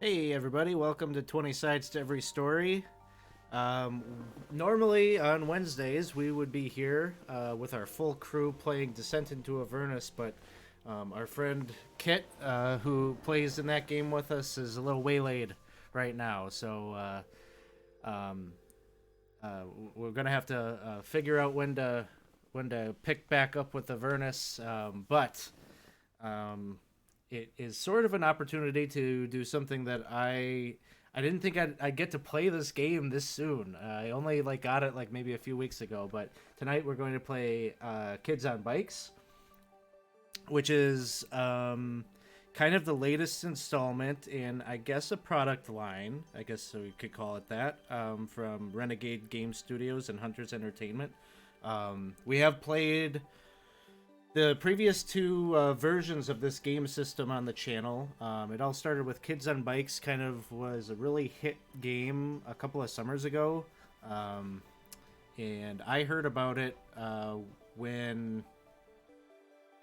Hey everybody, welcome to 20 Sides to Every Story. Um, Normally on Wednesdays we would be here with our full crew playing Descent into Avernus, but our friend Kit, who plays in that game with us, is a little waylaid right now. Um, we're gonna have to figure out when to pick back up with Avernus, but um, it is sort of an opportunity to do something that I didn't think I'd get to play this game this soon. I only got it maybe a few weeks ago, but tonight we're going to play Kids on Bikes, which is kind of the latest installment in, I guess, a product line. I guess we could call it that, from Renegade Game Studios and Hunters Entertainment. We have played the previous two versions of this game system on the channel. It all started with Kids on Bikes, kind of was a really hit game a couple of summers ago. And I heard about it when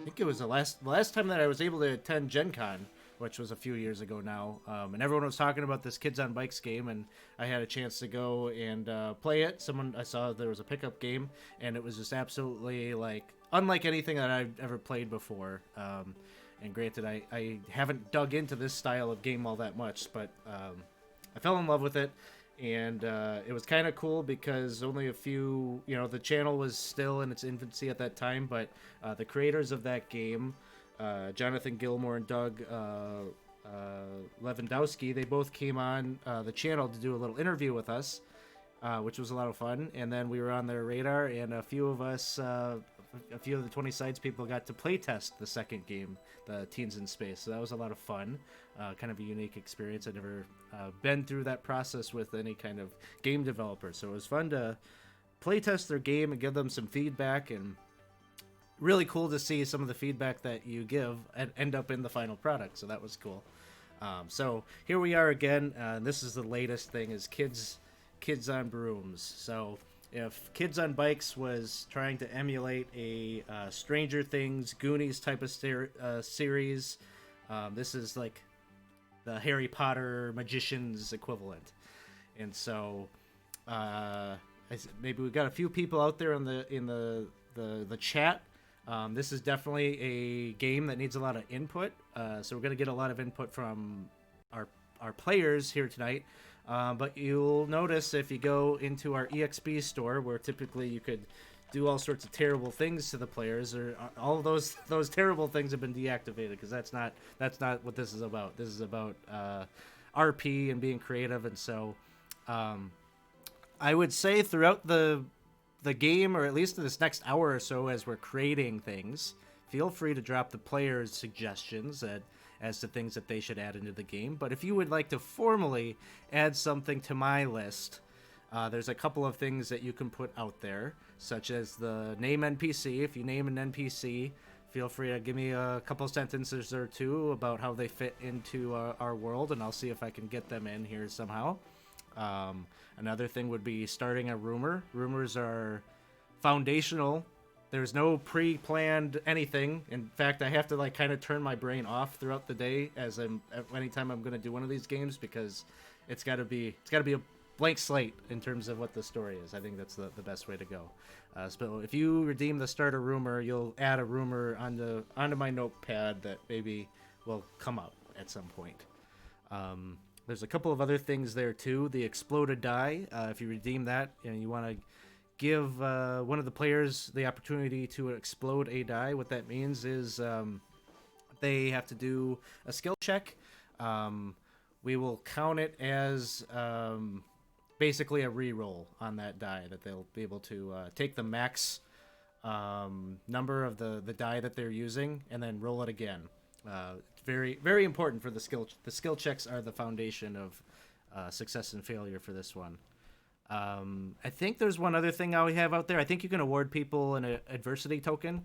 I think it was the last time that I was able to attend Gen Con, which was a few years ago now. And everyone was talking about this Kids on Bikes game, and I had a chance to go and play it. I saw there was a pickup game, and it was just absolutely unlike anything that I've ever played before. And granted, I haven't dug into this style of game all that much, but I fell in love with it. And it was kind of cool because only a few, the channel was still in its infancy at that time, but the creators of that game, Jonathan Gilmore and Doug Lewandowski, they both came on the channel to do a little interview with us, which was a lot of fun. And then we were on their radar, and a few of the 20 Sides people got to playtest the second game, the Teens in Space. So that was a lot of fun, kind of a unique experience. I'd never been through that process with any kind of game developer. So it was fun to playtest their game and give them some feedback, and really cool to see some of the feedback that you give and end up in the final product. So that was cool. So here we are again. This is the latest thing, is Kids on Brooms. So if Kids on Bikes was trying to emulate a Stranger Things, Goonies type of series, this is like the Harry Potter magician's equivalent. And so maybe we've got a few people out there in the chat. This is definitely a game that needs a lot of input. So we're going to get a lot of input from our players here tonight. But you'll notice if you go into our EXP store, where typically you could do all sorts of terrible things to the players, or all of those terrible things have been deactivated, because that's not what this is about. This is about RP and being creative. And so I would say throughout the game, or at least in this next hour or so, as we're creating things, feel free to drop the players' suggestions as to things that they should add into the game. But if you would like to formally add something to my list, there's a couple of things that you can put out there, such as the name NPC. If you name an NPC, feel free to give me a couple sentences or two about how they fit into our world, and I'll see if I can get them in here somehow. Another thing would be starting a rumor. Rumors are foundational. There's no pre-planned anything. In fact, I have to kind of turn my brain off throughout the day anytime I'm going to do one of these games, because it's got to be a blank slate in terms of what the story is. I think that's the best way to go. So if you redeem the start a rumor, you'll add a rumor onto my notepad that maybe will come up at some point. There's a couple of other things there too. The exploded die. If you redeem that, you want to give one of the players the opportunity to explode a die. What that means is they have to do a skill check. We will count it as basically a reroll on that die, that they'll be able to take the max number of the die that they're using and then roll it again. Very, very important for the skill. The skill checks are the foundation of success and failure for this one. I think there's one other thing I have out there. I think you can award people an adversity token.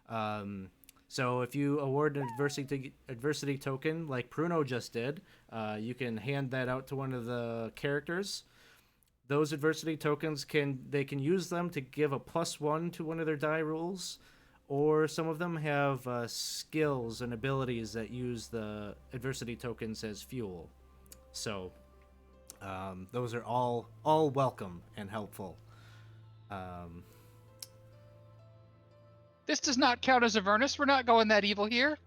So if you award an adversity token like Pruno just did, you can hand that out to one of the characters. Those adversity tokens can use them to give a +1 to one of their die rolls, or some of them have skills and abilities that use the adversity tokens as fuel. So those are all welcome and helpful. Um, This does not count as Avernus. We're not going that evil here.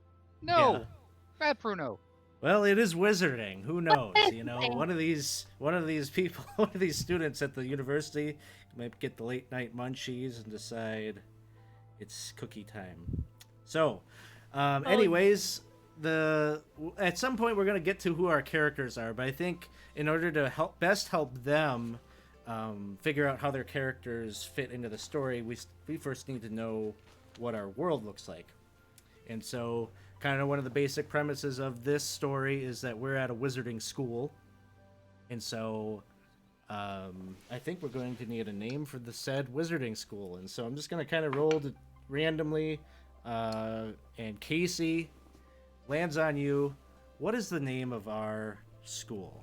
No, yeah. bad Bruno. Well, it is wizarding. Who knows? You know, one of these people, one of these students at the university might get the late night munchies and decide it's cookie time. So, anyways, at some point we're gonna get to who our characters are, but I think in order to best help them figure out how their characters fit into the story, we first need to know what our world looks like. And so, kind of one of the basic premises of this story is that we're at a wizarding school, and so I think we're going to need a name for the said wizarding school. And so I'm just going to kind of roll randomly, and Casey, lands on you. What is the name of our school?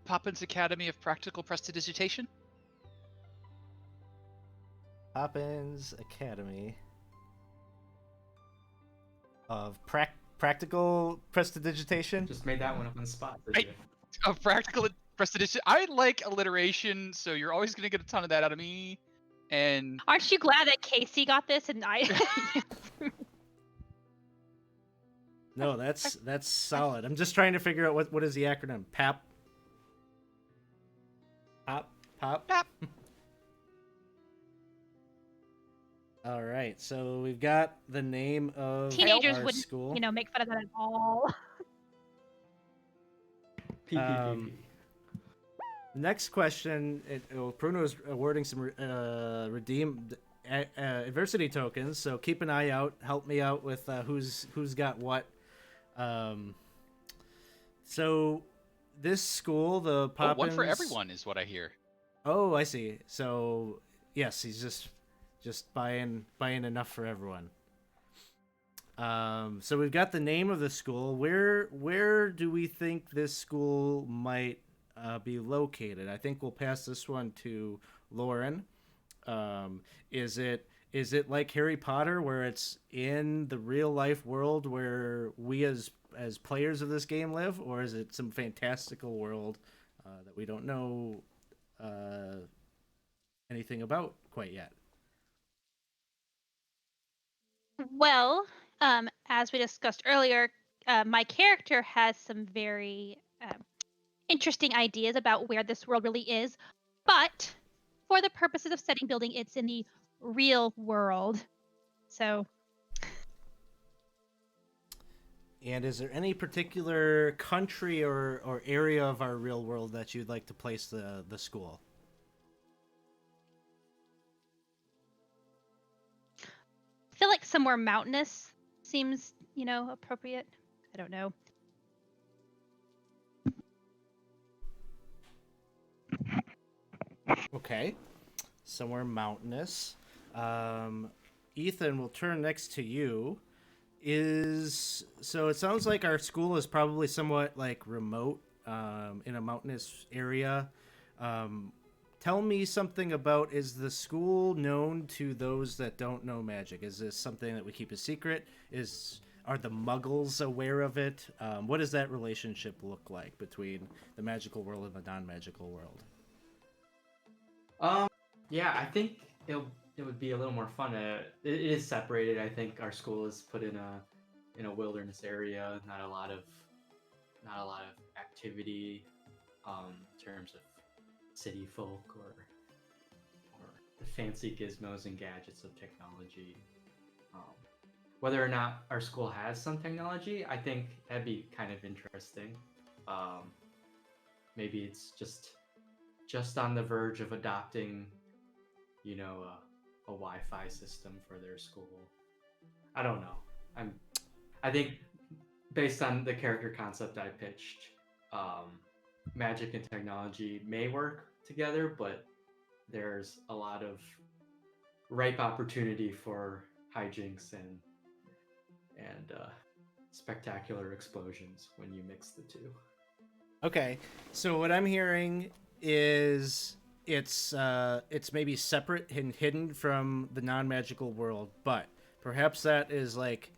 Poppins Academy of Practical Prestidigitation. Poppins Academy of Practical Prestidigitation? Just made that one up on the spot. Of Practical Prestidigitation. I like alliteration, so you're always going to get a ton of that out of me. And aren't you glad that Casey got this and I? No, that's solid. I'm just trying to figure out what is the acronym. PAP. Pop. All right, so we've got the name of Teenagers our wouldn't, school. make fun of that at all. Next question. Bruno is awarding some redeemed adversity tokens, so keep an eye out. Help me out with who's got what. So this school, the Poppins... one for everyone is what I hear. Oh, I see. So yes, he's just buying enough for everyone. So we've got the name of the school. Where do we think this school might be located? I think we'll pass this one to Lauren. Is it like Harry Potter, where it's in the real life world where we as players of this game live, or is it some fantastical world that we don't know anything about quite yet? Well, as we discussed earlier, my character has some very interesting ideas about where this world really is, but for the purposes of setting building, it's in the real world. So. And is there any particular country or area of our real world that you'd like to place the school? I feel like somewhere mountainous seems, appropriate. I don't know. Okay. Somewhere mountainous. Ethan, we'll turn next to you. So it sounds like our school is probably somewhat like remote, in a mountainous area. Tell me something about, is the school known to those that don't know magic? Is this something that we keep a secret? Are the muggles aware of it? What does that relationship look like between the magical world and the non-magical world? Yeah, I think it would be a little more fun. It is separated. I think our school is put in a wilderness area. Not a lot of activity in terms of city folk or the fancy gizmos and gadgets of technology. Whether or not our school has some technology, I think that'd be kind of interesting. Maybe it's just on the verge of adopting, a Wi-Fi system for their school. I don't know. I think based on the character concept I pitched, magic and technology may work together, but there's a lot of ripe opportunity for hijinks and spectacular explosions when you mix the two. Okay, so what I'm hearing is it's maybe separate and hidden from the non-magical world, but perhaps that is like,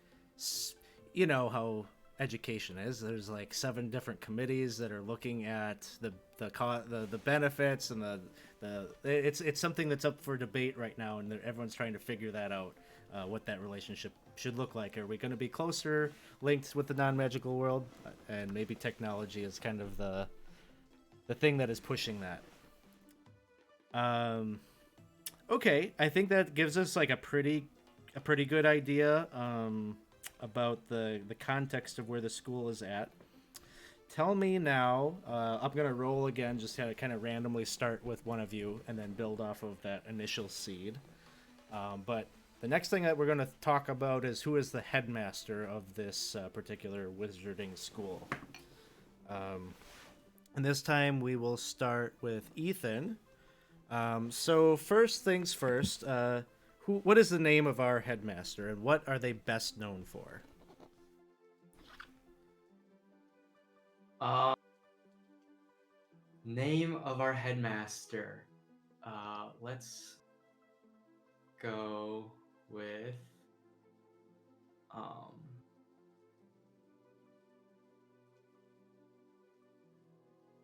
you know how education is. There's like 7 different committees that are looking at the benefits and it's something that's up for debate right now, and everyone's trying to figure that out, what that relationship should look like. Are we going to be closer linked with the non-magical world, and maybe technology is kind of the thing that is pushing that. Okay, I think that gives us like a pretty good idea about the context of where the school is at. Tell me now, I'm gonna roll again, just kind of randomly start with one of you and then build off of that initial seed. But the next thing that we're gonna talk about is who is the headmaster of this particular wizarding school. And this time we will start with Ethan. So first things first, what is the name of our headmaster, and what are they best known for? Name of our headmaster. Let's go with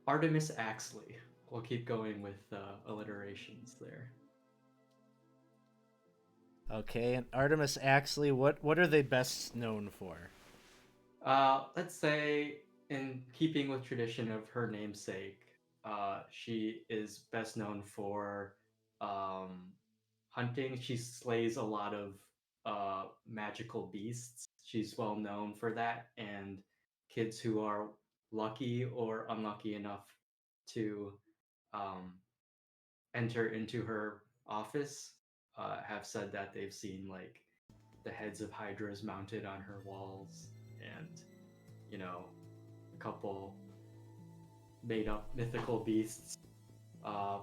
Artemis Axley. We'll keep going with alliterations there. Okay, and Artemis Axley, what are they best known for? Let's say, in keeping with tradition of her namesake, she is best known for hunting. She slays a lot of magical beasts. She's well known for that, and kids who are lucky or unlucky enough to enter into her office have said that they've seen like the heads of hydras mounted on her walls, and a couple made up mythical beasts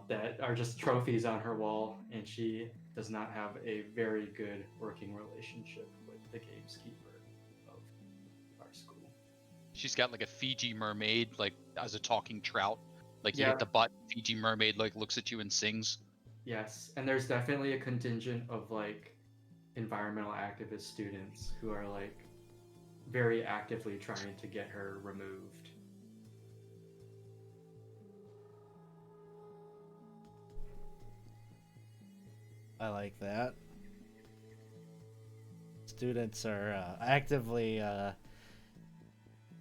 that are just trophies on her wall, and she does not have a very good working relationship with the gameskeeper of our school. She's got like a Fiji mermaid, like as a talking trout. Like you Yeah. hit the button, Fiji mermaid like looks at you and sings. Yes, and there's definitely a contingent of like environmental activist students who are like very actively trying to get her removed. I like that. Students are actively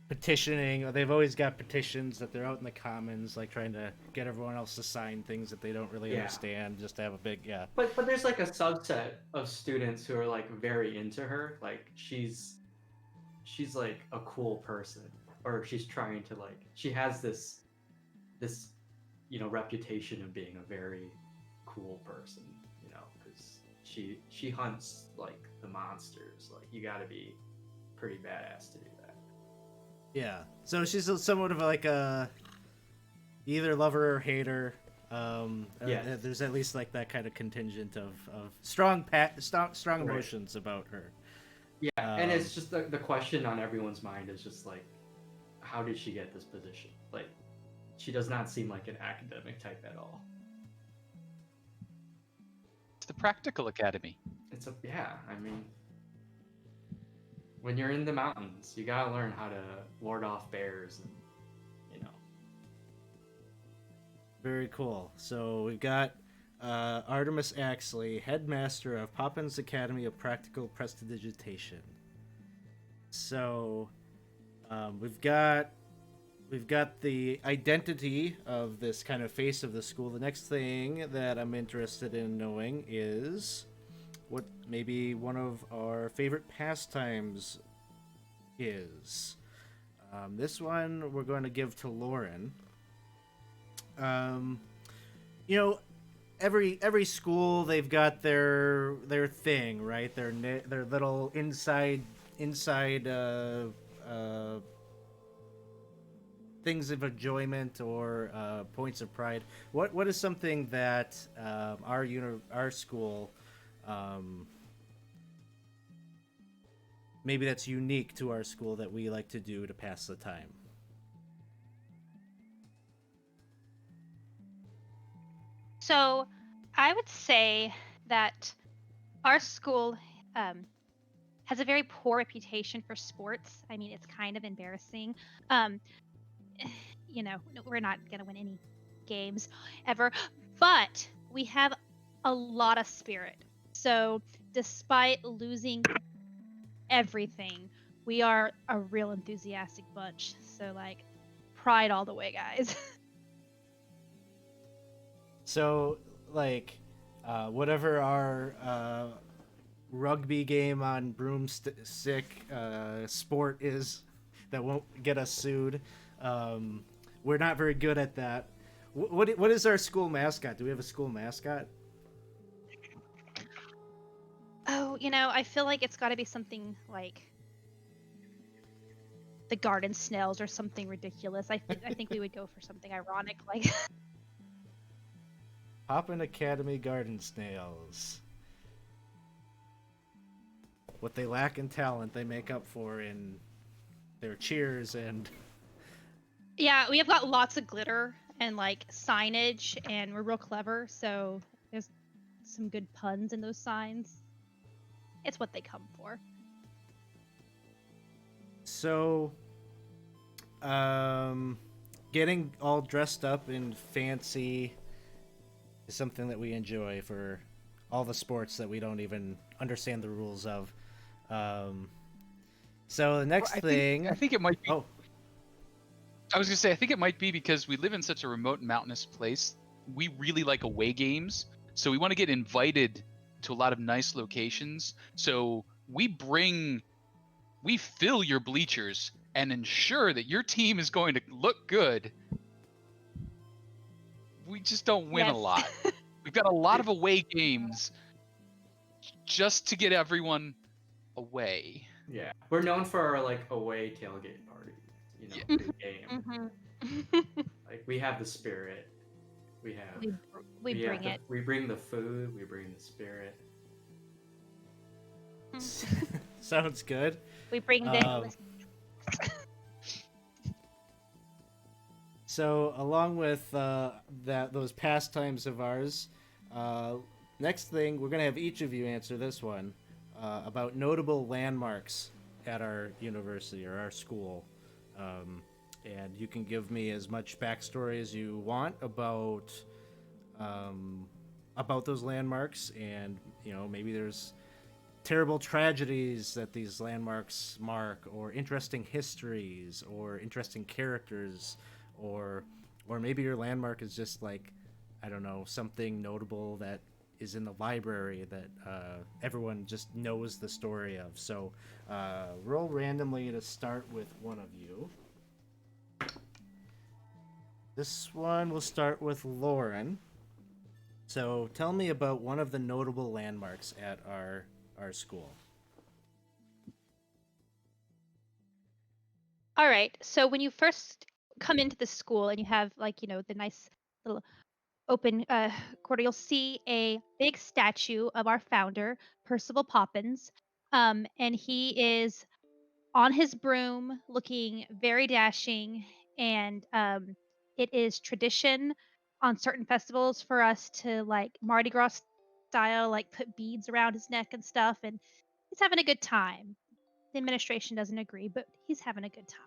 petitioning. They've always got petitions that they're out in the commons, like trying to get everyone else to sign things that they don't really understand, just to have a big But there's like a subset of students who are like very into her. Like she's like a cool person, or she's trying to like, she has this reputation of being a very cool person, because she hunts like the monsters. Like you got to be pretty badass to do that. Yeah, so she's somewhat of like a either lover or hater. There's at least like that kind of contingent of strong emotions about her. Yeah, and it's just the question on everyone's mind is just like, how did she get this position? Like, she does not seem like an academic type at all. It's the Practical Academy. I mean, when you're in the mountains, you gotta learn how to ward off bears, and Very cool. So we've got Artemis Axley, headmaster of Poppins Academy of Practical Prestidigitation. So we've got the identity of this kind of face of the school. The next thing that I'm interested in knowing is what maybe one of our favorite pastimes is. This one we're going to give to Lauren. Every school, they've got their thing, right? Their little inside things of enjoyment or points of pride. What is something that our school maybe that's unique to our school that we like to do to pass the time? So I would say that our school has a very poor reputation for sports. I mean, it's kind of embarrassing. Um, we're not going to win any games ever, but we have a lot of spirit. So despite losing everything, we are a real enthusiastic bunch. So, like, pride all the way, guys. So, like, whatever our rugby game on broomstick sport is that won't get us sued, we're not very good at that. What is our school mascot? Do we have a school mascot? Oh, I feel like it's got to be something like the garden snails or something ridiculous. I think we would go for something ironic like Hoppin' Academy Garden Snails. What they lack in talent, they make up for in their cheers and... Yeah, we have got lots of glitter and like signage, and we're real clever, so there's some good puns in those signs. It's what they come for. So, getting all dressed up in fancy is something that we enjoy for all the sports that we don't even understand the rules of. So the next thing... I think it might be... Oh. I was going to say, I think it might be because we live in such a remote and mountainous place. We really like away games, so we want to get invited to a lot of nice locations. So we fill your bleachers and ensure that your team is going to look good. We just don't win a lot. We've got a lot of away games just to get everyone away. Yeah, we're known for our like away tailgate parties. Big game. Mm-hmm. Like we have the spirit. We have. We bring it. We bring the food. We bring the spirit. Sounds good. We bring the. So, along with those pastimes of ours, next thing we're gonna have each of you answer this one about notable landmarks at our university or our school, and you can give me as much backstory as you want about those landmarks, and maybe there's terrible tragedies that these landmarks mark, or interesting histories, or interesting characters. Or maybe your landmark is just like, I don't know, something notable that is in the library that everyone just knows the story of. So roll randomly to start with one of you. This one will start with Lauren. So tell me about one of the notable landmarks at our school. All right. So when you first come into the school and you have the nice little open corridor, you'll see a big statue of our founder, Percival Poppins, and he is on his broom looking very dashing, and it is tradition on certain festivals for us to like Mardi Gras style like put beads around his neck and stuff, and he's having a good time. The administration doesn't agree, but he's having a good time.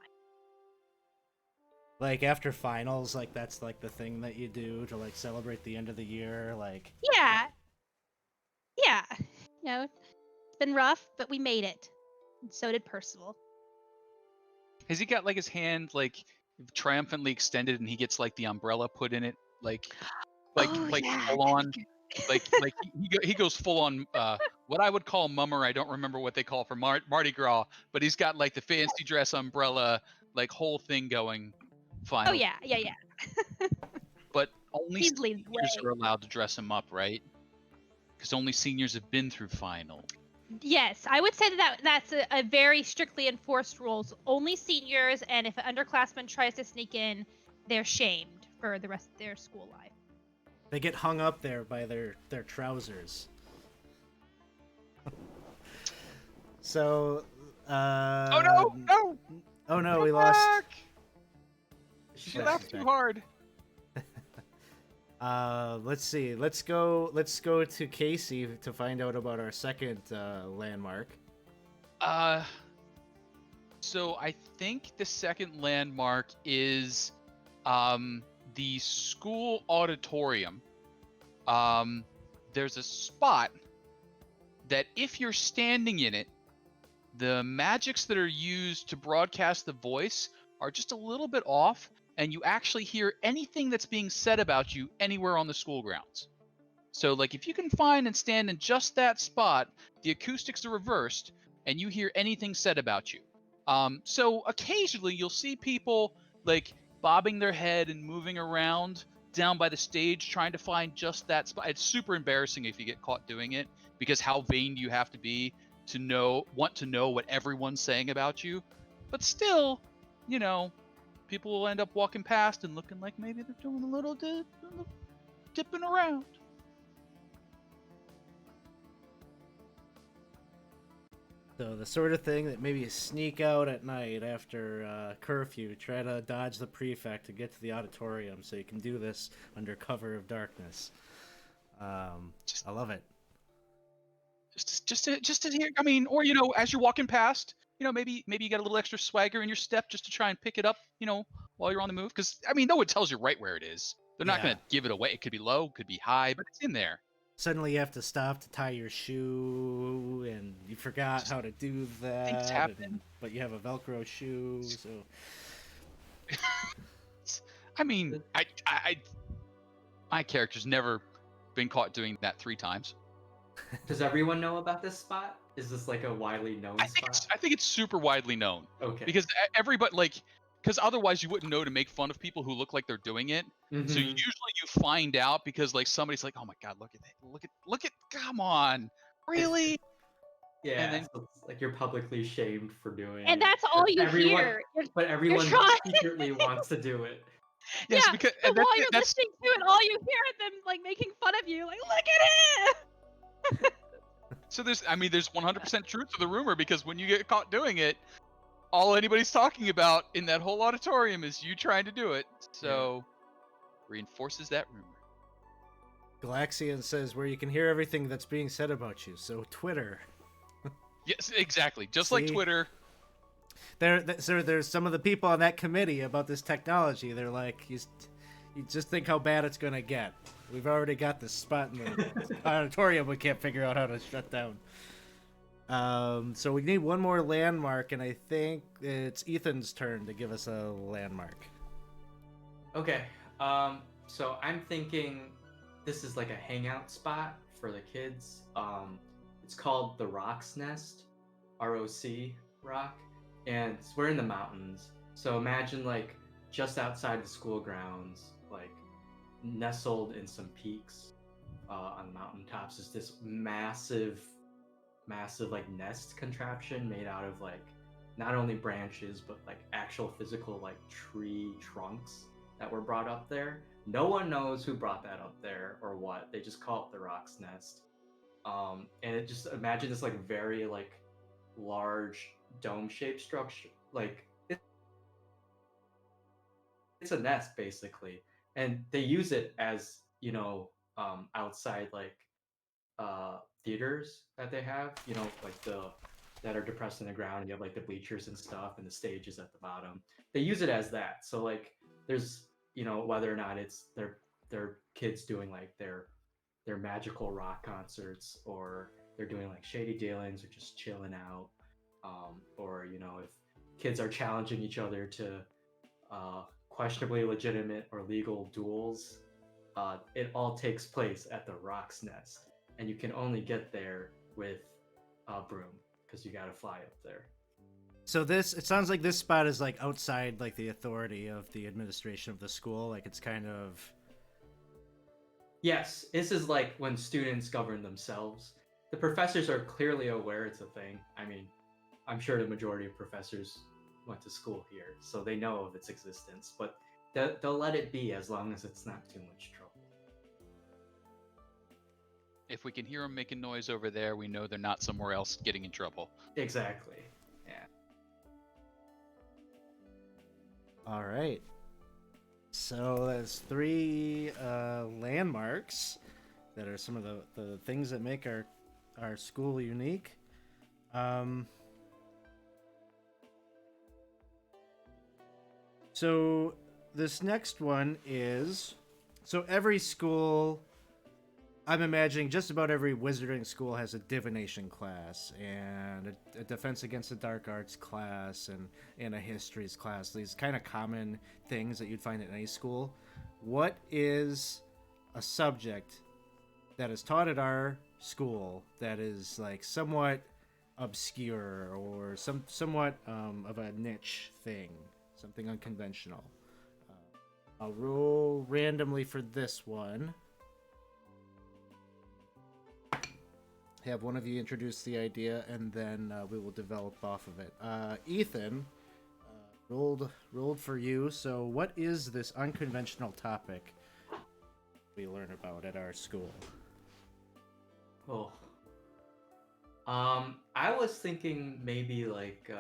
Like after finals, like that's like the thing that you do to like celebrate the end of the year, like. Yeah. It's been rough, but we made it. And so did Percival. Has he got like his hand like triumphantly extended and he gets like the umbrella put in it, like Yeah. full on, like he goes full on what I would call mummer. I don't remember what they call for Mardi Gras, but he's got like the fancy dress umbrella, like whole thing going. Fine. Oh yeah. But only He's leading the seniors way. are allowed to dress him up, right? Because only seniors have been through final. Yes, I would say that's a very strictly enforced rules. Only seniors, and if an underclassman tries to sneak in, they're shamed for the rest of their school life. They get hung up there by their trousers. So, Oh no! Oh no, Come we lost. back! She laughed too hard. Let's see. Let's go to Casey to find out about our second landmark. So I think the second landmark is the school auditorium. There's a spot that if you're standing in it, the magics that are used to broadcast the voice are just a little bit off, and you actually hear anything that's being said about you anywhere on the school grounds. So, like, if you can find and stand in just that spot, the acoustics are reversed, and you hear anything said about you. So occasionally you'll see people like bobbing their head and moving around down by the stage trying to find just that spot. It's super embarrassing if you get caught doing it, because how vain do you have to be to want to know what everyone's saying about you? But still, you know, people will end up walking past and looking like maybe they're doing a little dipping around. So the sort of thing that maybe you sneak out at night after curfew, try to dodge the prefect to get to the auditorium, so you can do this under cover of darkness. I love it. Just to hear. I mean, or as you're walking past, maybe you got a little extra swagger in your step just to try and pick it up, while you're on the move. Because I mean, no one tells you right where it is. They're not going to give it away. It could be low, could be high, but it's in there. Suddenly you have to stop to tie your shoe, and you forgot how to do that. Things happen. But you have a Velcro shoe, so. I mean, my character's never been caught doing that 3 times. Does everyone know about this spot? Is this like a widely known spot? I think it's super widely known. Okay. Because everybody, because otherwise you wouldn't know to make fun of people who look like they're doing it. Mm-hmm. So usually you find out because somebody's like, "Oh my God, look at that! Look at! Come on, really?" Yeah, and then, so it's like you're publicly shamed for doing it. And that's all you hear. But everyone secretly wants to do it. Yes, yeah, because so while you're listening to it, all you hear is them making fun of you, look at it. So there's 100% truth to the rumor, because when you get caught doing it, all anybody's talking about in that whole auditorium is you trying to do it. So reinforces that rumor. Galaxian says where you can hear everything that's being said about you. So Twitter. Yes, exactly. Just like Twitter. There's some of the people on that committee about this technology. They're like, you just think how bad it's gonna get. We've already got this spot in the auditorium we can't figure out how to shut down. So we need one more landmark, and I think it's Ethan's turn to give us a landmark. Okay. So I'm thinking this is like a hangout spot for the kids. It's called the Rock's Nest, ROC, Rock, and we're in the mountains. So imagine just outside the school grounds, nestled in some peaks on the mountaintops is this massive nest contraption made out of not only branches but actual physical tree trunks that were brought up there. No one knows who brought that up there or what. They just call it the Rock's Nest. And it just imagine this very large dome-shaped structure. It's a nest basically, and they use it as outside theaters that they have, that are depressed in the ground, and you have the bleachers and stuff, and the stage is at the bottom. They use it as that. So there's whether or not it's their kids doing their magical rock concerts, or they're doing shady dealings, or just chilling out, or if kids are challenging each other to questionably legitimate or legal duels, it all takes place at the Rock's Nest, and you can only get there with a broom because you got to fly up there. So it sounds like this spot is outside the authority of the administration of the school. It's kind of. Yes, this is when students govern themselves. The professors are clearly aware it's a thing. I mean, I'm sure the majority of professors went to school here, so they know of its existence, but they'll let it be as long as it's not too much trouble. If we can hear them making noise over there, we know they're not somewhere else getting in trouble. Exactly. Yeah. All right. So there's three landmarks that are some of the things that make our school unique. So this next one is, so every school, I'm imagining just about every wizarding school has a divination class and a defense against the dark arts class and a histories class. These kind of common things that you'd find at any school. What is a subject that is taught at our school that is like somewhat obscure or somewhat of a niche thing, something unconventional? I'll roll randomly for this one. Have one of you introduce the idea, and then we will develop off of it. Ethan, rolled for you. So, what is this unconventional topic we learn about at our school? Oh. I was thinking maybe like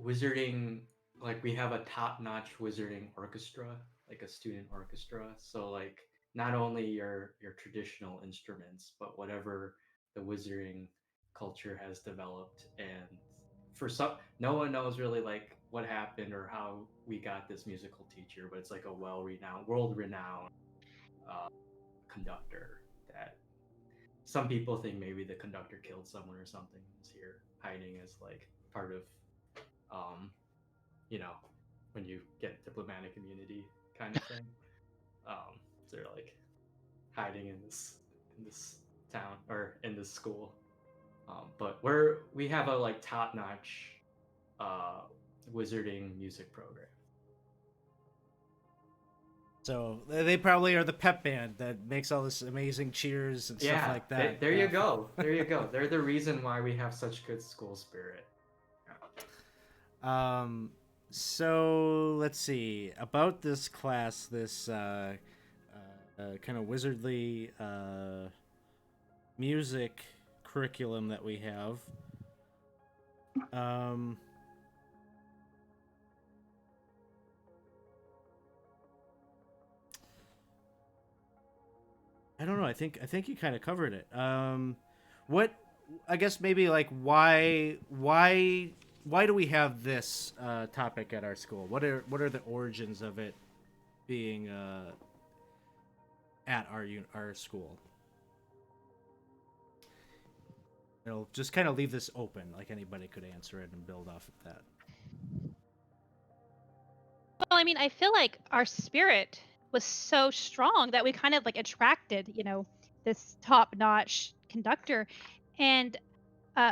wizarding, like we have a top-notch wizarding orchestra, like a student orchestra. So like not only your traditional instruments, but whatever the wizarding culture has developed. And for some, no one knows really like what happened or how we got this musical teacher, but it's like a well-renowned, world-renowned conductor that some people think maybe the conductor killed someone or something. Is here hiding as like part of, um, you know, when you get diplomatic immunity kind of thing. So they're like hiding in this town or in this school. But we have a like top notch uh, wizarding music program. So they probably are the pep band that makes all this amazing cheers and stuff like that. There you go. There you go. They're the reason why we have such good school spirit. So let's see about this class, this kind of wizardly music curriculum that we have. I don't know. I think you kind of covered it. What? I guess maybe like why do we have this topic at our school? What are the origins of it being at our school? It'll just kind of leave this open, like anybody could answer it and build off of that. Well, I mean, I feel like our spirit was so strong that we kind of like attracted, this top-notch conductor. And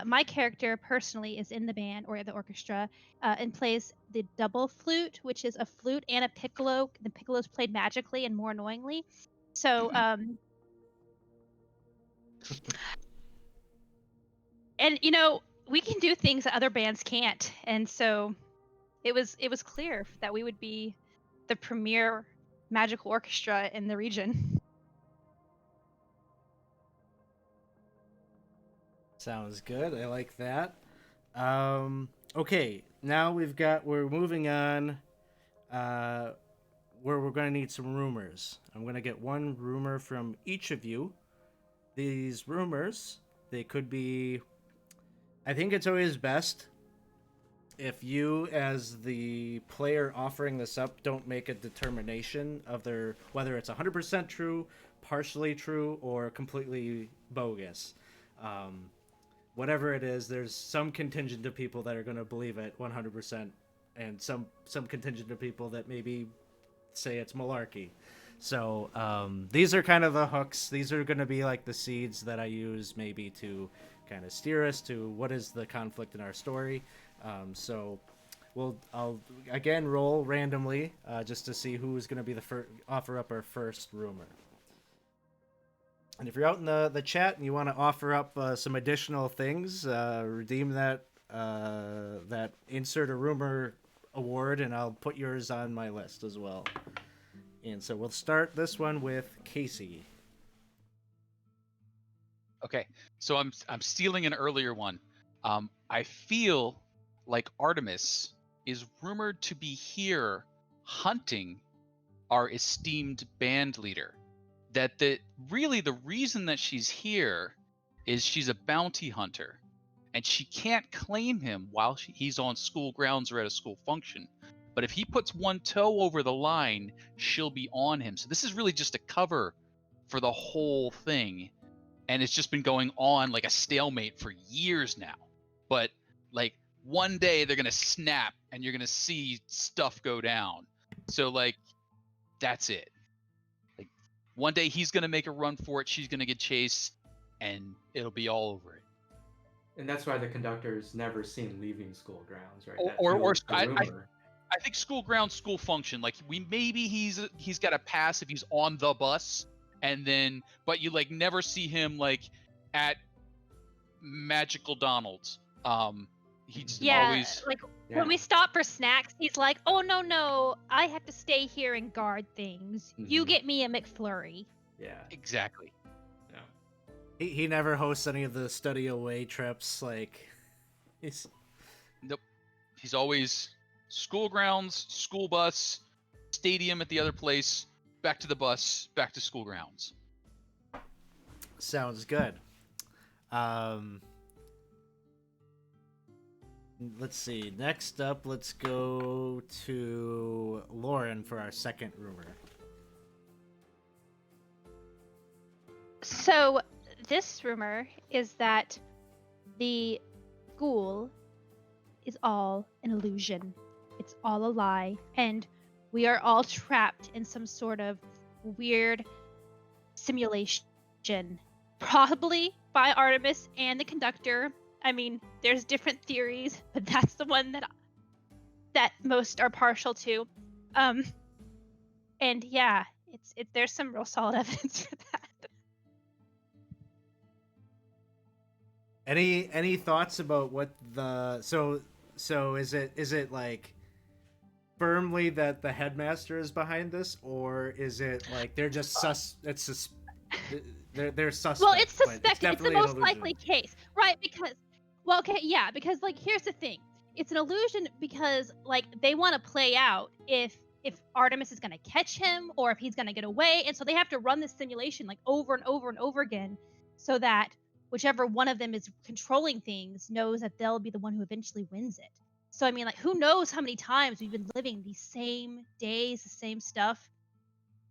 my character personally is in the band or the orchestra and plays the double flute, which is a flute and a piccolo. The piccolo's played magically and more annoyingly. So, and we can do things that other bands can't. And so it was clear that we would be the premier magical orchestra in the region. Sounds good. I like that. Okay, now we're moving on. Where we're going to need some rumors. I'm going to get one rumor from each of you. These rumors, they could be. I think it's always best if you, as the player offering this up, don't make a determination of whether it's 100% true, partially true, or completely bogus. Whatever it is, there's some contingent of people that are going to believe it 100%, and some contingent of people that maybe say it's malarkey. So these are kind of the hooks. These are going to be like the seeds that I use maybe to kind of steer us to what is the conflict in our story. So I'll again roll randomly just to see who is going to be the offer up our first rumor. And if you're out in the chat and you want to offer up some additional things, redeem that insert a rumor award, and I'll put yours on my list as well. And so we'll start this one with Casey. Okay, so I'm stealing an earlier one. I feel like Artemis is rumored to be here hunting our esteemed band leader. That the reason that she's here is she's a bounty hunter, and she can't claim him while he's on school grounds or at a school function. But if he puts one toe over the line, she'll be on him. So this is really just a cover for the whole thing, and it's just been going on like a stalemate for years now. But like one day they're gonna snap, and you're gonna see stuff go down. So like that's it. Like one day he's gonna make a run for it, she's gonna get chased, and it'll be all over it. And that's why the conductor's never seen leaving school grounds, right? I think school grounds, school function. Like he's got a pass if he's on the bus, and then but you like never see him like at Magical Donald's. He's always like when we stop for snacks, he's like, "Oh no, I have to stay here and guard things. You get me a McFlurry." Yeah, exactly. Yeah. He never hosts any of the study away trips. Like, nope. He's always school grounds, school bus, stadium at the other place, back to the bus, back to school grounds. Sounds good. Let's see. Next up, let's go to Lauren for our second rumor. So this rumor is that the school is all an illusion. It's all a lie, and we are all trapped in some sort of weird simulation, probably by Artemis and the conductor. I mean, there's different theories, but that's the one that most are partial to. And yeah, there's some real solid evidence for that. Any thoughts about what the so is it like firmly that the headmaster is behind this, or is it like they're just they're suspect? Well, it's suspected. It's the most likely case, right? Because because like here's the thing. It's an illusion because like they want to play out if Artemis is going to catch him or if he's going to get away, and so they have to run this simulation like over and over and over again so that whichever one of them is controlling things knows that they'll be the one who eventually wins it. So, I mean, like, who knows how many times we've been living these same days, the same stuff.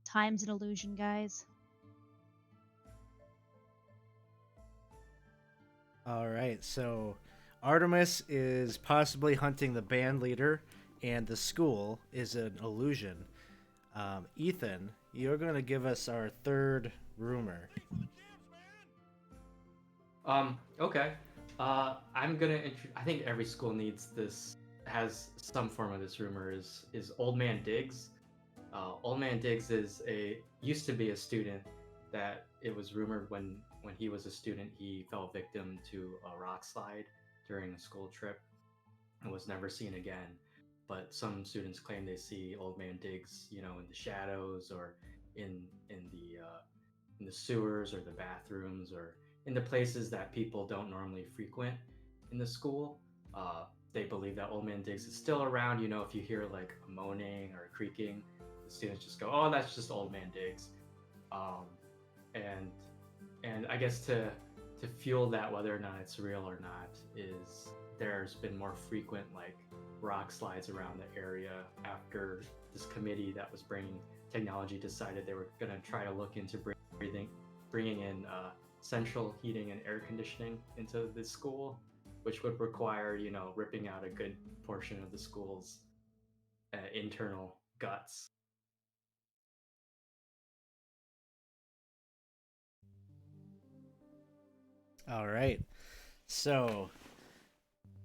Time's an illusion, guys. All right, so Artemis is possibly hunting the band leader, and the school is an illusion. Ethan, you're going to give us our third rumor. Okay. I'm gonna. I think every school needs this. Has some form of this rumor. Is Old Man Diggs? Old Man Diggs used to be a student that it was rumored when he was a student he fell victim to a rock slide during a school trip and was never seen again. But some students claim they see Old Man Diggs, in the shadows or in the sewers or the bathrooms or in the places that people don't normally frequent in the school. They believe that Old Man Diggs is still around. If you hear like a moaning or a creaking, the students just go, "Oh, that's just Old Man Diggs." And I guess to fuel that, whether or not it's real or not, is there's been more frequent like rock slides around the area after this committee that was bringing technology decided they were going to try to look into bringing in central heating and air conditioning into the school, which would require, ripping out a good portion of the school's internal guts. All right, so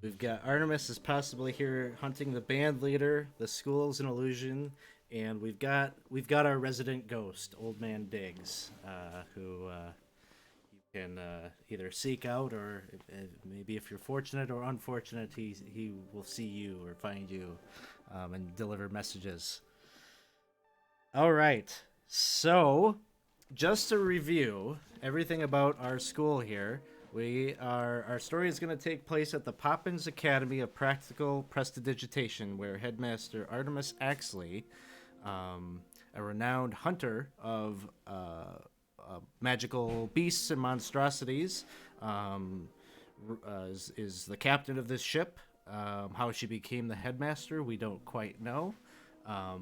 we've got Artemis is possibly here hunting the band leader. The school's an illusion, and we've got our resident ghost, Old Man Diggs, who you can either seek out, or maybe if you're fortunate or unfortunate, he will see you or find you and deliver messages. All right, so just to review everything about our school here, Our story is going to take place at the Poppins Academy of Practical Prestidigitation, where Headmaster Artemis Axley, a renowned hunter of magical beasts and monstrosities, is the captain of this ship. How she became the headmaster, we don't quite know.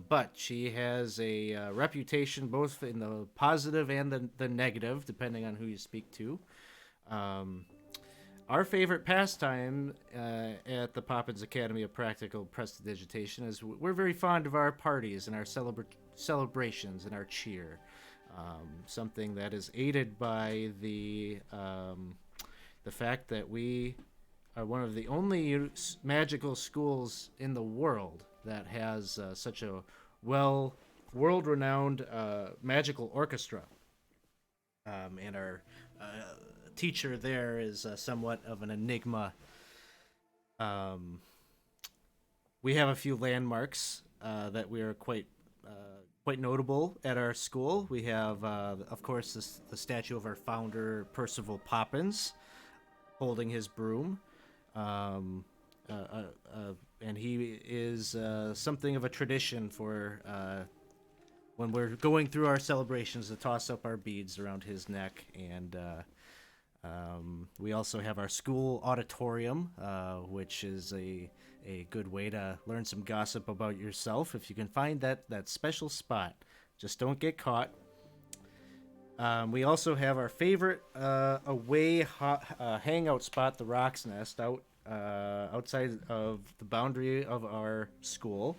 But she has a reputation both in the positive and the negative, depending on who you speak to. Our favorite pastime at the Poppins Academy of Practical Prestidigitation is we're very fond of our parties and our celebrations and our cheer. Something that is aided by the fact that we are one of the only magical schools in the world that has such a world-renowned magical orchestra. And our teacher there is somewhat of an enigma. We have a few landmarks that we are quite notable at our school. We have, of course, the statue of our founder, Percival Poppins, holding his broom. And he is something of a tradition for when we're going through our celebrations to toss up our beads around his neck. And we also have our school auditorium, which is a good way to learn some gossip about yourself if you can find that special spot. Just don't get caught. We also have our favorite away hangout spot, the Rock's Nest, outside of the boundary of our school,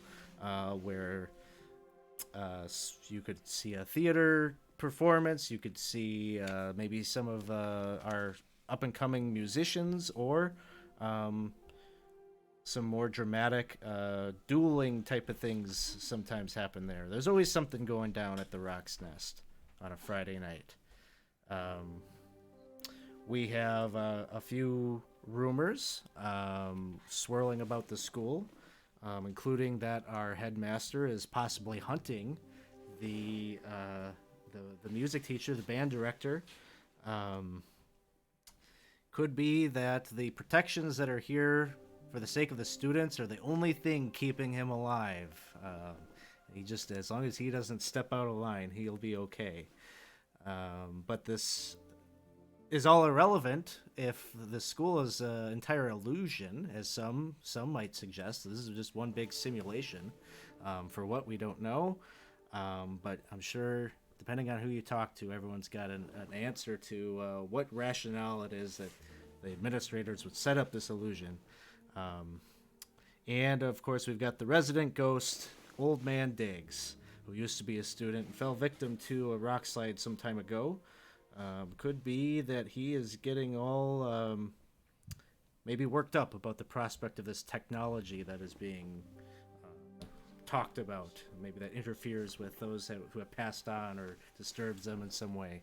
where you could see a theater performance, you could see maybe some of our up-and-coming musicians, or some more dramatic dueling type of things sometimes happen there. There's always something going down at the Rock's Nest on a Friday night. We have a few rumors swirling about the school, including that our headmaster is possibly hunting the music teacher, the band director. Could be that the protections that are here for the sake of the students are the only thing keeping him alive. He just, as long as he doesn't step out of line, he'll be okay. But this is all irrelevant if the school is an entire illusion, as some might suggest. This is just one big simulation. For what, we don't know. But I'm sure, depending on who you talk to, everyone's got an answer to what rationale it is that the administrators would set up this illusion. And, of course, we've got the resident ghost, Old Man Diggs, who used to be a student and fell victim to a rock slide some time ago. Could be that he is getting all maybe worked up about the prospect of this technology that is being talked about. Maybe that interferes with those who have passed on or disturbs them in some way.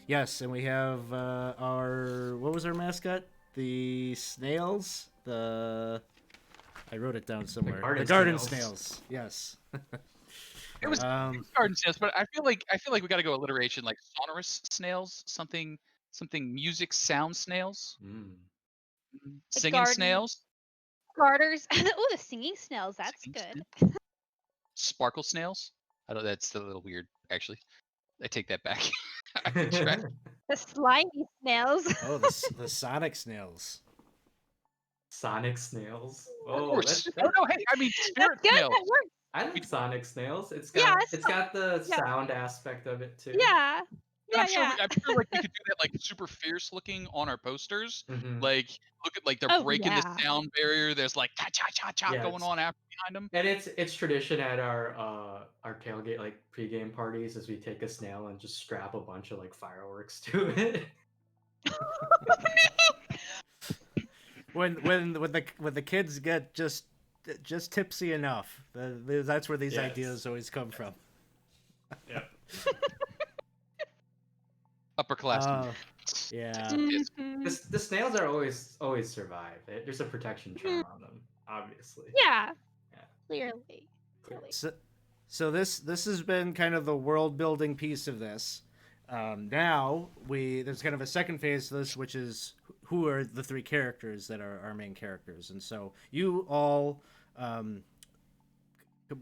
Yes, and we have what was our mascot? The snails? I wrote it down somewhere. The garden snails. Yes. It was garden snails, but I feel like we got to go alliteration, like sonorous snails, something music sound snails, singing snails, Garters. Oh, the singing snails. That's Singing good. snails? Sparkle snails. I don't. That's a little weird, actually. I take that back. The slimy snails. Oh, the sonic snails. Sonic snails. Of Oh, course. that's No, hey, I mean spirit That's good. snails. That works. I like Sonic snails. It's Yeah, got the yeah. sound aspect of it too. Yeah. And I'm sure Yeah. I'm sure like we could do that like super fierce looking on our posters. Mhm. Like look at like they're Oh, breaking yeah. the sound barrier. There's like cha cha cha cha Yeah, going on after behind them. And it's tradition at our tailgate, like pregame parties, is we take a snail and just strap a bunch of like fireworks to it. When the kids get just tipsy enough, that's where these Yes. ideas always come from. Yep. Upperclassmen. Yeah. Mhm. The snails are always survive. There's a protection charm on them, obviously. Yeah. Yeah. Clearly. So this has been kind of the world building piece of this. Now there's kind of a second phase to this, which is who are the three characters that are our main characters, and so you all.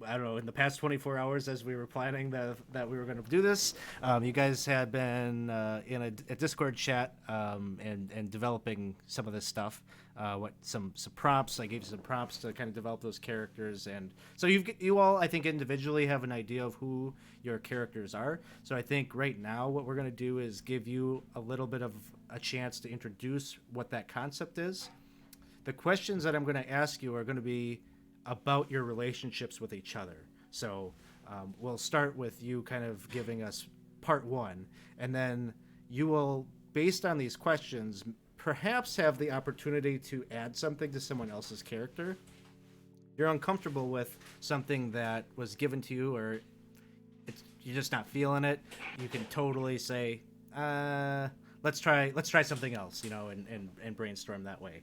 I don't know, in the past 24 hours as we were planning that we were going to do this, you guys had been in a Discord chat and developing some of this stuff. Some prompts. I gave you some prompts to kind of develop those characters, and so you all, I think, individually have an idea of who your characters are. So I think right now what we're going to do is give you a little bit of a chance to introduce what that concept is. The questions that I'm going to ask you are going to be about your relationships with each other. So we'll start with you kind of giving us part one, and then you will, based on these questions, perhaps have the opportunity to add something to someone else's character. If you're uncomfortable with something that was given to you, or you're just not feeling it, you can totally say, let's try something else, and brainstorm that way.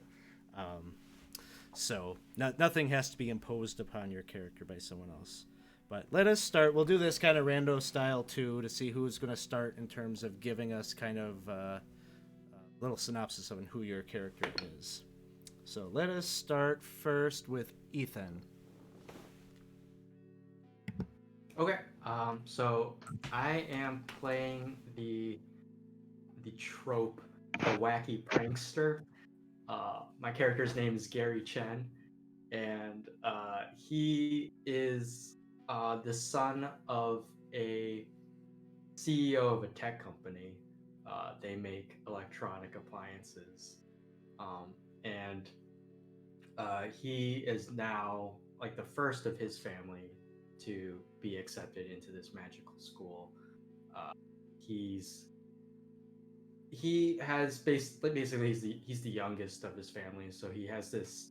So nothing has to be imposed upon your character by someone else. But let us start. We'll do this kind of rando style too, to see who's going to start in terms of giving us kind of a little synopsis of who your character is. So let us start first with Ethan. Okay. So I am playing the trope, the wacky prankster. My character's name is Gary Chen, and he is the son of a CEO of a tech company. They make electronic appliances, and he is now like the first of his family to be accepted into this magical school. He has basically he's the youngest of his family, so he has this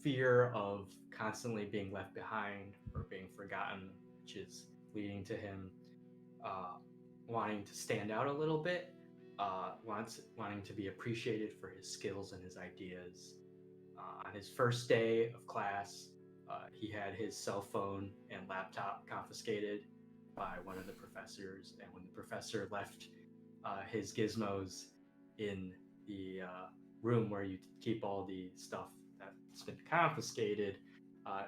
fear of constantly being left behind or being forgotten, which is leading to him wanting to stand out a little bit, wanting to be appreciated for his skills and his ideas. On his first day of class, he had his cell phone and laptop confiscated by one of the professors, and when the professor left his gizmos in the room where you keep all the stuff that's been confiscated,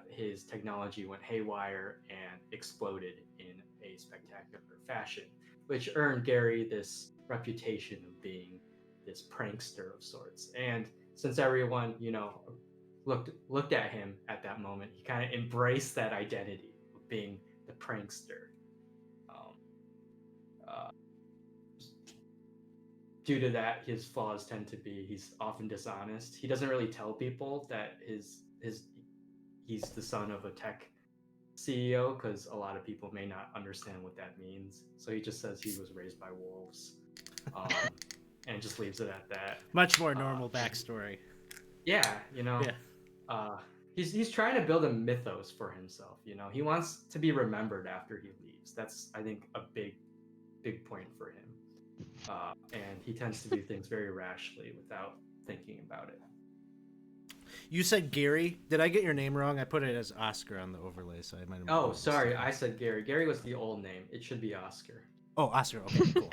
his technology went haywire and exploded in a spectacular fashion, which earned Gary this reputation of being this prankster of sorts. And since everyone, looked at him at that moment, he kind of embraced that identity of being the prankster. Due to that, his flaws tend to be he's often dishonest. He doesn't really tell people that he's the son of a tech CEO, because a lot of people may not understand what that means. So he just says he was raised by wolves, and just leaves it at that. Much more normal backstory. Yeah, Yeah. He's trying to build a mythos for himself. He wants to be remembered after he leaves. That's, I think, a big point for him. And he tends to do things very rashly without thinking about it. You said Gary. Did I get your name wrong? I put it as Oscar on the overlay, so I might have. Oh, sorry. I said Gary. Gary was the old name. It should be Oscar. Oh, Oscar. Okay, cool.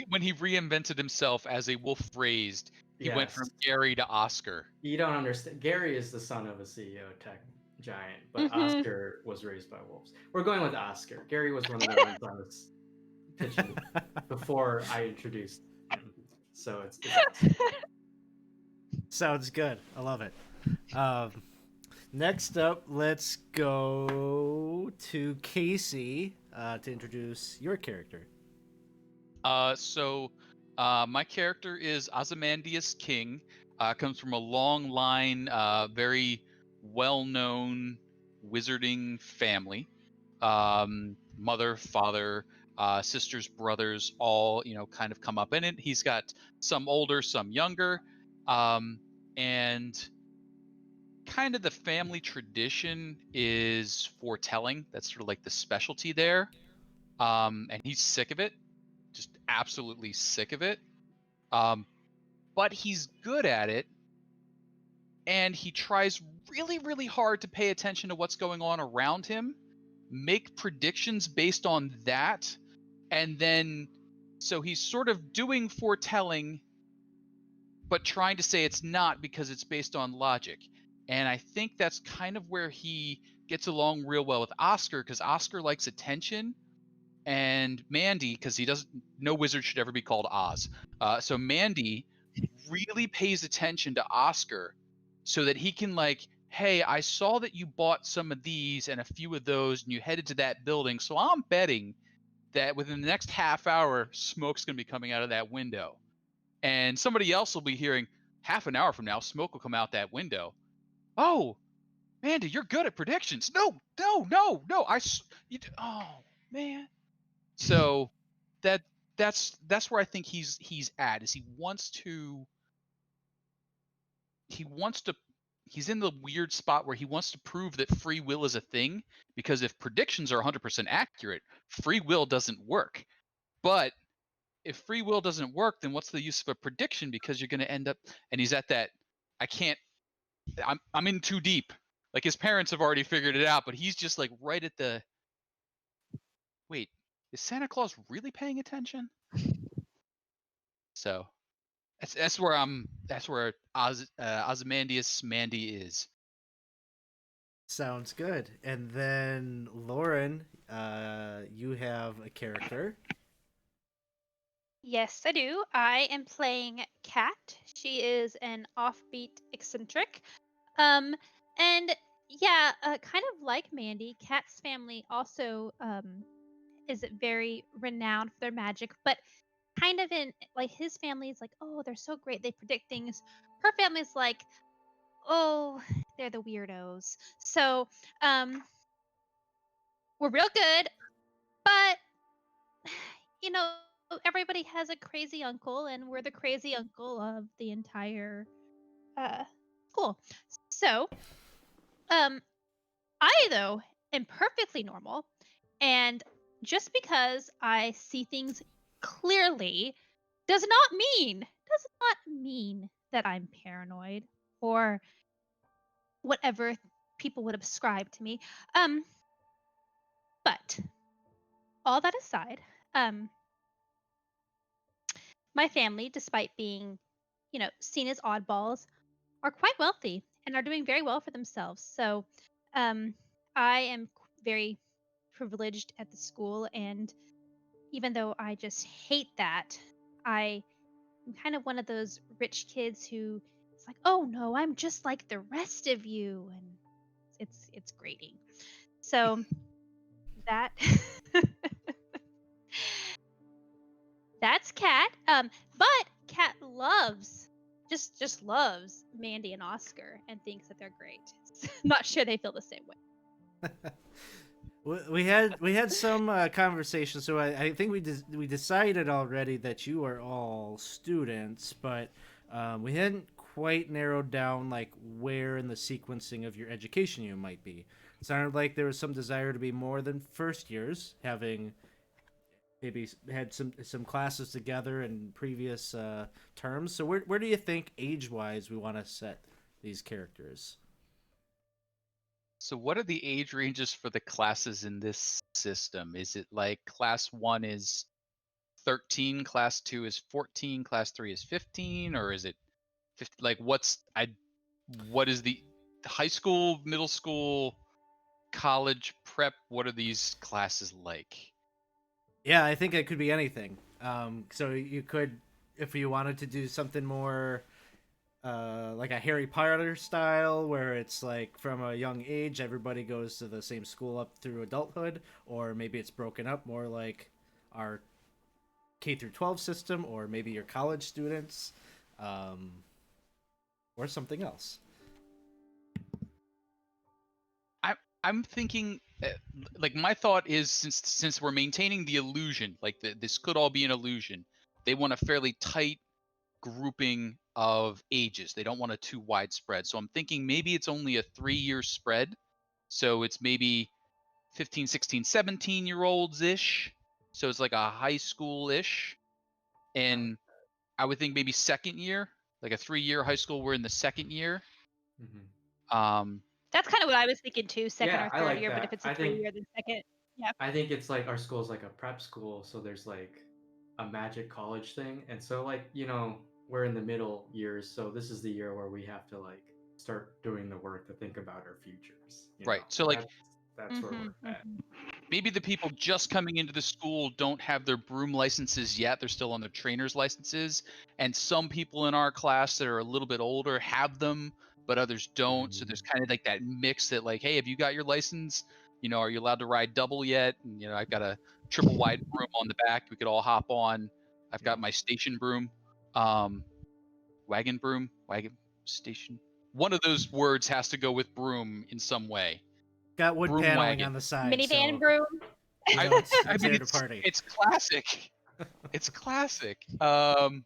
When he reinvented himself as a wolf raised, he went from Gary to Oscar. You don't understand. Gary is the son of a CEO tech giant, but Oscar was raised by wolves. We're going with Oscar. Gary was one of the ones I was pitching before I introduced him. So it's Sounds good. I love it. Next up, let's go to Casey to introduce your character. So my character is Ozymandias King. Comes from a long line, very well-known wizarding family. Mother, father, sisters, brothers, all kind of come up in it. He's got some older, some younger, and kind of the family tradition is foretelling. That's sort of like the specialty there, and he's sick of it, just absolutely sick of it. But he's good at it, and he tries really, really hard to pay attention to what's going on around him, make predictions based on that, And then, so he's sort of doing foretelling, but trying to say it's not because it's based on logic. And I think that's kind of where he gets along real well with Oscar, because Oscar likes attention, and Mandy, because he doesn't, no wizard should ever be called Oz. So Mandy really pays attention to Oscar so that he can, like, hey, I saw that you bought some of these and a few of those and you headed to that building. So I'm betting that within the next half hour, smoke's going to be coming out of that window. And somebody else will be hearing half an hour from now, smoke will come out that window. Oh, Mandy, you're good at predictions. No. Oh, man. So that's where I think he's at. Is he's in the weird spot where he wants to prove that free will is a thing, because if predictions are 100% accurate, free will doesn't work. But if free will doesn't work, then what's the use of a prediction? Because you're going to end up, and he's at that, I'm in too deep. Like, his parents have already figured it out, but he's just like right at the, wait, is Santa Claus really paying attention? So that's where Ozymandias Mandy is. Sounds good. And then Lauren, you have a character. Yes, I do. I am playing Kat. She is an offbeat eccentric. And yeah, kind of like Mandy, Kat's family also is very renowned for their magic, but kind of in like his family is like, oh, they're so great, they predict things. Her family's like, oh, they're the weirdos. So, we're real good, but you know, everybody has a crazy uncle, and we're the crazy uncle of the entire uh, school. So, um, I though am perfectly normal, and just because I see things clearly does not mean that I'm paranoid or whatever people would ascribe to me. Um, but all that aside, um, my family, despite being, seen as oddballs, are quite wealthy and are doing very well for themselves. So, um, I am very privileged at the school, and even though I just hate that, I am kind of one of those rich kids who it's like, oh no, I'm just like the rest of you, and it's grating. So that that's Kat. But Kat just loves Mandy and Oscar and thinks that they're great. Not sure they feel the same way. We had some conversation, so I think we decided already that you are all students, but we hadn't quite narrowed down like where in the sequencing of your education you might be. It sounded like there was some desire to be more than first years, having maybe had some classes together in previous terms. So where do you think age wise we want to set these characters? So what are the age ranges for the classes in this system? Is it like class 1 is 13, class 2 is 14, class 3 is 15, or is it 50? Like, what is the high school, middle school, college, prep? What are these classes like? Yeah, I think it could be anything. So you could, if you wanted to do something more like a Harry Potter style, where it's like from a young age, everybody goes to the same school up through adulthood, or maybe it's broken up more like our K through 12 system, or maybe your college students, um, or something else. I'm thinking, like, my thought is, since we're maintaining the illusion, like this could all be an illusion, they want a fairly tight grouping of ages. They don't want a too wide spread. So I'm thinking maybe it's only a 3-year spread. So it's maybe 15, 16, 17-year-olds ish. So it's like a high school ish. And I would think maybe second year, like a 3-year high school. We're in the second year. Hmm. Um, That's kind of what I was thinking too, second Yeah, or I third like year, but if that. it's a I think 3 year, then second. I think it's like our school's like a prep school, so there's like a magic college thing, and so like we're in the middle years, so this is the year where we have to like start doing the work to think about our futures. Right. So like That's where we're at. maybe the people just coming into the school don't have their broom licenses yet. They're still on their trainer's licenses. And some people in our class that are a little bit older have them, but others don't. So there's kind of like that mix that like, hey, have you got your license? Are you allowed to ride double yet? And I've got a triple wide broom on the back. We could all hop on. I've got my station broom, wagon station. One of those words has to go with broom in some way. Got wood Broom paneling wagon. on the side. Minivan so broom. it's here to party. It's classic. It's classic. And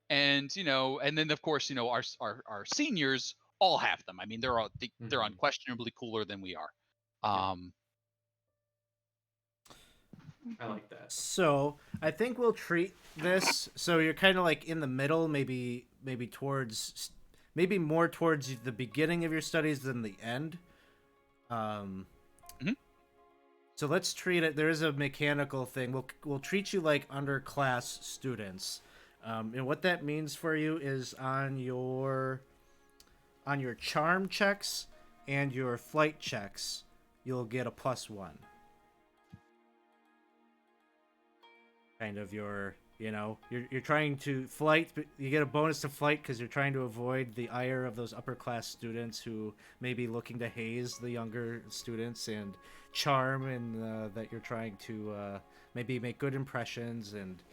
then of course, our seniors all have them. I mean, they're unquestionably cooler than we are. I like that. So I think we'll treat this so you're kind of like in the middle, maybe more towards the beginning of your studies than the end. So let's treat it. There is a mechanical thing. We'll treat you like underclass students, and what that means for you is on your charm checks and your flight checks, you'll get a +1. Kind of you're trying to flight, but you get a bonus to flight because you're trying to avoid the ire of those upper class students who may be looking to haze the younger students, and charm and that you're trying to maybe make good impressions and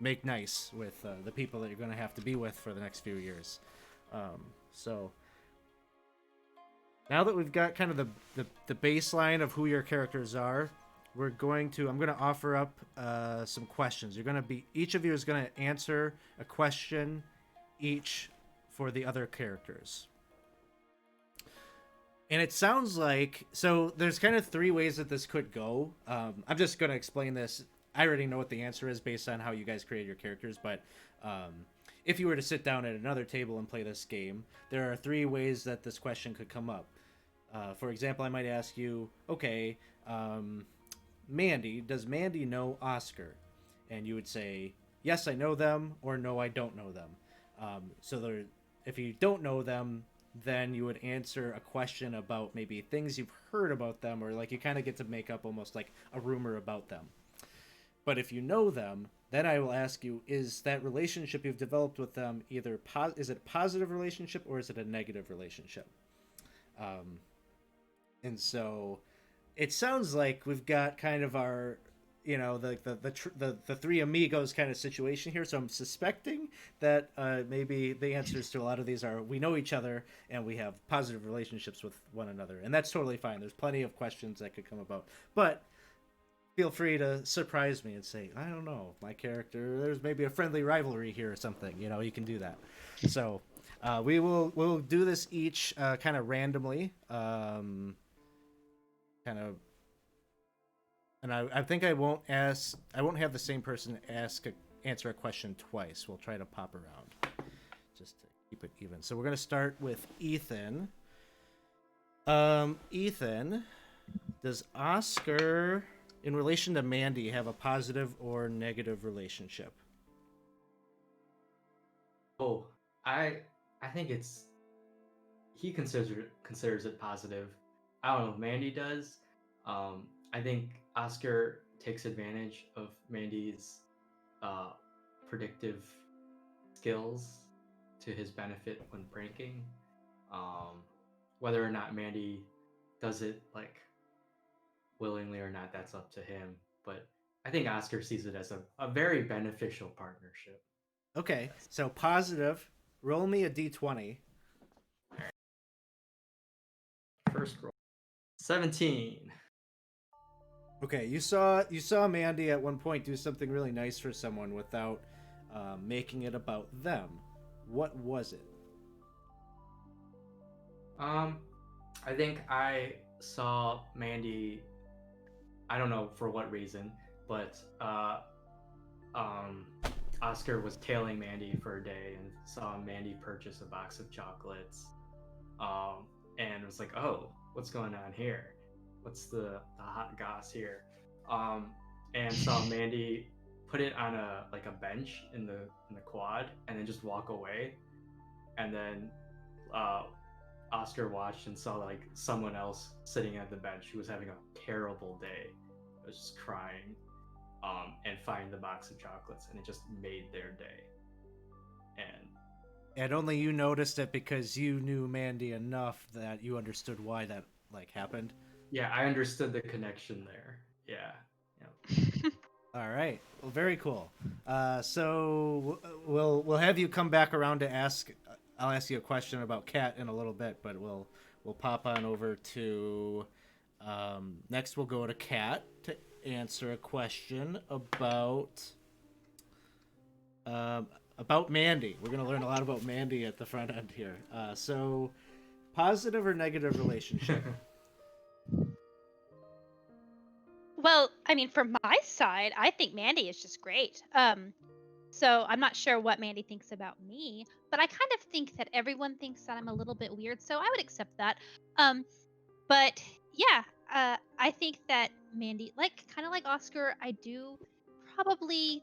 make nice with the people that you're going to have to be with for the next few years. So now that we've got kind of the baseline of who your characters are, I'm going to offer up some questions. Each of you is going to answer a question each for the other characters. And it sounds like, so there's kind of 3 ways that this could go. I'm just going to explain this. I already know what the answer is based on how you guys create your characters, but if you were to sit down at another table and play this game, there are 3 ways that this question could come up. For example, I might ask you, okay, Mandy, does Mandy know Oscar? And you would say, yes, I know them, or no, I don't know them. If you don't know them, then you would answer a question about maybe things you've heard about them, or like you kind of get to make up almost like a rumor about them. But if you know them, then I will ask you, is that relationship you've developed with them is it a positive relationship or is it a negative relationship? And so it sounds like we've got kind of our, the 3 amigos kind of situation here. So I'm suspecting that maybe the answers to a lot of these are we know each other and we have positive relationships with one another. And that's totally fine. There's plenty of questions that could come about. But feel free to surprise me and say, I don't know, my character, there's maybe a friendly rivalry here or something. You can do that. So we'll do this each kind of randomly. And I think I won't have the same person answer a question twice. We'll try to pop around just to keep it even. So we're going to start with Ethan. Ethan, does Oscar, in relation to Mandy, have a positive or negative relationship? Oh, I think he considers it positive. I don't know if Mandy does. I think Oscar takes advantage of Mandy's predictive skills to his benefit when pranking. Whether or not Mandy does it like willingly or not, that's up to him. But I think Oscar sees it as a very beneficial partnership. Okay, so positive. Roll me a d20. First roll. 17. Okay, you saw Mandy at one point do something really nice for someone without making it about them. What was it? I think I saw Mandy, I don't know for what reason, but Oscar was tailing Mandy for a day and saw Mandy purchase a box of chocolates, and was like, oh, what's going on here? what's the hot goss here, and saw Mandy put it on a bench in the quad and then just walk away, and then Oscar watched and saw like someone else sitting at the bench who was having a terrible day, was just crying, and find the box of chocolates, and it just made their day. And only you noticed it because you knew Mandy enough that you understood why that like happened. Yeah, I understood the connection there. Yeah. All right. Well, very cool. So we'll have you come back around to ask. I'll ask you a question about Kat in a little bit, but we'll pop on over to. Next, we'll go to Kat to answer a question about Mandy. We're gonna learn a lot about Mandy at the front end here. So, positive or negative relationship? Well, I mean, from my side, I think Mandy is just great. So I'm not sure what Mandy thinks about me, but I kind of think that everyone thinks that I'm a little bit weird, so I would accept that. But yeah, I think that Mandy, kind of like Oscar, I do probably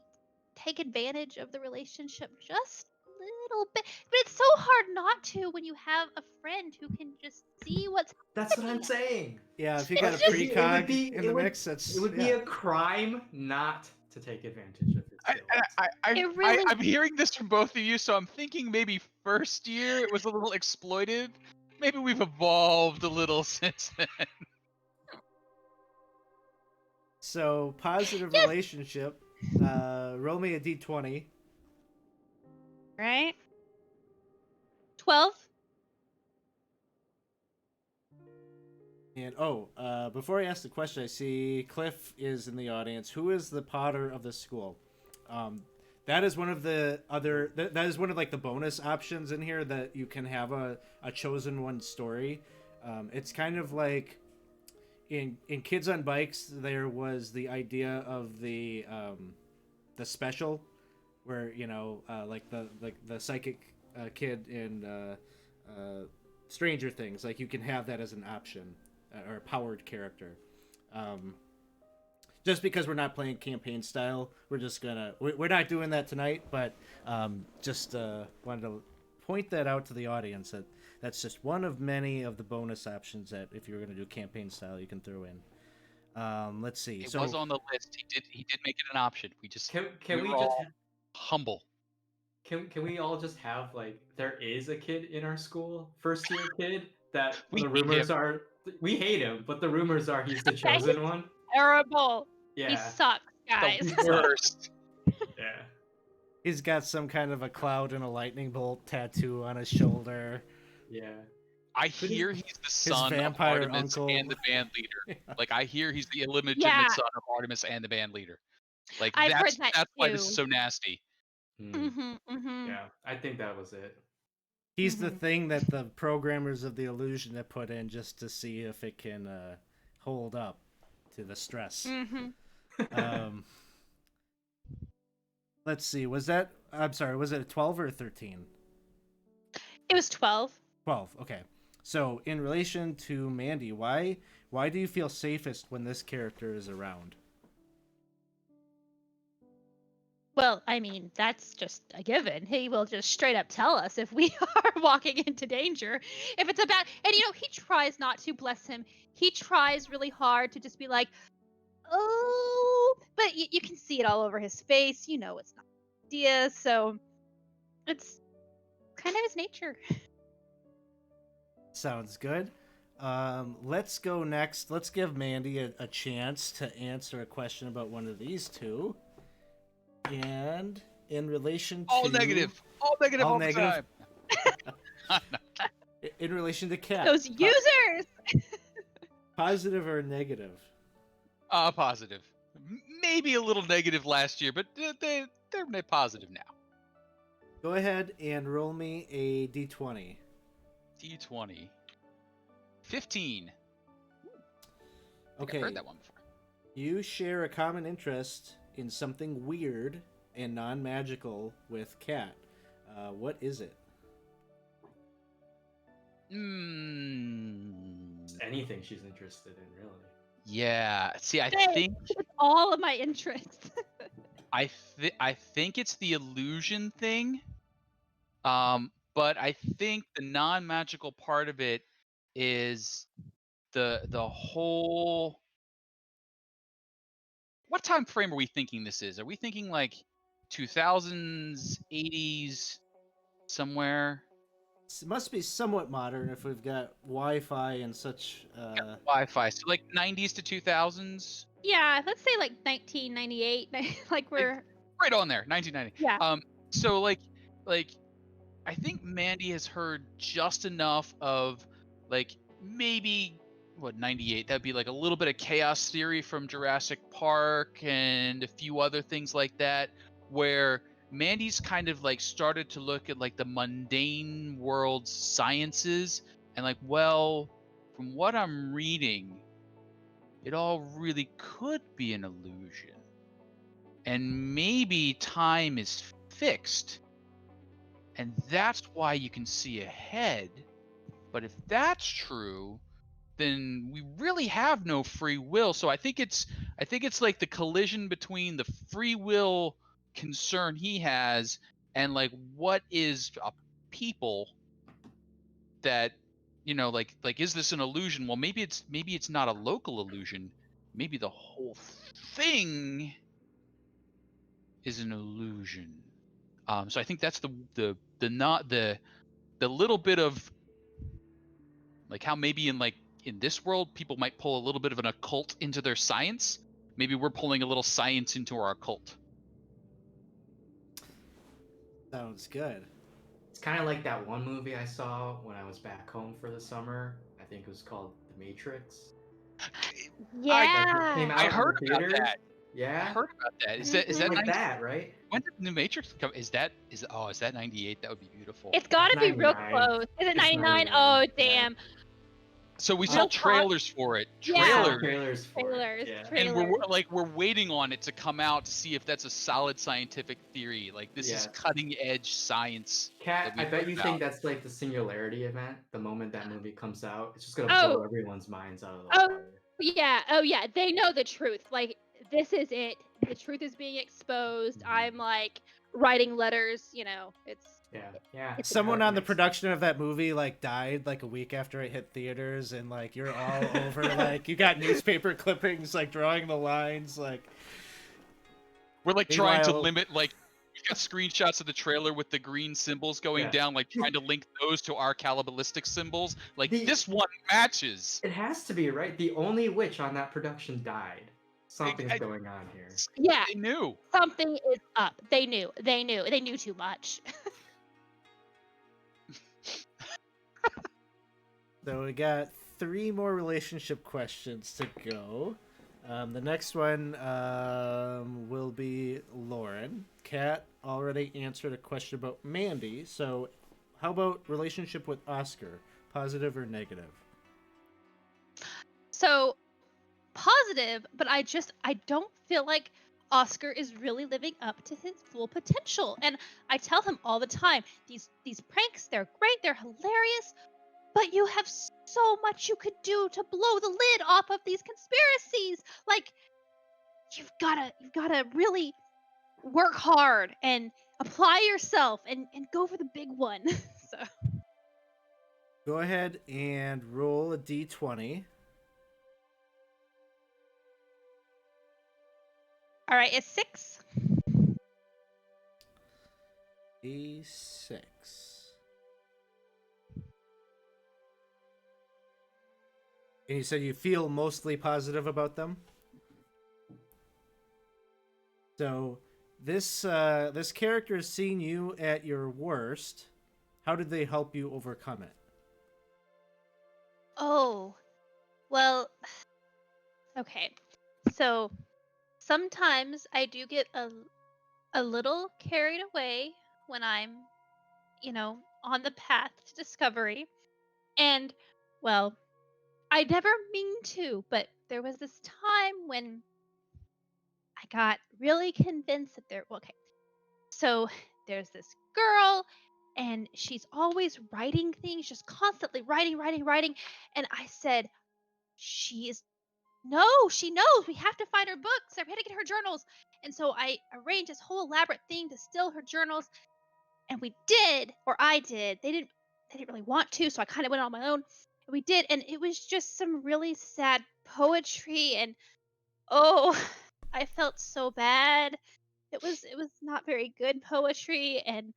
take advantage of the relationship just a little bit, but it's so hard not to when you have a friend who can just see what's That's what I'm happening. saying. Yeah, if you got a It's just- precog in the mix, It would be a crime not to take advantage of his skills. It really- I'm hearing this from both of you, so I'm thinking maybe first year it was a little exploited. Maybe we've evolved a little since then. So, positive Yes. relationship. Roll me a d20. Right? 12? And before I ask the question, I see Cliff is in the audience. Who is the Potter of the school? That is one of the other. That is one of like the bonus options in here that you can have a chosen one story. It's kind of like in Kids on Bikes. There was the idea of the special, where like the psychic kid in Stranger Things. Like you can have that as an option. Or a powered character. Just because we're not playing campaign style, we're not doing that tonight, but just wanted to point that out to the audience that that's just one of many of the bonus options that if you're going to do campaign style, you can throw in. Let's see. It was on the list. He did make it an option. We just Can we we were just all humble. can we all just have like, there is a kid in our school, first year kid, that We the hate rumors him. are we hate him, but the rumors are he's the chosen one. Terrible. He Yeah. sucks, guys. The worst. Yeah. He's got some kind of a cloud and a lightning bolt tattoo on his shoulder. Yeah. I hear he's the son of vampire Artemis uncle. and the band leader. Like I hear he's the illegitimate Yeah. son of Artemis and the band leader. Like I've heard that's that why this is too. so nasty. Yeah, I think that was it. He's the thing that the programmers of the illusion have put in just to see if it can hold up to the stress. Let's see. Was it a 12 or a 13? It was 12. 12. Okay. So, in relation to Mandy, why do you feel safest when this character is around? Well, I mean, that's just a given. He will just straight up tell us if we are walking into danger. If it's about, and he tries not to, bless him. He tries really hard to just be like, oh, but you can see it all over his face. It's not an idea, so it's kind of his nature. Sounds good. Let's go next. Let's give Mandy a chance to answer a question about one of these two. And in relation to... All negative all the negative? time. In relation to Kat. Those users! Positive or negative? Positive. Maybe a little negative last year, but they're positive now. Go ahead and roll me a d20. D20. 15. Okay. I've heard that one before. You share a common interest in something weird and non-magical with Kat. What is it? Anything she's interested in, really. Yeah. See, I Dang, think with all of my interests. I think it's the illusion thing. But I think the non-magical part of it is the whole. What time frame are we thinking this is? Are we thinking like 2000s, 80s, somewhere? It must be somewhat modern if we've got Wi-Fi and such. Wi-Fi, so like 90s to 2000s, Yeah, let's say like 1998. Like we're right on there, 1990. yeah. So like I think Mandy has heard just enough of like maybe what 98. That'd be like a little bit of chaos theory from Jurassic Park and a few other things like that, where Mandy's kind of like started to look at like the mundane world's sciences and like, well, from what I'm reading, it all really could be an illusion. And maybe time is fixed. And that's why you can see ahead. But if that's true, then we really have no free will. So I think it's like the collision between the free will concern he has and like what is a people that like is this an illusion? Well, maybe it's not a local illusion. Maybe the whole thing is an illusion. So I think that's the not the little bit of like how maybe in this world people might pull a little bit of an occult into their science. Maybe we're pulling a little science into our occult. Sounds good. It's kind of like that one movie I saw when I was back home for the summer. I think it was called The Matrix. Yeah. It came I out heard in the about theaters. that. I Yeah, heard about that. Is it's that like 90, that, right? when did the new Matrix come? Is that 98? That would be beautiful. It's got to It's be real 99. close. Is it It's 99? 99. Oh, Yeah. damn. So we saw Real talk. trailers for it. Yeah. Trailers. Trailers for Trailers. it. Yeah. And Trailers. we're waiting on it to come out to see if that's a solid scientific theory. Like this is Yeah. cutting edge science. Kat, that I we've bet heard you about. think that's like the singularity event. The moment that movie comes out, it's just gonna Oh. blow everyone's minds out of the Oh water. yeah. Oh yeah. They know the truth. Like this is it. The truth is being exposed. Mhm. I'm like writing letters. It's Yeah. It's Someone That on the makes- production of that movie like died like a week after it hit theaters, and like you're all over like you got newspaper clippings like drawing the lines like. We're like trying to Meanwhile- limit like we've got screenshots of the trailer with the green symbols going Yeah. down, like trying to link those to our cannibalistic symbols. Like The- this one matches. It has to be, right? The only witch on that production died. Something's going on here. yeah. They knew. Something is up. They knew. They knew too much. So we got 3 more relationship questions to go. The next one will be Lauren. Kat already answered a question about Mandy, so how about relationship with Oscar? Positive or negative? So positive, but I don't feel like Oscar is really living up to his full potential. And I tell him all the time, these pranks, they're great, they're hilarious, but you have so much you could do to blow the lid off of these conspiracies. Like you've gotta really work hard and apply yourself and go for the big one. So Go ahead and roll a d20. all right, it's 6. A6. And you said you feel mostly positive about them? So this character has seen you at your worst. How did they help you overcome it? Oh, well, okay. So sometimes I do get a little carried away when I'm, on the path to discovery. And, well, I never mean to, but there was this time when I got really convinced that okay. So there's this girl and she's always writing things, just constantly writing. And I said, she is no, she knows. We have to find her books. I had to get her journals. And so I arranged this whole elaborate thing to steal her journals. And we did, or I did. They didn't really want to, so I kind of went on my own. And we did, and it was just some really sad poetry. And oh, I felt so bad. It was not very good poetry, and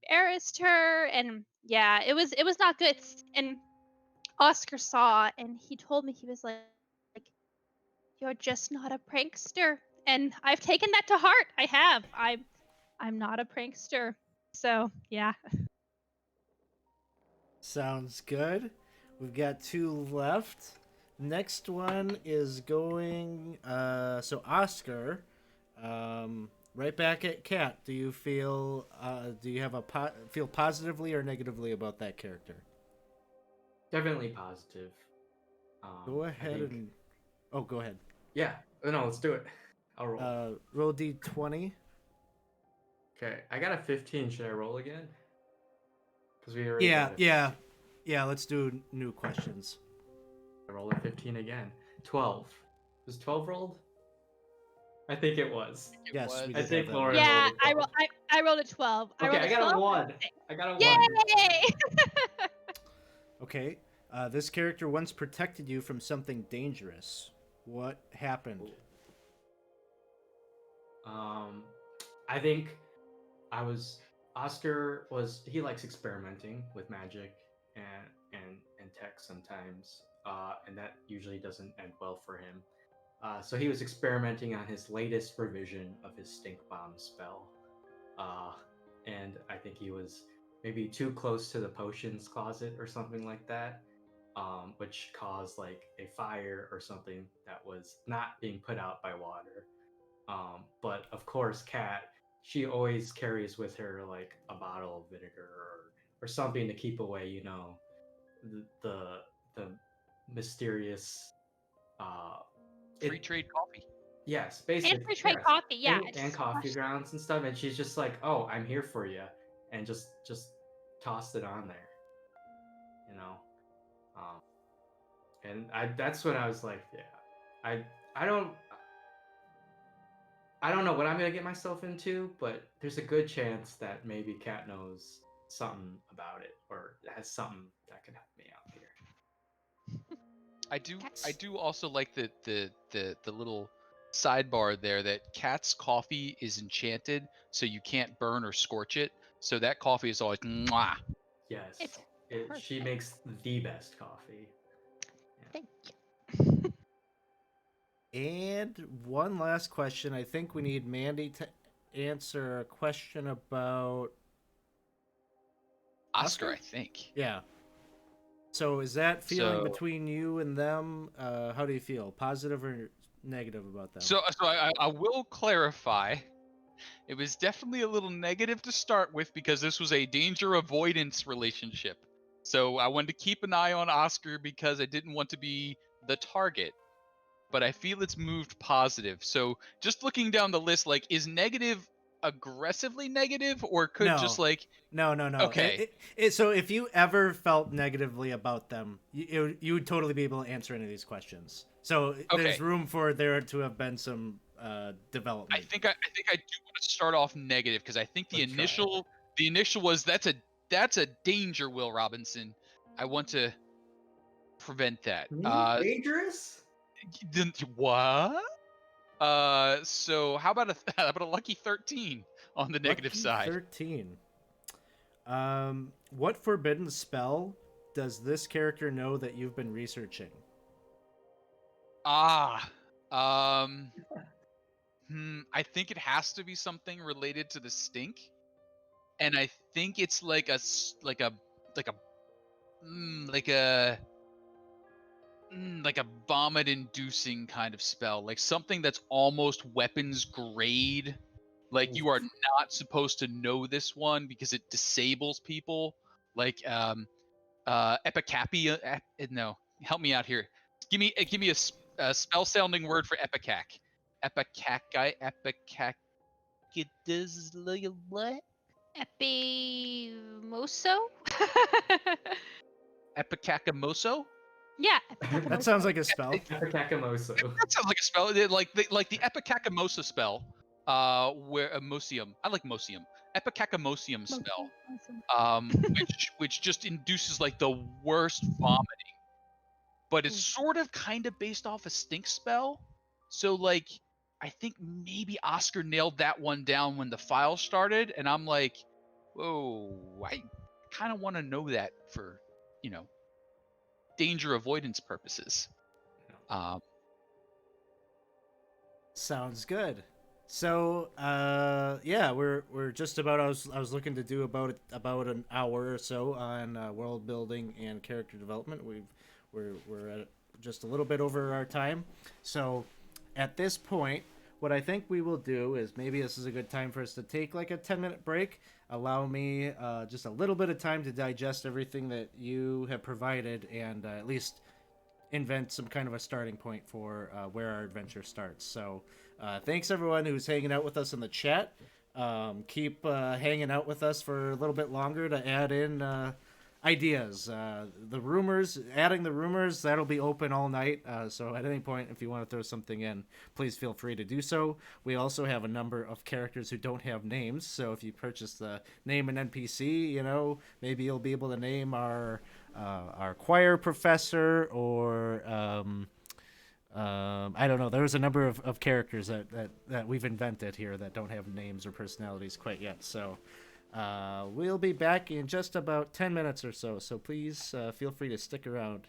embarrassed her. And yeah, it was not good. And Oscar saw, and he told me, he was like, "You're just not a prankster." And I've taken that to heart. I have. I'm not a prankster. So yeah. Sounds good. We've got 2 left. Next one is going. So Oscar, right back at Kat. Do you feel? Do you have feel positively or negatively about that character? Definitely positive. Go I ahead think- and. Oh, go ahead. Yeah. No, let's do it. I'll roll. Roll d20. Okay, I got a 15. Should I roll again? Because we already Yeah, got a yeah, yeah. Let's do new questions. I rolled a 15 again. 12. Was 12 rolled? I think it was. It Yes, was. we I did think have that. Laura Yeah, rolled a I 12. rolled a 12. Okay, rolled I got 12. a 1. I got a 1. Yay! Okay. This character once protected you from something dangerous. What happened? I think Oscar he likes experimenting with magic and tech sometimes, and that usually doesn't end well for him. So he was experimenting on his latest revision of his stink bomb spell, and I think he was maybe too close to the potions closet or something like that, which caused like a fire or something that was not being put out by water. But of course, Kat, she always carries with her like a bottle of vinegar or something to keep away, the mysterious Free trade coffee. yes, basically And free trade yes. coffee, yeah. and coffee grounds and stuff, and she's just like, "Oh, I'm here for you," and just tossed it on there, you know. And that's when I was like, yeah, I I don't I don't know what I'm gonna get myself into, but there's a good chance that maybe Kat knows something about it or has something that can help me out here. I do also like the little sidebar there that Cat's coffee is enchanted, so you can't burn or scorch it. So that coffee is always mwah. Yes, It's she perfect. makes the best coffee. Thank you. And one last question. I think we need Mandy to answer a question about Oscar, Oscar? I think. yeah. So is that feeling So- between you and them? How do you feel? Positive or negative about them? So I will clarify. It was definitely a little negative to start with because this was a danger avoidance relationship. So I wanted to keep an eye on Oscar because I didn't want to be the target. But I feel it's moved positive. So just looking down the list, like, is negative aggressively negative, or could No. just like No. Okay. So if you ever felt negatively about them, you would totally be able to answer any of these questions. So there's Okay. room for there to have been some development. I think I do want to start off negative because I think the Let's try it. initial was that's a danger, Will Robinson. I want to prevent that. Dangerous? What? So how about how about a lucky 13 on the negative Lucky side? 13. What forbidden spell does this character know that you've been researching? I think it has to be something related to the stink, and I think it's like a s- like a like a mm, like a vomit inducing kind of spell, like something that's almost weapons grade. Like you are not supposed to know this one because it disables people. Like epicapia. No, help me out here. Give me a spell sounding word for epicac. Epicaci. Epicac. It does like what? Epimoso? Epicacamoso. Yeah. That sounds like a spell. Epicakamoso. That sounds like a spell. Like the Epicakamosa spell. Where Mosium. I like Mosium. Epicacamosium spell. Which just induces like the worst vomiting. But it's sort of kind of based off a stink spell. So like I think maybe Oscar nailed that one down when the file started, and I'm like, whoa, I kind of want to know that for, danger avoidance purposes. Sounds good. So, yeah, we're just about. I was looking to do about an hour or so on world building and character development. We're at just a little bit over our time. So, at this point, what I think we will do is maybe this is a good time for us to take like a 10-minute break. Allow me just a little bit of time to digest everything that you have provided, and at least invent some kind of a starting point for where our adventure starts. So thanks everyone who's hanging out with us in the chat. Keep hanging out with us for a little bit longer to add in ideas. Adding the rumors, that'll be open all night. So at any point, if you want to throw something in, please feel free to do so. We also have a number of characters who don't have names. So if you purchase the name an NPC, maybe you'll be able to name our choir professor, or I don't know. There's a number of characters that we've invented here that don't have names or personalities quite yet. So we'll be back in just about 10 minutes or so. So please feel free to stick around.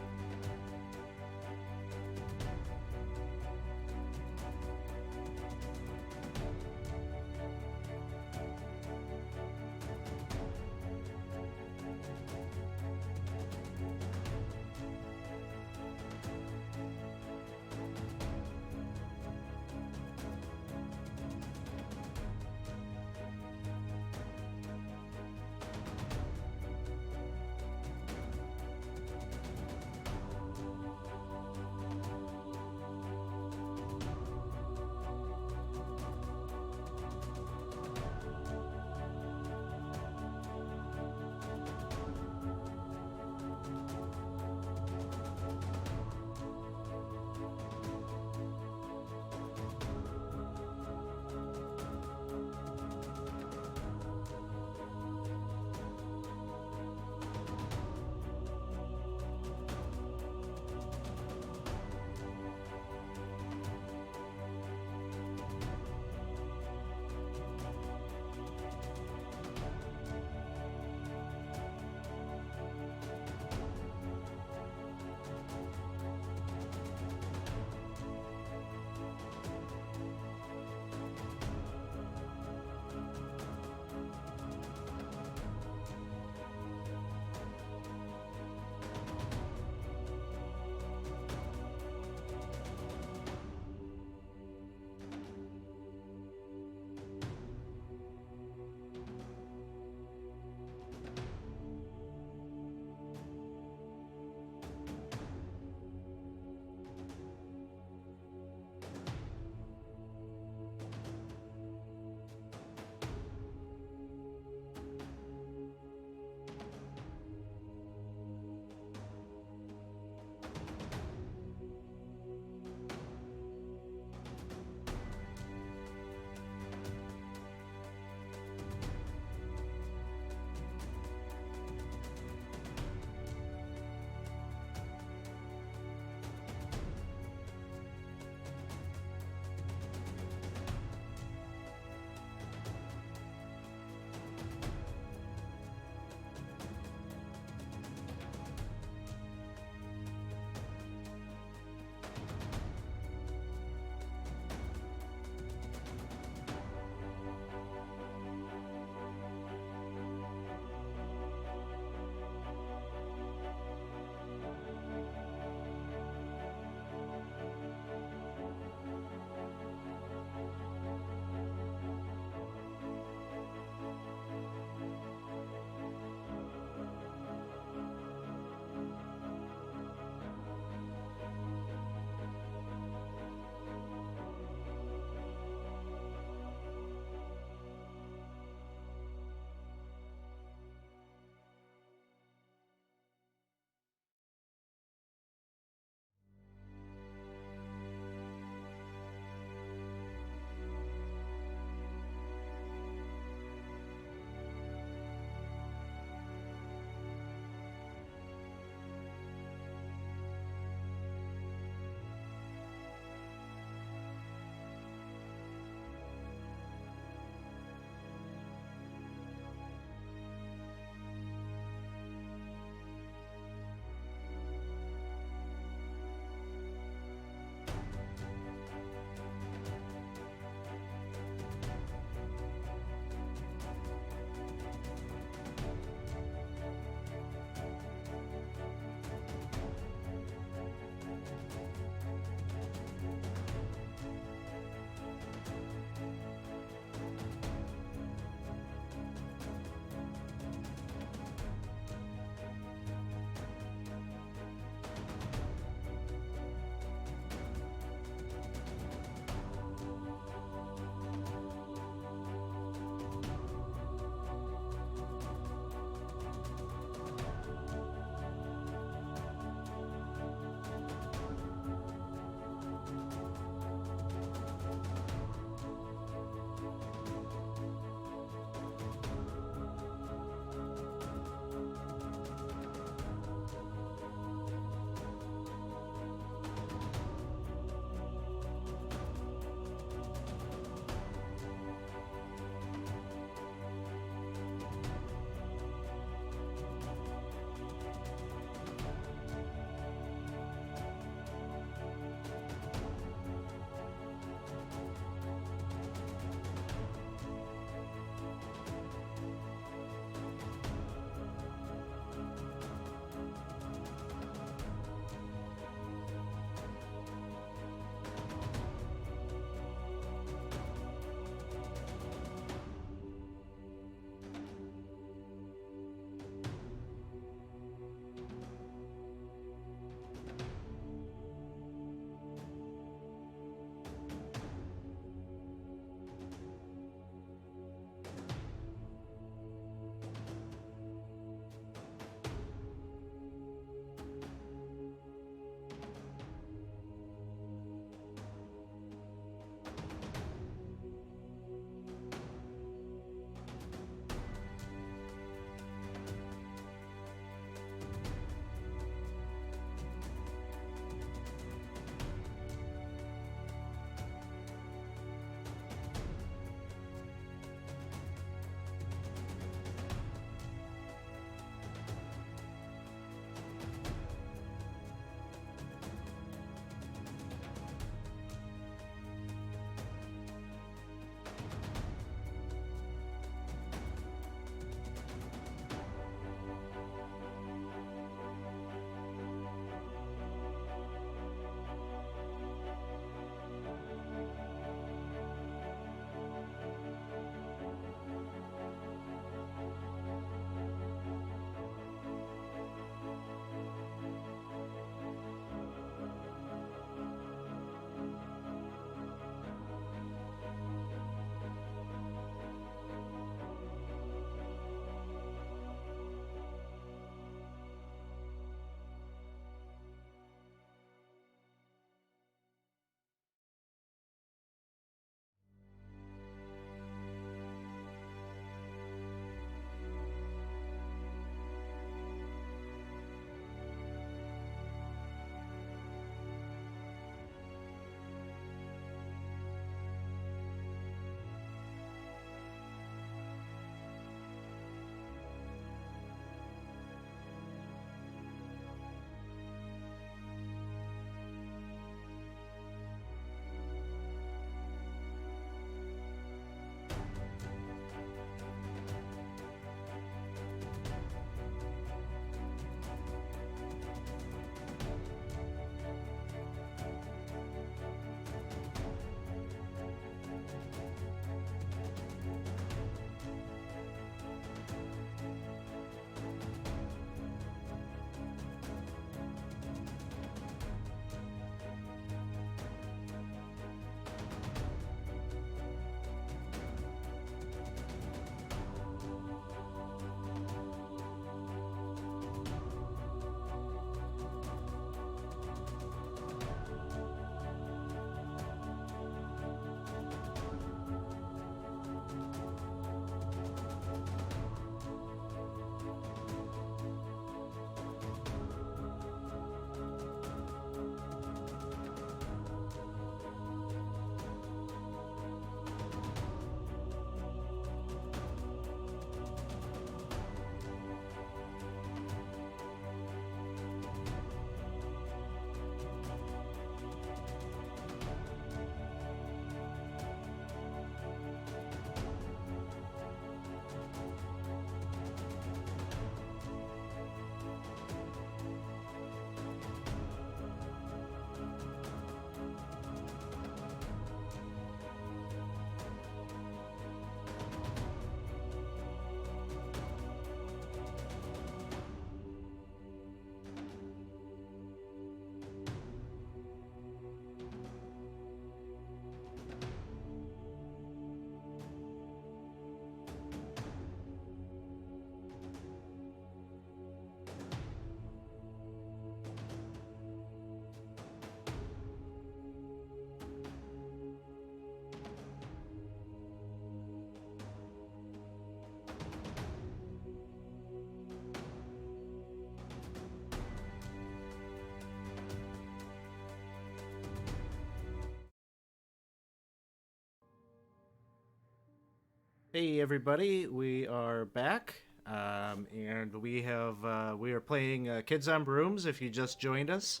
Hey everybody, we are back, and we are playing Kids on Brooms. If you just joined us,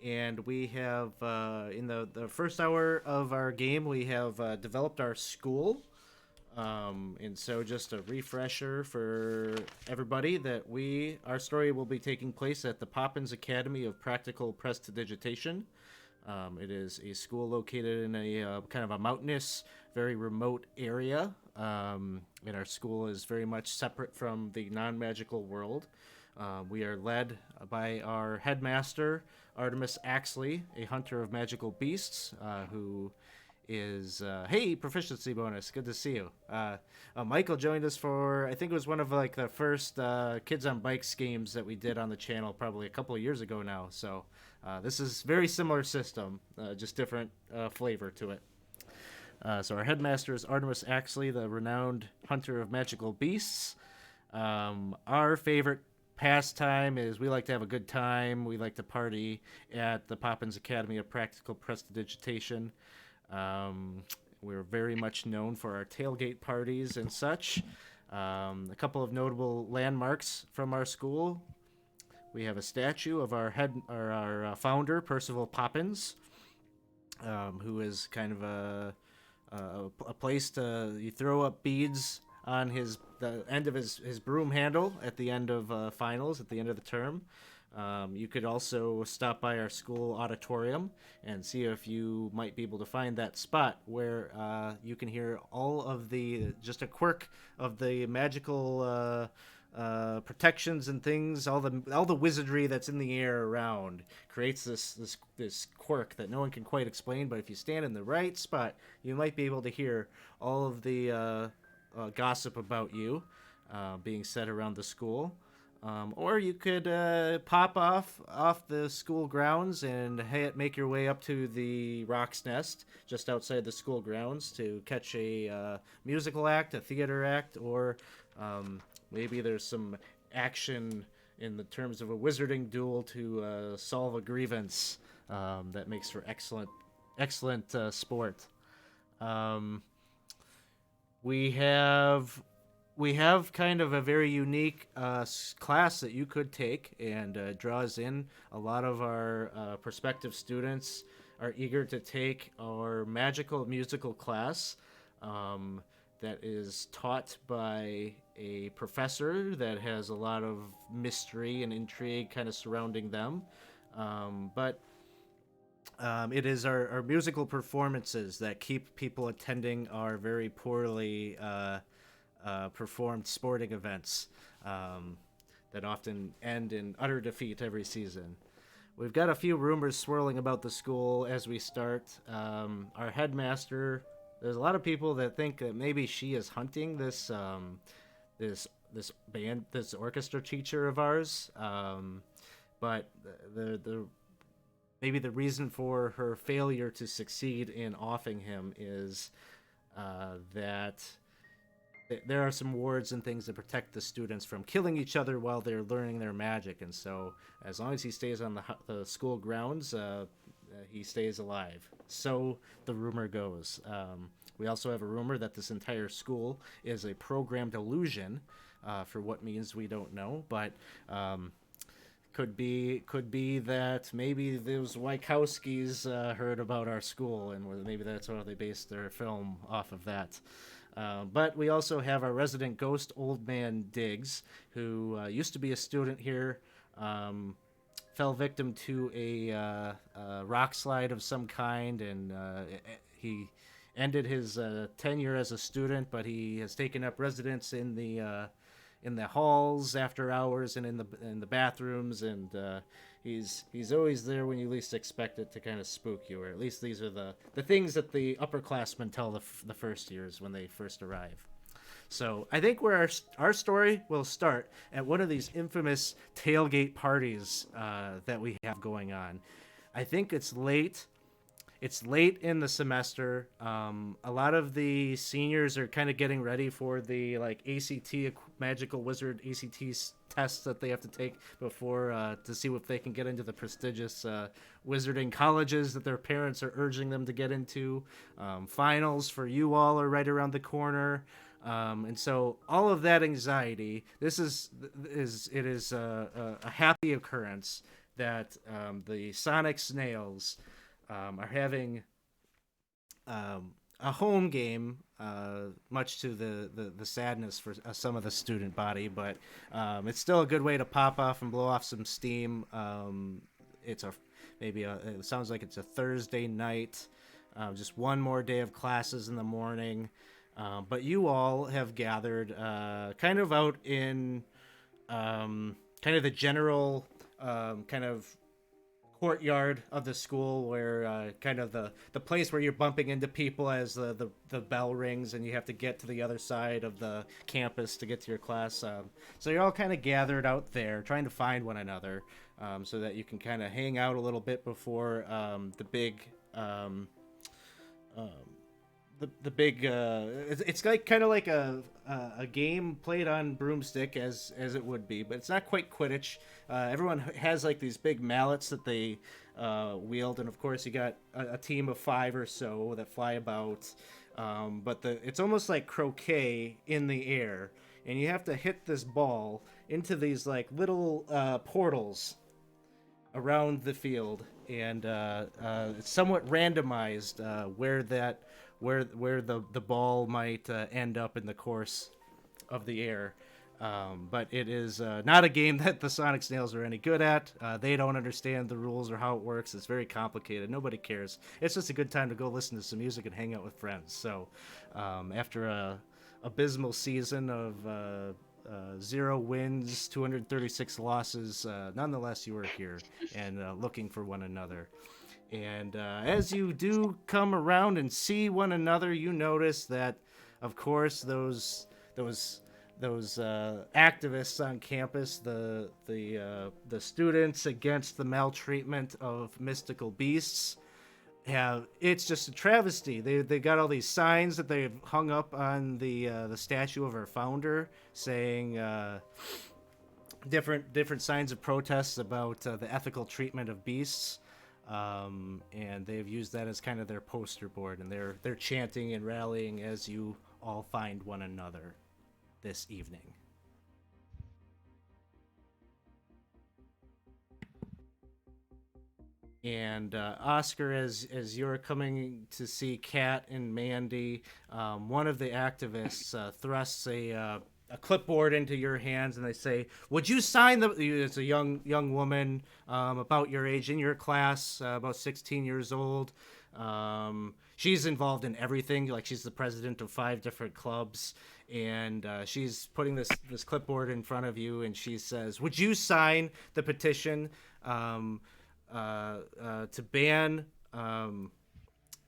and we have in the first hour of our game, we have developed our school, and so just a refresher for everybody that our story will be taking place at the Poppins Academy of Practical Prestidigitation. It is a school located in a kind of a mountainous, very remote area, and our school is very much separate from the non-magical world. We are led by our headmaster, Artemis Axley, a hunter of magical beasts, who is hey, proficiency bonus, good to see you. Michael joined us for, I think it was one of like the first Kids on Bikes games that we did on the channel probably a couple of years ago now, so this is very similar system, just different flavor to it. So our headmaster is Artemis Axley, the renowned hunter of magical beasts. Our favorite pastime is we like to have a good time. We like to party at the Poppins Academy of Practical Prestidigitation. We're very much known for our tailgate parties and such. A couple of notable landmarks from our school. We have a statue of our founder, Percival Poppins, who is kind of a place you throw up beads on the end of his broom handle at the end of finals, at the end of the term. You could also stop by our school auditorium and see if you might be able to find that spot where you can hear all of just a quirk of the magical protections and things, all the wizardry that's in the air around creates this quirk that no one can quite explain. But if you stand in the right spot, you might be able to hear all of the gossip about you being said around the school. Or you could pop off the school grounds and make your way up to the Rock's Nest just outside the school grounds to catch a musical act, a theater act, or maybe there's some action in the terms of a wizarding duel to solve a grievance that makes for excellent sport. We have kind of a very unique class that you could take, and draws in a lot of our prospective students are eager to take our magical musical class that is taught by a professor that has a lot of mystery and intrigue kind of surrounding them. But it is our musical performances that keep people attending our very poorly performed sporting events that often end in utter defeat every season. We've got a few rumors swirling about the school as we start. Our headmaster, there's a lot of people that think that maybe she is hunting this orchestra teacher of ours. But maybe the reason for her failure to succeed in offing him is that there are some wards and things that protect the students from killing each other while they're learning their magic, and so as long as he stays on the school grounds, he stays alive. So the rumor goes. We also have a rumor that this entire school is a programmed illusion, for what means we don't know, but could be that maybe those Wachowskis heard about our school, and maybe that's why they based their film off of that. But we also have our resident ghost, Old Man Diggs, who used to be a student here, fell victim to a rock slide of some kind, and he ended his tenure as a student, but he has taken up residence in the halls after hours and in the bathrooms, and he's always there when you least expect it to kind of spook you, or at least these are the things that the upperclassmen tell the first years when they first arrive. So I think where our story will start at one of these infamous tailgate parties that we have going on. I think it's late. It's late in the semester. A lot of the seniors are kind of getting ready for the ACT Magical Wizard ACT tests that they have to take before to see if they can get into the prestigious wizarding colleges that their parents are urging them to get into. Finals for you all are right around the corner. And so all of that anxiety, this is a happy occurrence that the Sonic Snails are having a home game, much to the sadness for some of the student body, but it's still a good way to pop off and blow off some steam. It's it sounds like it's a Thursday night, just one more day of classes in the morning. But you all have gathered kind of out in kind of the general kind of courtyard of the school, where kind of the place where you're bumping into people as the bell rings and you have to get to the other side of the campus to get to your class. So you're all kind of gathered out there trying to find one another, so that you can kind of hang out a little bit before the big it's like kind of like a game played on broomstick as it would be, but it's not quite Quidditch. Everyone has like these big mallets that they wield, and of course you got a team of 5 or so that fly about. But it's almost like croquet in the air, and you have to hit this ball into these like little portals around the field, and it's somewhat randomized where the ball might end up in the course of the air. But it is not a game that the Sonic Snails are any good at. They don't understand the rules or how it works. It's very complicated. Nobody cares. It's just a good time to go listen to some music and hang out with friends. So after a abysmal season of 0 wins, 236 losses, nonetheless you are here and looking for one another. And as you do come around and see one another, you notice that, of course, those activists on campus, the students against the maltreatment of mystical beasts, it's just a travesty. They got all these signs that they've hung up on the statue of our founder, saying different signs of protests about the ethical treatment of beasts. And they've used that as kind of their poster board, and they're chanting and rallying as you all find one another this evening. And Oscar, as you're coming to see Kat and Mandy, one of the activists thrusts a clipboard into your hands, and they say, "Would you sign It's a young woman, about your age, in your class, about 16 years old. She's involved in everything. Like, she's the president of 5 different clubs, and she's putting this clipboard in front of you, and she says, "Would you sign the petition to ban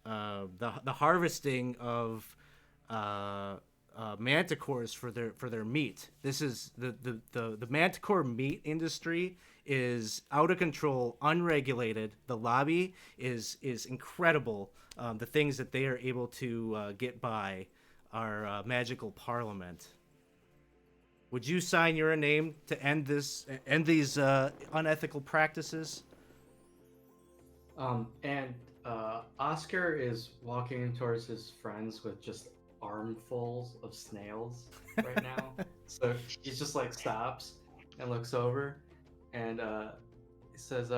the harvesting of manticores for their meat?" This is the manticore meat industry is out of control, unregulated. The lobby is incredible. The things that they are able to get by our magical parliament. Would you sign your name to end these unethical practices? And Oscar is walking towards his friends with just armfuls of snails right now. So he just like stops and looks over, and he says,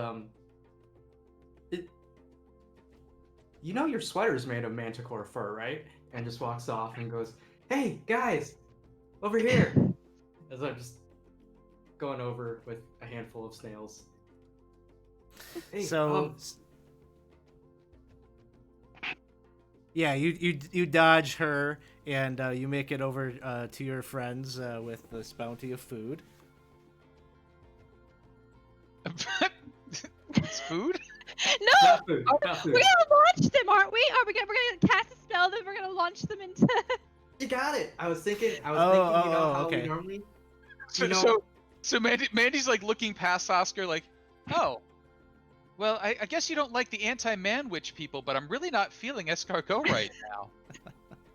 "You know your sweater's made of manticore fur, right?" And just walks off and goes, "Hey guys, over here!" As I'm just going over with a handful of snails. Hey, yeah, you dodge her, and you make it over to your friends with this bounty of food. It's food? No! Not food, not food. We're gonna launch them, aren't we? We're gonna cast a spell, then we're gonna launch them into... You got it. I was thinking, you know how okay. we normally. So Mandy's like looking past Oscar, like, "Oh, well, I guess you don't like the anti-man witch people, but I'm really not feeling escargot right now."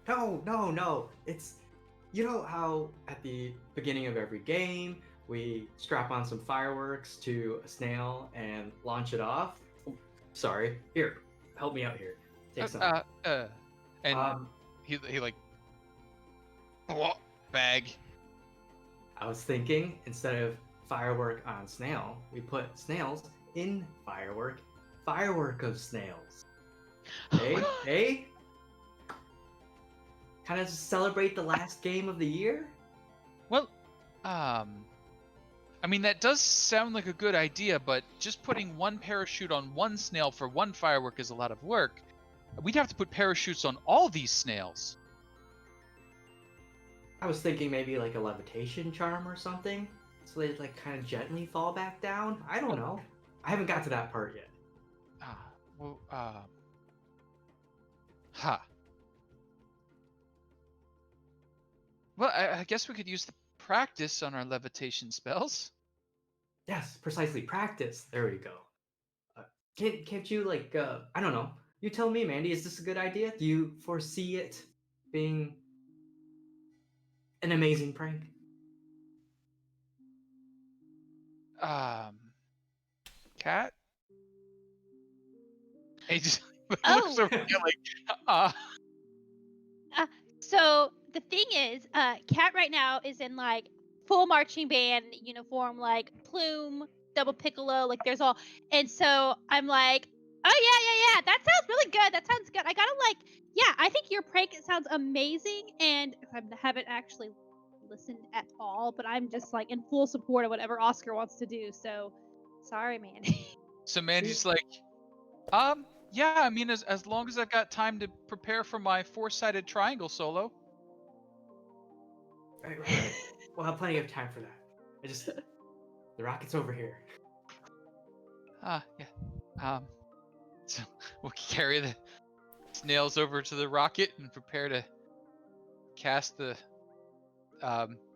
No. It's, you know how at the beginning of every game we strap on some fireworks to a snail and launch it off. Oh, sorry. Here, help me out here. Take some. And he like Oh, bag. I was thinking instead of firework on snail, we put snails in firework of snails. Hey? Kind of celebrate the last game of the year? Well, I mean, that does sound like a good idea, but just putting one parachute on one snail for one firework is a lot of work. We'd have to put parachutes on all these snails. I was thinking maybe like a levitation charm or something, so they like kind of gently fall back down. I don't know. I haven't got to that part yet. Huh. Well, I guess we could use the practice on our levitation spells. Yes, precisely. Practice. There we go. Can't you like I don't know. You tell me, Mandy. Is this a good idea? Do you foresee it being an amazing prank? Cat? Hey, just Oh. looks over here like, So the thing is, Kat right now is in like full marching band uniform, like plume, double piccolo, like there's all. And so I'm like, oh yeah, that sounds really good. That sounds good. I gotta like, yeah, I think your prank sounds amazing, and I haven't actually listened at all, but I'm just like in full support of whatever Oscar wants to do. So sorry, man. So Mandy's like, yeah, I mean, as long as I've got time to prepare for my four-sided triangle solo. Right. We'll have plenty of time for that. The rocket's over here. Yeah. So we'll carry the snails over to the rocket and prepare to cast the,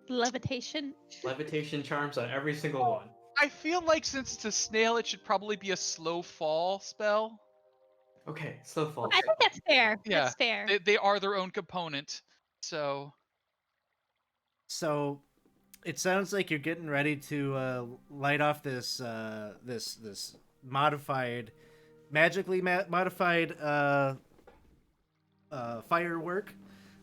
Levitation. Levitation charms on every single one. I feel like since it's a snail, it should probably be a slow fall spell. Okay, slow fall. I think that's fair. Yeah, That's fair. They are their own component, so. So, it sounds like you're getting ready to light off this this magically modified firework,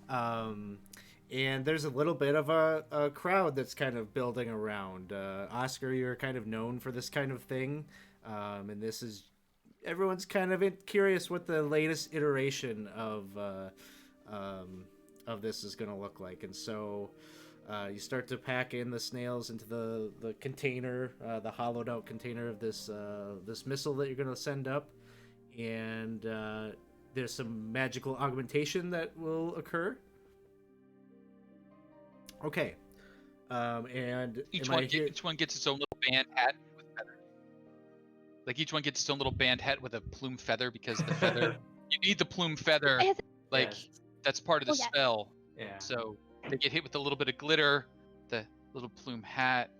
and there's a little bit of a crowd that's kind of building around. Oscar, you're kind of known for this kind of thing, and everyone's kind of curious what the latest iteration of this is going to look like, and so. You start to pack in the snails into the container, the hollowed out container of this missile that you're going to send up, and there's some magical augmentation that will occur. Okay, and Each one gets its own little band hat with feather. Like each one gets its own little band hat with a plume feather because the feather you need the plume feather. Like Yes. that's part of the Oh, yeah. spell. Yeah. So they get hit with a little bit of glitter, the little plume hat.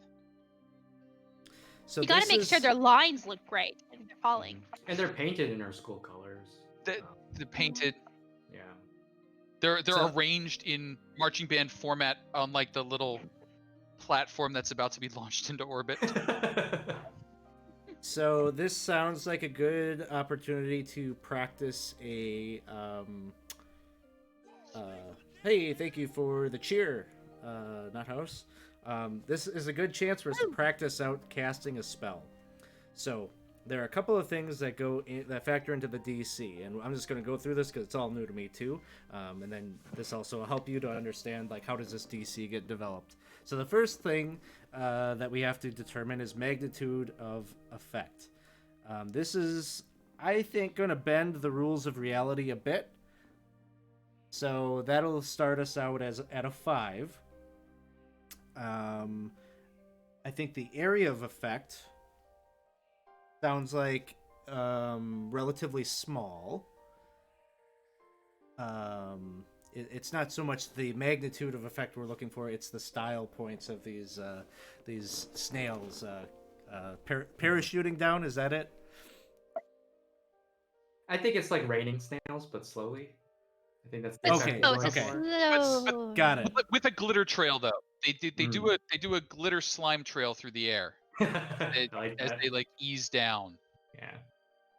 So You gotta make sure their lines look great and they're falling. And they're painted in our school colors. The painted. Yeah. They're So- arranged in marching band format on like the little platform that's about to be launched into orbit. So this sounds like a good opportunity to practice a hey, thank you for the cheer, Nuthouse. This is a good chance for us to practice out casting a spell. So there are a couple of things that that factor into the DC, and I'm just going to go through this because it's all new to me too. And then this also will help you to understand like how does this DC get developed. So the first thing that we have to determine is magnitude of effect. This is, I think, going to bend the rules of reality a bit. So that'll start us out at a 5. I think the area of effect sounds like relatively small. It's not so much the magnitude of effect we're looking for; it's the style points of these snails parachuting down. Is that it? I think it's like raining snails, but slowly. I think that's Okay, exactly what we're okay. looking Slow. Got it. With a glitter trail though. They do a glitter slime trail through the air for. I like as that. they like ease down. Yeah.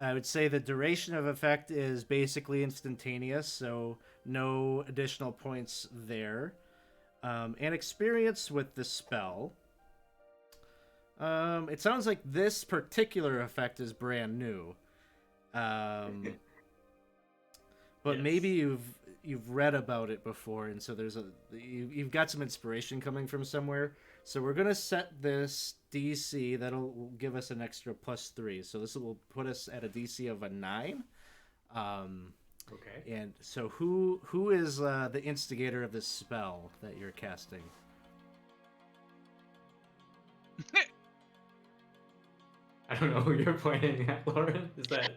I would say the duration of effect is basically instantaneous, so no additional points there. and experience with the spell. It sounds like this particular effect is brand new. But Yes. maybe you've read about it before, and so you've got some inspiration coming from somewhere. So we're gonna set this DC that'll give us an extra +3. So this will put us at a DC of a 9. Okay. And so who is the instigator of this spell that you're casting? I don't know who you're pointing at, Lauren. Is that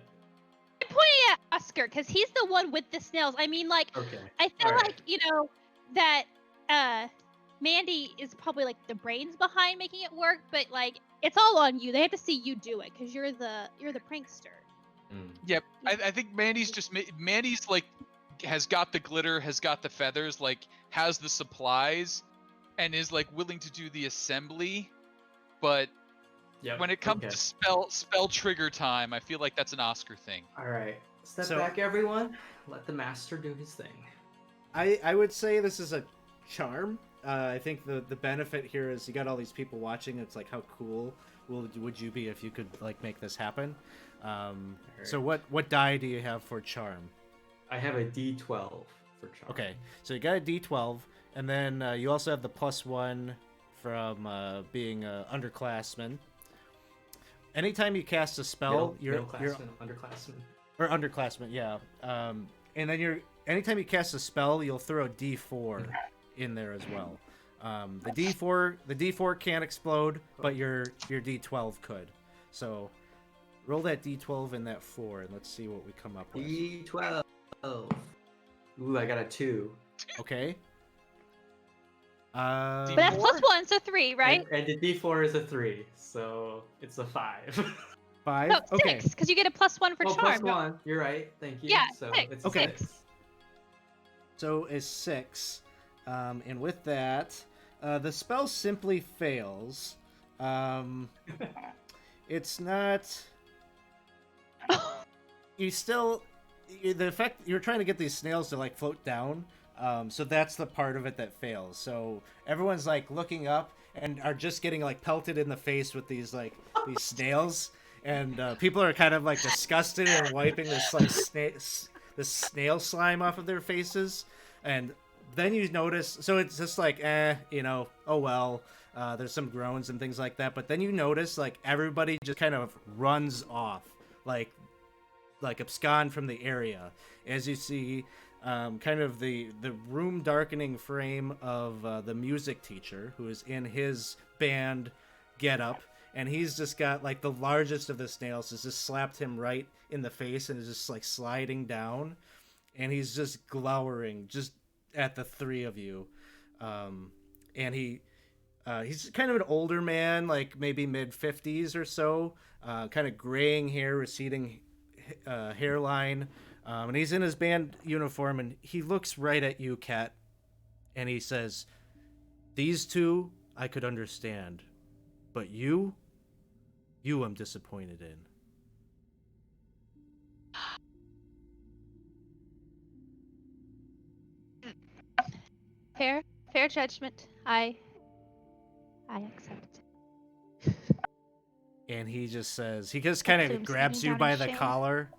I'm pointing at Oscar because he's the one with the snails. I mean, like, okay? I feel All right. like, you know, that Mandy is probably like the brains behind making it work, but like it's all on you. They have to see you do it because you're the prankster. Yep. I think Mandy's Mandy's like has got the glitter, has got the feathers, like has the supplies, and is like willing to do the assembly. But Yep. when it comes okay. to spell trigger time, I feel like that's an Oscar thing. All right. Step So- back, everyone. Let the master do his thing. I would say this is a charm. I think the benefit here is you got all these people watching. It's like, how cool would you be if you could like make this happen? So what die do you have for charm? I have a D12 for charm. Okay, so you got a D12, and then you also have the +1 from being an underclassman. Anytime you cast a spell, you're underclassman. or underclassman, yeah. And then anytime you cast a spell, you'll throw a D4 in there as well. The D4 can't explode, but your D12 could. So roll that D12 and that 4, and let's see what we come up with. D12. Ooh, I got a 2. Okay. But that's +1, so 3, right? And the D4 is a 3, so it's a 5. 5. No, Okay. 6, because you get a +1 for Oh, charm. +1. You're right. Thank you. Yeah, so 6. it's a Okay. 6. So is 6. And with that, the spell simply fails. It's not. The effect, you're trying to get these snails to like float down. So that's the part of it that fails. So everyone's like looking up and are just getting like pelted in the face with these snails, and people are kind of like disgusted and wiping this like this snail slime off of their faces. And then you notice, so it's just like, oh well. There's some groans and things like that, but then you notice like everybody just kind of runs off, like abscond from the area, as you see kind of the room darkening frame of the music teacher, who is in his band getup, and he's just got like the largest of the snails has just slapped him right in the face and is just like sliding down, and he's just glowering just at the three of you, and he's kind of an older man, like maybe mid-50s or so, kind of graying hair, receding hairline, and he's in his band uniform, and he looks right at you, Kat, and he says, "These two I could understand, but you I'm disappointed in." Fair judgment. I accept. And he just says, he just kind of Assumes grabs something you down by his the chin. collar,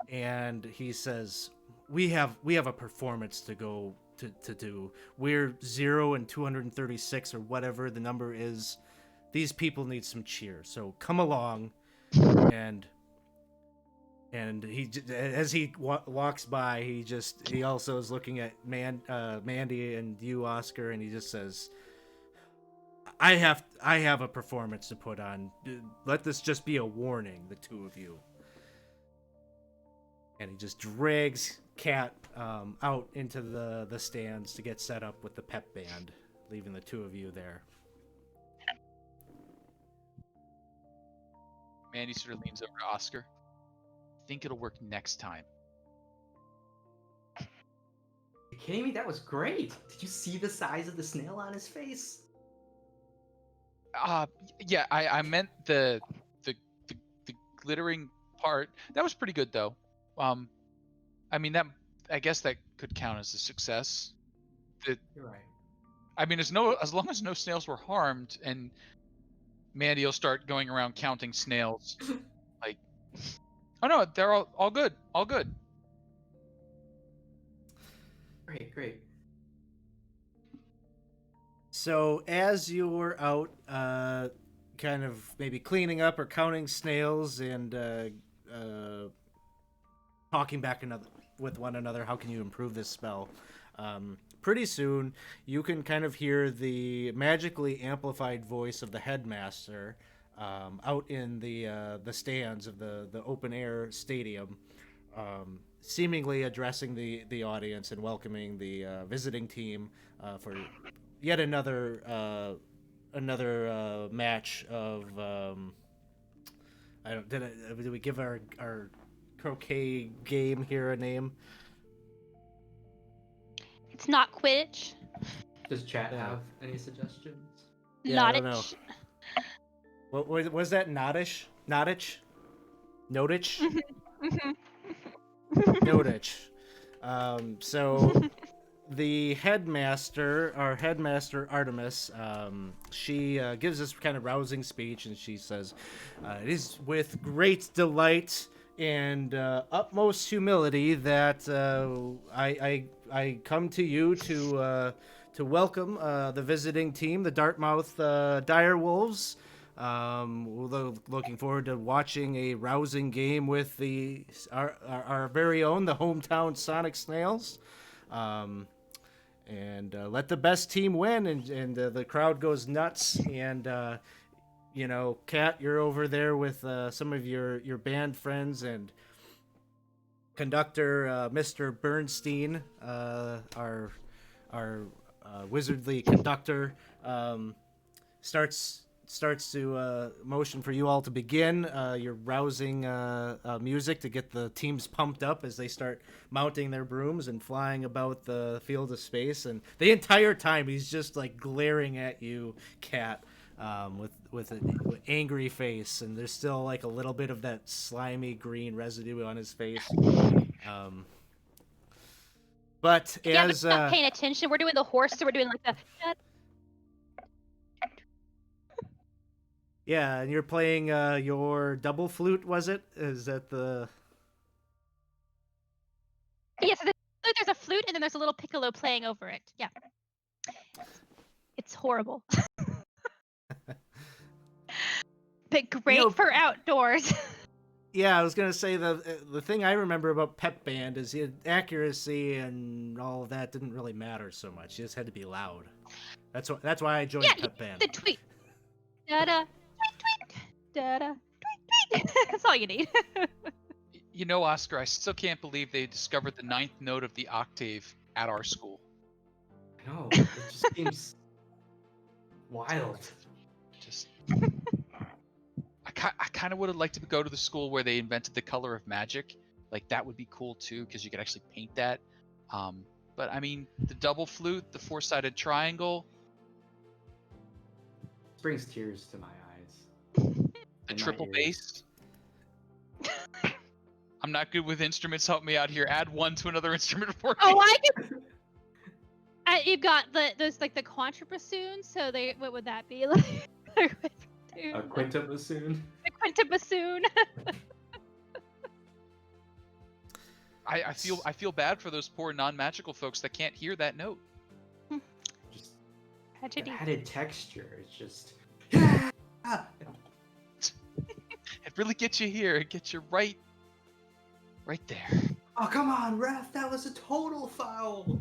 and he says, we have a performance to go to do. We're 0 and 236 or whatever the number is. These people need some cheer, so come along. And he, as he walks by, he also is looking at Mandy and you, Oscar, and he just says, I have a performance to put on. Let this just be a warning, the two of you. And he just drags Kat out into the stands to get set up with the pep band, leaving the two of you there. Mandy sort of leans over to Oscar. Think it'll work next time. Are you kidding me? That was great. Did you see the size of the snail on his face? Yeah, I meant the glittering part. That was pretty good though. I mean, that, I guess that could count as a success. You're right. I mean, as long as no snails were harmed, and Mandy will start going around counting snails. Like, oh no, they're all good, all good. Great. So as you're out, kind of maybe cleaning up or counting snails and talking back with one another, how can you improve this spell? Pretty soon, you can kind of hear the magically amplified voice of the headmaster out in the stands of the open air stadium, seemingly addressing the audience and welcoming the visiting team for yet another match of I don't did we give our croquet game here a name? It's not Quidditch. Does chat Yeah. have any suggestions? Yeah, I don't Nottage. know. What was that? Nottage? Nottage? Notich? Notich. So the headmaster, our headmaster Artemis, she gives this kind of rousing speech, and she says, "It is with great delight and utmost humility that I come to you to welcome the visiting team, the Dartmouth Direwolves. We're looking forward to watching a rousing game with our very own, the hometown Sonic Snails. And let the best team win, and the crowd goes nuts. And Kat, you're over there with some of your band friends, and conductor Mr. Bernstein, our wizardly conductor, starts to motion for you all to begin your rousing music to get the teams pumped up as they start mounting their brooms and flying about the field of space. And the entire time he's just like glaring at you, Kat, with an angry face, and there's still like a little bit of that slimy green residue on his face. But Yeah, but as not paying attention. We're doing the horse, so we're doing like the. yeah, and you're playing your double flute, was it? Is that the? Yes, there's a flute, and then there's a little piccolo playing over it. Yeah, it's horrible. But great for outdoors. Yeah, I was gonna say the thing I remember about Pep Band is the accuracy and all of that didn't really matter so much. You just had to be loud. That's why I joined Pep Band. The tweet. Da-da, tweet, tweet. Da-da, tweet, tweet. That's all you need. You know, Oscar, I still can't believe they discovered the ninth note of the octave at our school. No, it just seems wild. Just, I kind of would have liked to go to the school where they invented the color of magic. Like, that would be cool too, because you could actually paint that. But I mean, the double flute, the four-sided triangle, This brings tears to my eyes. the In my triple ears. bass. I'm not good with instruments. Help me out here. Add one to another instrument for me. Oh, I can. You've got those like the contrabassoon. So what would that be like? A quinta-bassoon. The quinta-bassoon. I feel bad for those poor non-magical folks that can't hear that note. Just Tragedy. added texture. It's just. It really gets you here. It gets you right there. Oh, come on, ref! That was a total foul.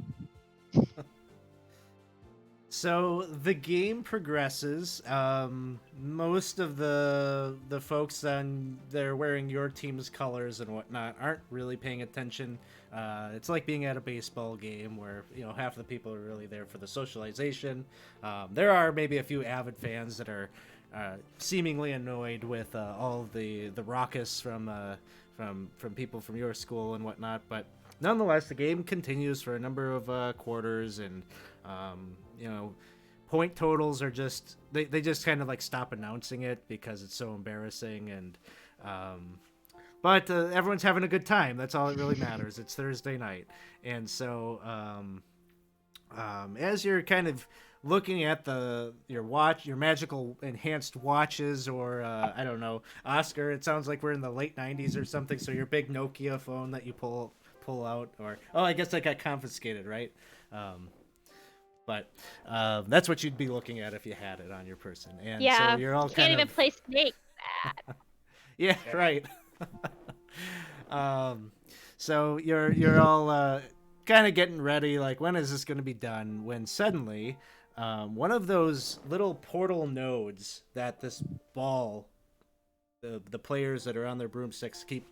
So the game progresses. Most of the folks they're wearing your team's colors and whatnot aren't really paying attention. It's like being at a baseball game where half the people are really there for the socialization. There are maybe a few avid fans that are seemingly annoyed with all the raucous from people from your school and whatnot. But nonetheless, the game continues for a number of quarters, and point totals are just they just kind of like stop announcing it because it's so embarrassing. And but everyone's having a good time. That's all that really matters. It's Thursday night, and so as you're kind of looking at your magical enhanced watches, or I don't know, Oscar. It sounds like we're in the late '90s or something. So your big Nokia phone that you pull out, or I guess that got confiscated, right? But that's what you'd be looking at if you had it on your person, and Yeah, so you're all you can't even play Snake. yeah, right. So you're all kind of getting ready, like, when is this going to be done? When suddenly, one of those little portal nodes that this ball, the players that are on their broomsticks keep,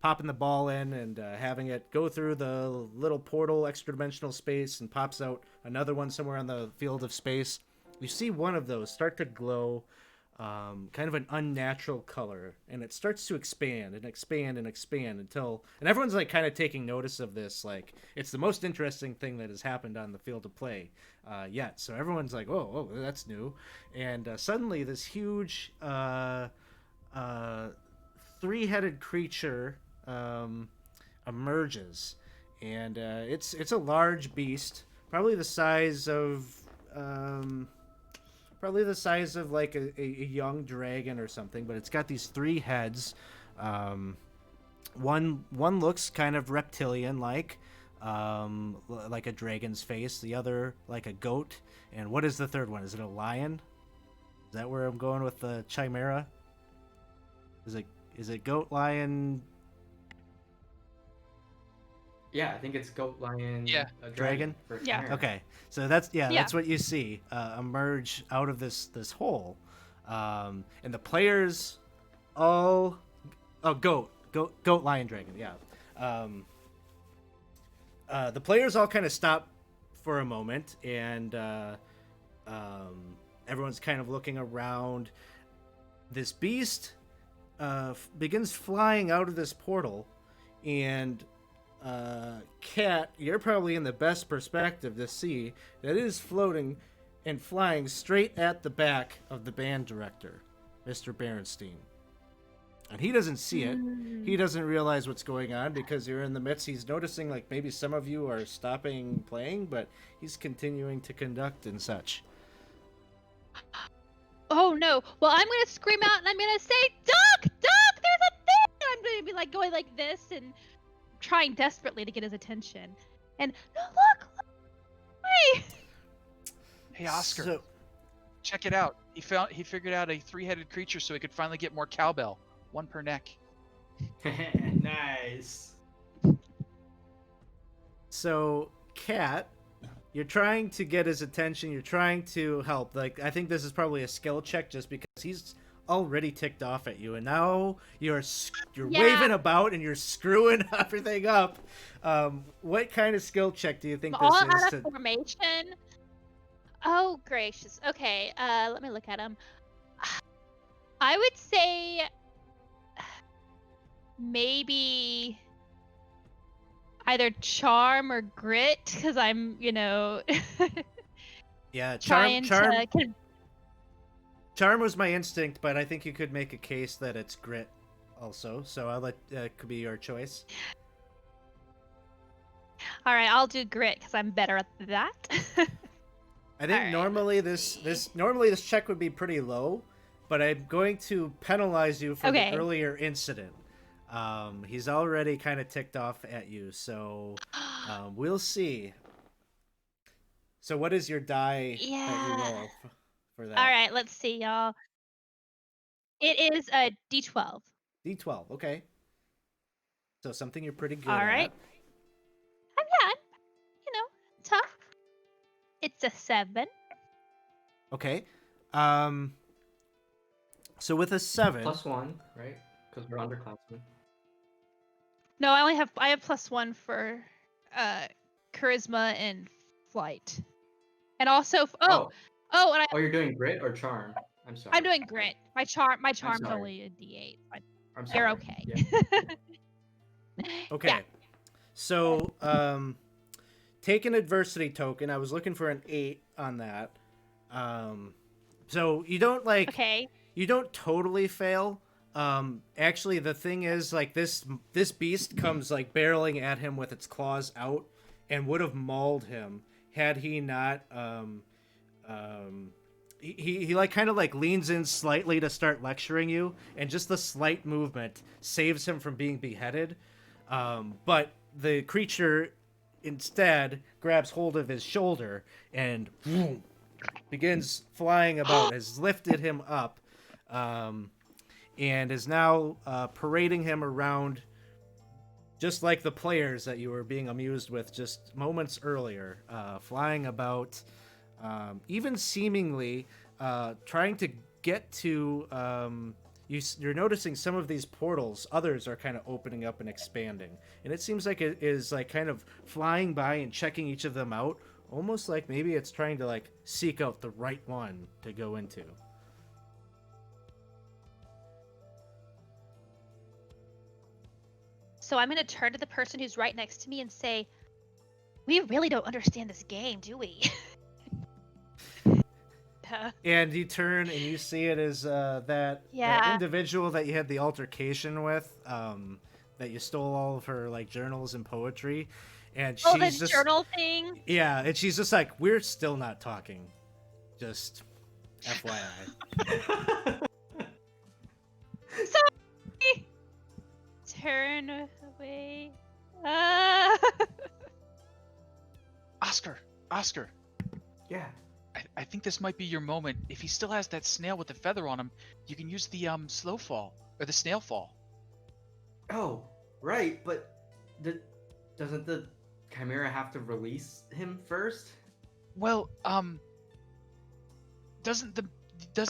popping the ball in and having it go through the little portal, extra dimensional space, and pops out another one somewhere on the field of space. You see one of those start to glow, kind of an unnatural color, and it starts to expand and expand and expand and everyone's like kind of taking notice of this, like it's the most interesting thing that has happened on the field of play yet. So everyone's like, oh, that's new. And suddenly this huge three-headed creature emerges, and it's a large beast, probably the size of like a young dragon or something, but it's got these three heads. One looks kind of reptilian like a dragon's face, the other like a goat, and what is the third one? Is it a lion? Is that where I'm going with the chimera? Is it goat, lion? Yeah, I think it's goat, lion, Yeah. a Dragon? for Yeah. chimera. Okay, so that's what you see emerge out of this hole, and the players all goat, lion, dragon, yeah. The players all kind of stop for a moment, and everyone's kind of looking around. This beast begins flying out of this portal, and Kat, you're probably in the best perspective to see that it is floating and flying straight at the back of the band director, Mr. Berenstein. And he doesn't see it. He doesn't realize what's going on because you're in the midst. He's noticing, like, maybe some of you are stopping playing, but he's continuing to conduct and such. Oh no! Well, I'm gonna scream out and I'm gonna say, "Duck! Duck! There's a thing!" And I'm gonna be like going like this and trying desperately to get his attention. And no, look! Hey! Hey, Oscar, So, check it out. He figured out a three-headed creature so he could finally get more cowbell, one per neck. Nice. So, Kat, you're trying to get his attention. You're trying to help. Like, I think this is probably a skill check just because he's already ticked off at you, and now you're waving about and you're screwing everything up. What kind of skill check do you think All this out is? of formation. Oh gracious. Okay, let me look at him. I would say maybe either charm or grit, because I'm, Yeah, trying to. Charm was my instinct, but I think you could make a case that it's grit also. So I'll let could be your choice. All right, I'll do grit because I'm better at that. I think Alright. normally this check would be pretty low, but I'm going to penalize you for the earlier incident. He's already kind of ticked off at you, so we'll see. So what is your die that you roll for that? All right, let's see, y'all. It is a D12. D12, okay. So something you're pretty good All right. at. I'm tough. It's a 7. Okay. So with a 7, +1, right? Because we're underclassmen. No, I have +1 for charisma and flight, and also and you're doing grit or charm? I'm sorry. I'm doing grit. My charm's sorry. only a D8. I'm You're sorry. okay. Yeah. okay. Yeah. So take an adversity token. I was looking for an 8 on that. So you don't you don't totally fail. Actually, the thing is, like, this beast comes like barreling at him with its claws out and would have mauled him had he not He like kind of like leans in slightly to start lecturing you, and just the slight movement saves him from being beheaded. But the creature instead grabs hold of his shoulder and begins flying about, has lifted him up, and is now parading him around, just like the players that you were being amused with just moments earlier, flying about, even seemingly trying to get to... You're noticing some of these portals, others are kind of opening up and expanding. And it seems like it is like kind of flying by and checking each of them out, almost like maybe it's trying to like seek out the right one to go into. So I'm going to turn to the person who's right next to me and say, we really don't understand this game, do we? And you turn and you see it as that individual that you had the altercation with, that you stole all of her like journals and poetry, and she's the journal thing. Yeah, and she's just like, we're still not talking, just FYI. Sorry. Turn away. Oscar. Yeah. I think this might be your moment. If he still has that snail with the feather on him, you can use the slow fall or the snail fall. Oh, right, but doesn't the Chimera have to release him first? Well, doesn't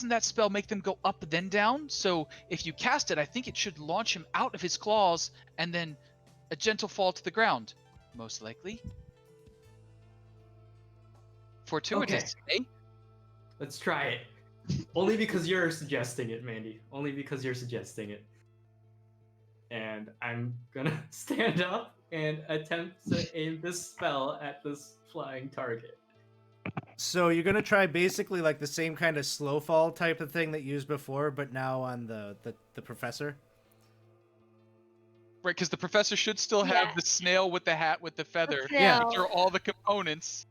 that spell make them go up then down? So if you cast it, I think it should launch him out of his claws and then a gentle fall to the ground, most likely. Fortuitous, okay. Let's try it. Only because you're suggesting it, Mandy. Only because you're suggesting it. And I'm gonna stand up and attempt to aim this spell at this flying target. So you're gonna try basically like the same kind of slow fall type of thing that you used before, but now on the professor? Right, because the professor should still have the snail with the hat with the feather. Yeah. Which are all the components.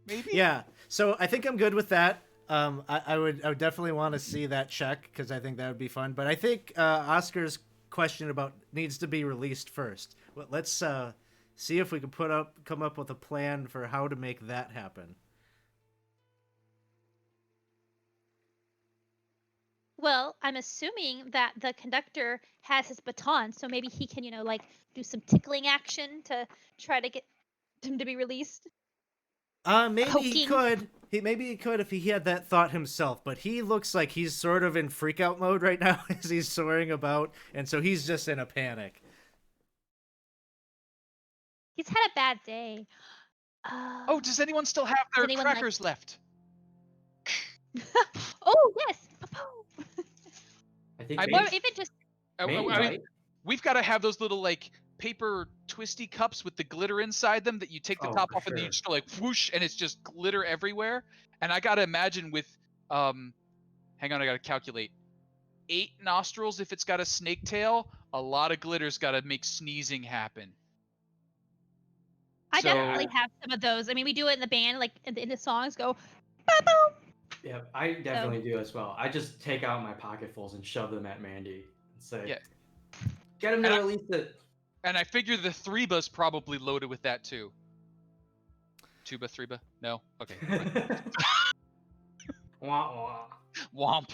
Maybe? Yeah, so I think I'm good with that. I would definitely want to see that check, because I think that would be fun. But I think Oscar's question about needs to be released first. Well, let's see if we can come up with a plan for how to make that happen. Well, I'm assuming that the conductor has his baton, so maybe he can, like do some tickling action to try to get him to be released. Maybe Poking. he could. Maybe he could if he had that thought himself. But he looks like he's sort of in freakout mode right now as he's soaring about, and so he's just in a panic. He's had a bad day. Does anyone still have their crackers left? Oh yes. I think. Or even just. We've got to have those little like paper twisty cups with the glitter inside them that you take the top off and then you just go like whoosh and it's just glitter everywhere. And I gotta imagine with hang on, I gotta calculate. 8 nostrils if it's got a snake tail, a lot of glitter's gotta make sneezing happen. I definitely have some of those. I mean, we do it in the band, like in the songs go boom. Yeah, I definitely do as well. I just take out my pocketfuls and shove them at Mandy and say, get him to release it. And I figure the Threba's probably loaded with that too. Tuba, Threba? No? Okay. Wah, wah. Womp.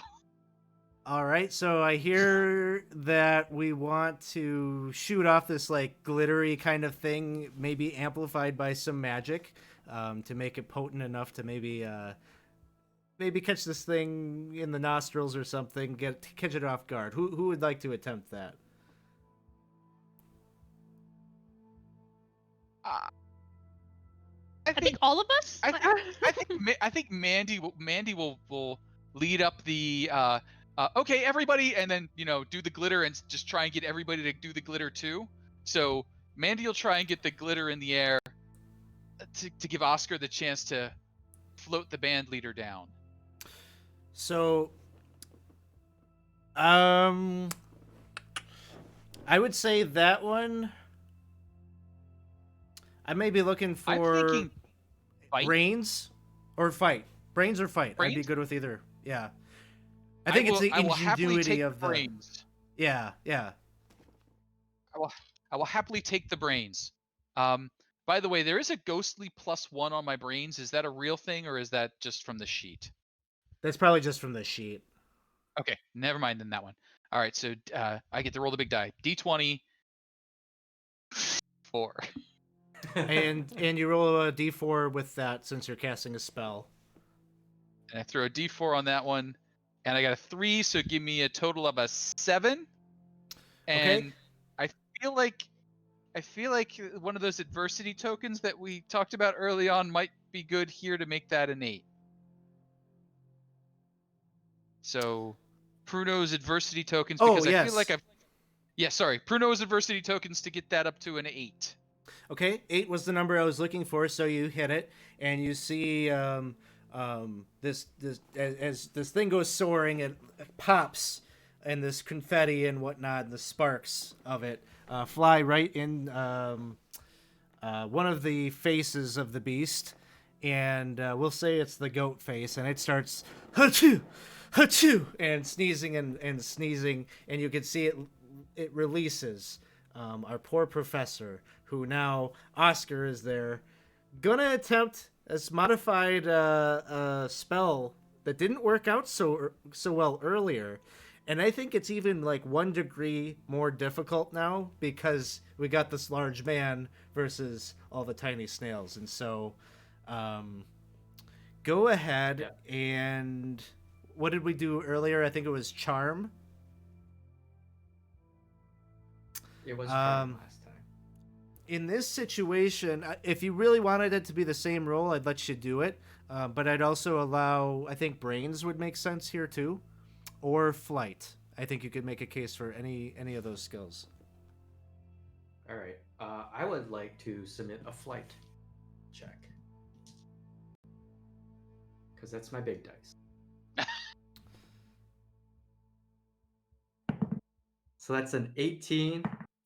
All right, so I hear that we want to shoot off this like glittery kind of thing, maybe amplified by some magic, to make it potent enough to maybe catch this thing in the nostrils or something, catch it off guard. Who would like to attempt that? I think all of us. I think Mandy will lead up the okay everybody, and then do the glitter and just try and get everybody to do the glitter too. So Mandy will try and get the glitter in the air to give Oscar the chance to float the band leader down. So, I would say that one. I may be looking for fight? brains or fight. Brains or fight. I'd be Brains? good with either. Yeah. I think it's the I will happily ingenuity take of the brains. Yeah. I will happily take the brains. By the way, there is a ghostly +1 on my brains. Is that a real thing or is that just from the sheet? That's probably just from the sheet. Okay, never mind then that one. All right, so I get to roll the big die. D20 4. And you roll a d4 with that since you're casting a spell. And I throw a D4 on that one, and I got a 3, so give me a total of a 7. And Okay. I feel like one of those adversity tokens that we talked about early on might be good here to make that an 8. So Pruno's adversity tokens, because I feel like Pruno's adversity tokens to get that up to an 8. Okay, 8 was the number I was looking for, so you hit it, and you see this as this thing goes soaring, it pops, and this confetti and whatnot, and the sparks of it fly right in one of the faces of the beast, and we'll say it's the goat face, and it starts hachoo, hachoo, and sneezing and sneezing, and you can see it releases our poor professor, who now Oscar is there, gonna attempt this modified spell that didn't work out so well earlier. And I think it's even like 1 degree more difficult now because we got this large man versus all the tiny snails. And so go ahead and what did we do earlier? I think it was Charm. It was Charm last time. In this situation, if you really wanted it to be the same roll, I'd let you do it. But I'd also allow, I think Brains would make sense here too. Or Flight. I think you could make a case for any of those skills. All right. I would like to submit a Flight check. Because that's my big dice. So that's an 18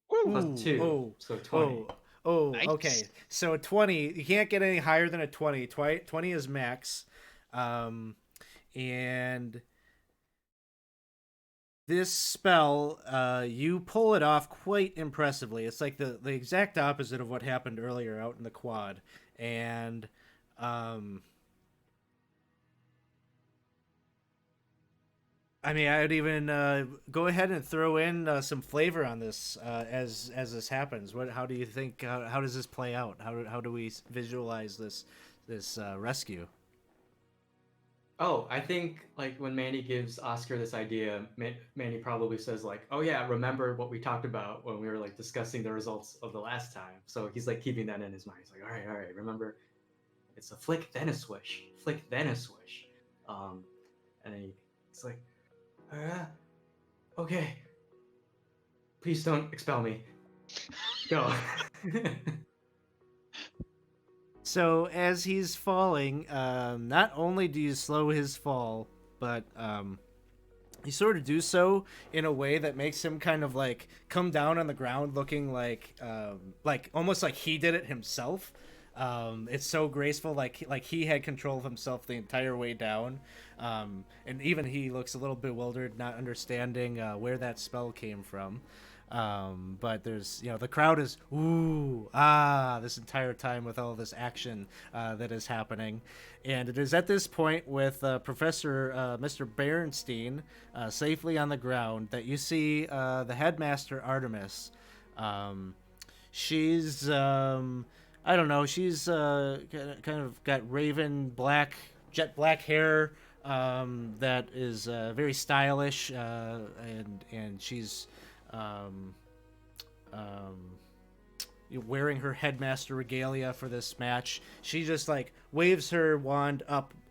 plus 2. So 20. Nice. Okay. So 20. You can't get any higher than a 20. 20 is max. And this spell, you pull it off quite impressively. It's like the exact opposite of what happened earlier out in the quad. And I mean, I would even go ahead and throw in some flavor on this as this happens. How do you think? How does this play out? How do we visualize this rescue? Oh, I think like when Manny gives Oscar this idea, Manny probably says like, "Oh yeah, remember what we talked about when we were like discussing the results of the last time." So he's like keeping that in his mind. He's like, "All right, remember, it's a flick then a swish, flick then a swish," and he's like, "Okay, please don't expel me. Go." So as he's falling, not only do you slow his fall, but you sort of do so in a way that makes him kind of like come down on the ground, looking like almost like he did it himself. It's so graceful, like he had control of himself the entire way down, and even he looks a little bewildered, not understanding where that spell came from. But there's, the crowd is ooh ah this entire time with all this action that is happening, and it is at this point with Professor Mr. Berenstein safely on the ground that you see the headmaster Artemis. She's I don't know, she's kind of got raven jet black hair that is very stylish, and she's wearing her headmaster regalia for this match. She just like waves her wand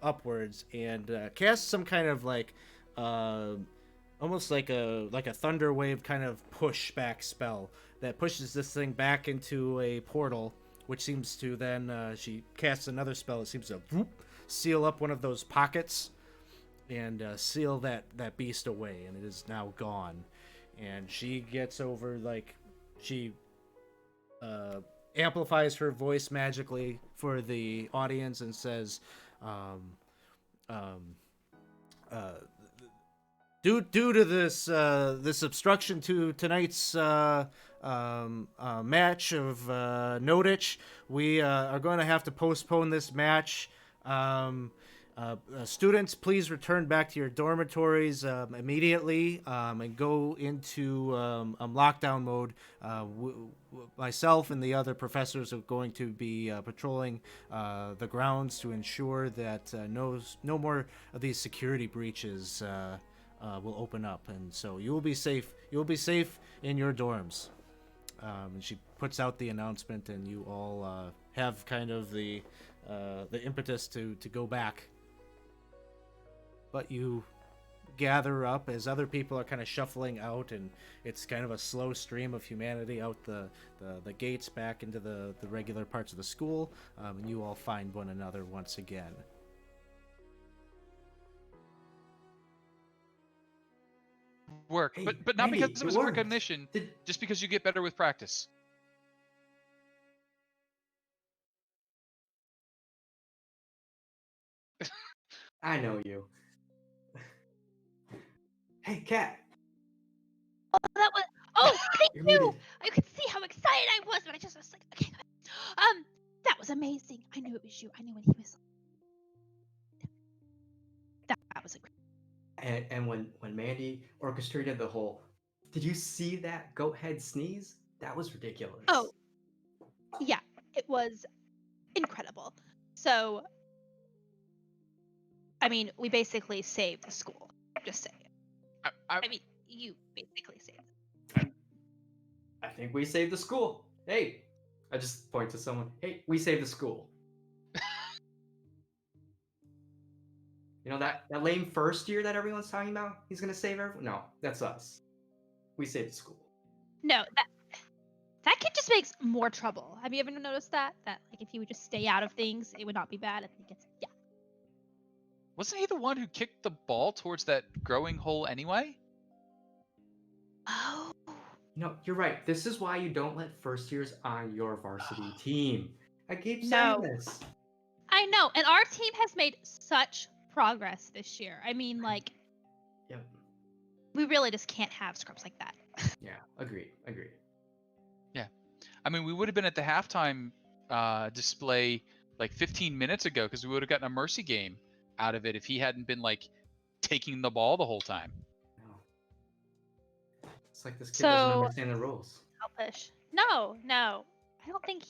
upwards and casts some kind of like almost like a thunder wave kind of push back spell that pushes this thing back into a portal, which seems to then she casts another spell that seems to seal up one of those pockets and seal that beast away, and it is now gone. And she gets over, like, she amplifies her voice magically for the audience and says, um, uh, due to this obstruction to tonight's match of Nodich, we are going to have to postpone this match. Students, please return back to your dormitories immediately and go into lockdown mode. Myself and the other professors are going to be patrolling the grounds to ensure that no more of these security breaches will open up, and so you will be safe. You'll be safe in your dorms. And she puts out the announcement, and you all have kind of the impetus to go back. But you gather up as other people are kind of shuffling out, and it's kind of a slow stream of humanity out the gates back into the regular parts of the school, and you all find one another once again. Work, Hey, but not Mandy, because it was worked. recognition, Did- just because you get better with practice. I know you. Hey, Cat. That was. Oh, thank You're you. muted. I could see how excited I was, but I just was like, okay. That was amazing. I knew it was you. I knew when he was. That was a great. And when Mandy orchestrated the whole, did you see that goat head sneeze? That was ridiculous. Oh, yeah, it was incredible. So, I mean, we basically saved the school. Just saying. I mean, you basically saved it. I think we saved the school. Hey, I just point to someone. Hey, we saved the school. You know that lame first year that everyone's talking about? He's gonna save everyone? No, that's us. We saved the school. No, that kid just makes more trouble. Have you ever noticed that? That like if he would just stay out of things, it would not be bad. I think it's Wasn't he the one who kicked the ball towards that growing hole anyway? Oh. No, you're right. This is why you don't let first years on your varsity team. I keep saying No. this. I know, and our team has made such progress this year. I mean, like, Yep. we really just can't have scrubs like that. Yeah, agreed. Yeah. I mean, we would have been at the halftime display like 15 minutes ago because we would have gotten a mercy game out of it if he hadn't been like taking the ball the whole time. No. It's like this kid doesn't So- understand the rules. Selfish. No. I don't think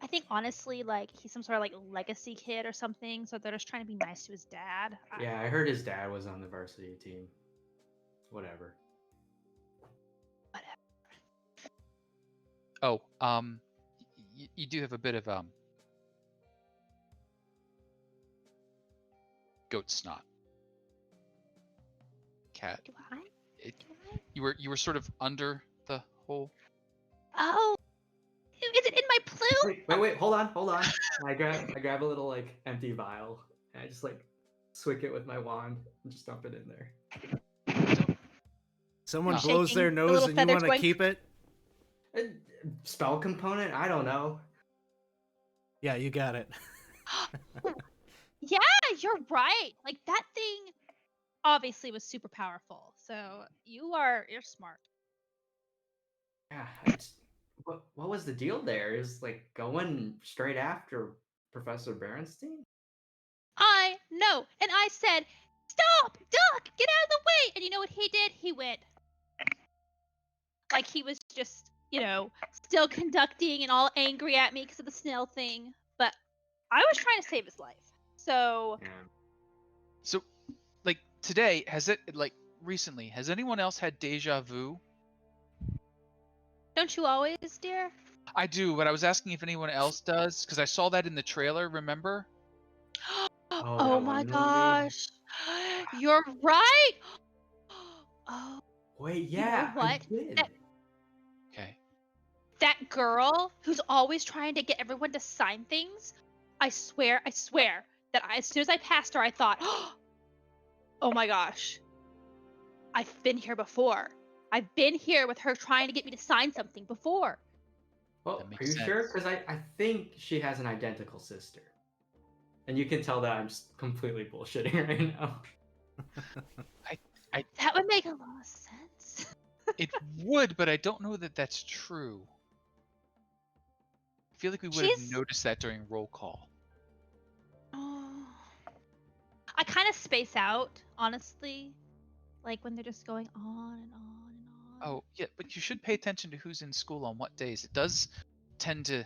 I think honestly, like, he's some sort of like legacy kid or something, so they're just trying to be nice to his dad. Yeah, I heard his dad was on the varsity team. Whatever. Oh, you do have a bit of goat snot. Cat, Do I? you were sort of under the hole. Oh, is it in my plume? Wait, hold on. I grab a little like empty vial and I just like swick it with my wand and just dump it in there. Someone No. blows their Shaking, the nose little and you feathers want to going- keep it? Spell component? I don't know. Yeah, you got it. Yeah, you're right. Like that thing obviously was super powerful. So you're smart. Yeah, what was the deal there? Is like going straight after Professor Berenstein? I know. And I said, stop, duck, get out of the way. And you know what he did? He went. Like he was just, still conducting and all angry at me because of the snail thing. But I was trying to save his life. So, Yeah. So, like today, recently, has anyone else had deja vu? don't you always, dear? I do, but I was asking if anyone else does because I saw that in the trailer. Remember? Oh, Oh that my one movie? gosh. You're right. Oh, Wait, You know yeah, I what? did. That- Okay. that girl who's always trying to get everyone to sign things. I swear that as soon as I passed her, I thought, oh my gosh, I've been here before. I've been here with her trying to get me to sign something before. Well, That are makes you sure? sense. Because I think she has an identical sister. And you can tell that I'm just completely bullshitting right now. That would make a lot of sense. It would, but I don't know that that's true. I feel like we would have She's- noticed that during roll call. Oh. I kind of space out, honestly. Like when they're just going on and on and on. Oh, yeah, but you should pay attention to who's in school on what days. It does tend to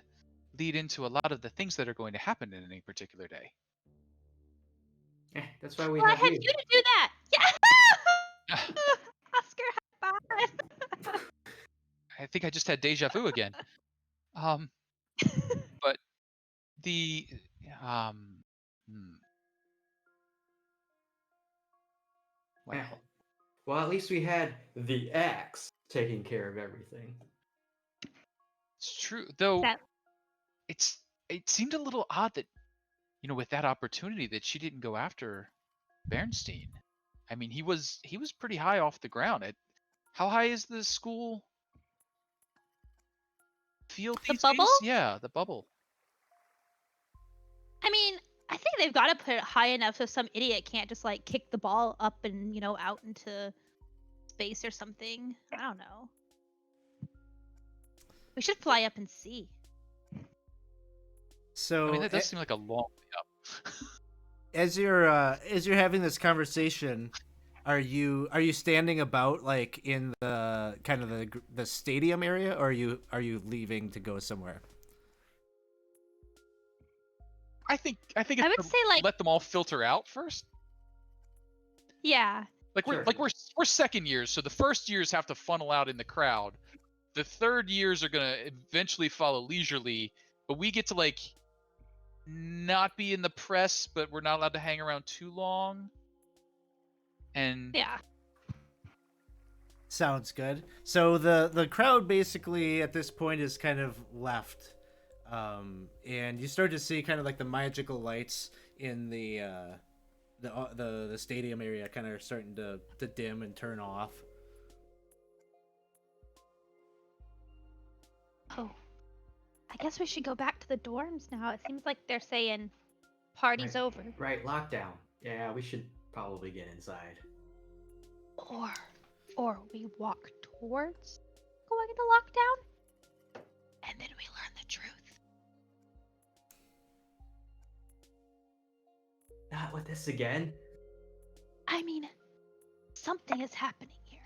lead into a lot of the things that are going to happen in any particular day. That's why we Well, I have had you. you to do that. Yeah. Oscar, high five. I think I just had deja vu again. But the hmm. Well, Well, at least we had the X taking care of everything. it's true. Though That- it seemed a little odd that, with that opportunity that she didn't go after Bernstein. I mean, he was pretty high off the ground. How high is the school field The these bubble? days? Yeah, the bubble. I mean, I think they've got to put it high enough so some idiot can't just like kick the ball up and out into space or something. I don't know. We should fly up and see. So I mean, that does seem like a long way up. as you're having this conversation, are you standing about like in the kind of the stadium area, or are you leaving to go somewhere? I think I it's would to say, like- let them all filter out first. Yeah. Like Sure. we're second years, so the first years have to funnel out in the crowd. The third years are gonna eventually follow leisurely, but we get to like not be in the press, but we're not allowed to hang around too long. And Yeah. Sounds good. So the crowd basically at this point is kind of left, and you start to see kind of like the magical lights in the stadium area kind of starting to dim and turn off. Oh. I guess we should go back to the dorms now. It seems like they're saying party's Right. over. Right, lockdown. Yeah, we should probably get inside. Or we walk towards going into lockdown, and then we learn the truth. Not with this again. I mean, something is happening here.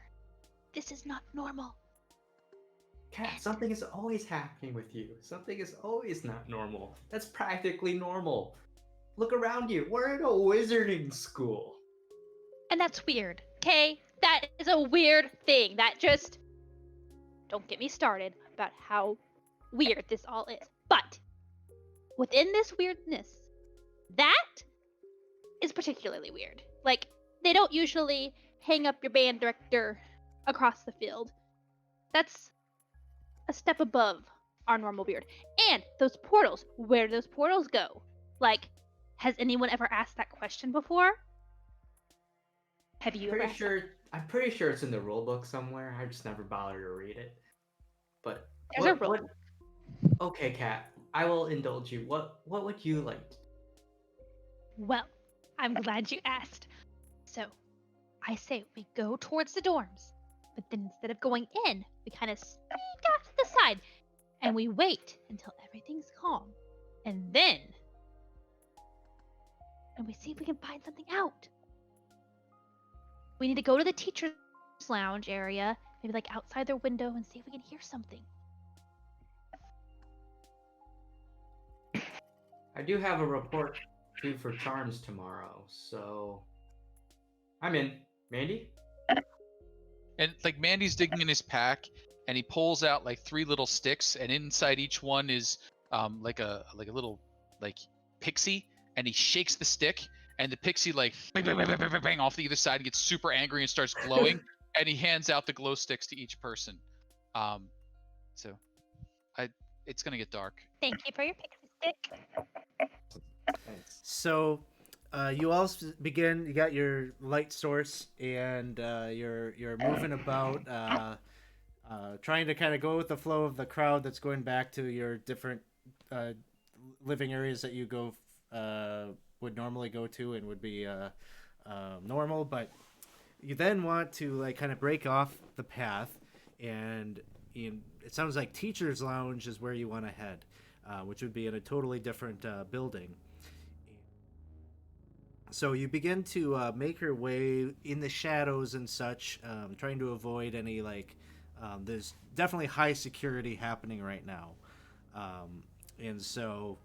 This is not normal. Cat, something is always happening with you. Something is always not normal. That's practically normal. Look around you. We're in a wizarding school. And that's weird, okay? That is a weird thing. That just. Don't get me started about how weird this all is. But within this weirdness, that is particularly weird. Like, they don't usually hang up your band director across the field. That's a step above our normal weird. And those portals, where do those portals go? Like, has anyone ever asked that question before? Have you ever? I'm pretty sure it's in the rule book somewhere. I just never bothered to read it. But There's a rule. Okay, Kat, I will indulge you. What would you like? Well, I'm glad you asked. So, I say we go towards the dorms, but then instead of going in, we kind of sneak off to the side, and we wait until everything's calm, and we see if we can find something out. We need to go to the teacher's lounge area, maybe like outside their window, and see if we can hear something. I do have a report due for charms tomorrow, so I'm in. Mandy? And like Mandy's digging in his pack, and he pulls out like 3 little sticks, and inside each one is like a little like pixie, and he shakes the stick, and the pixie like bang, bang, bang, bang, bang, bang, bang off the other side, and gets super angry and starts glowing, and he hands out the glow sticks to each person. So it's gonna get dark. Thank you for your pixie stick. Thanks. So you all begin. You got your light source, and you're moving about, trying to kind of go with the flow of the crowd that's going back to your different living areas that you go would normally go to and would be normal, but you then want to like kind of break off the path, and it sounds like Teacher's Lounge is where you want to head, which would be in a totally different building. So you begin to make your way in the shadows and such, trying to avoid any like. There's definitely high security happening right now, and so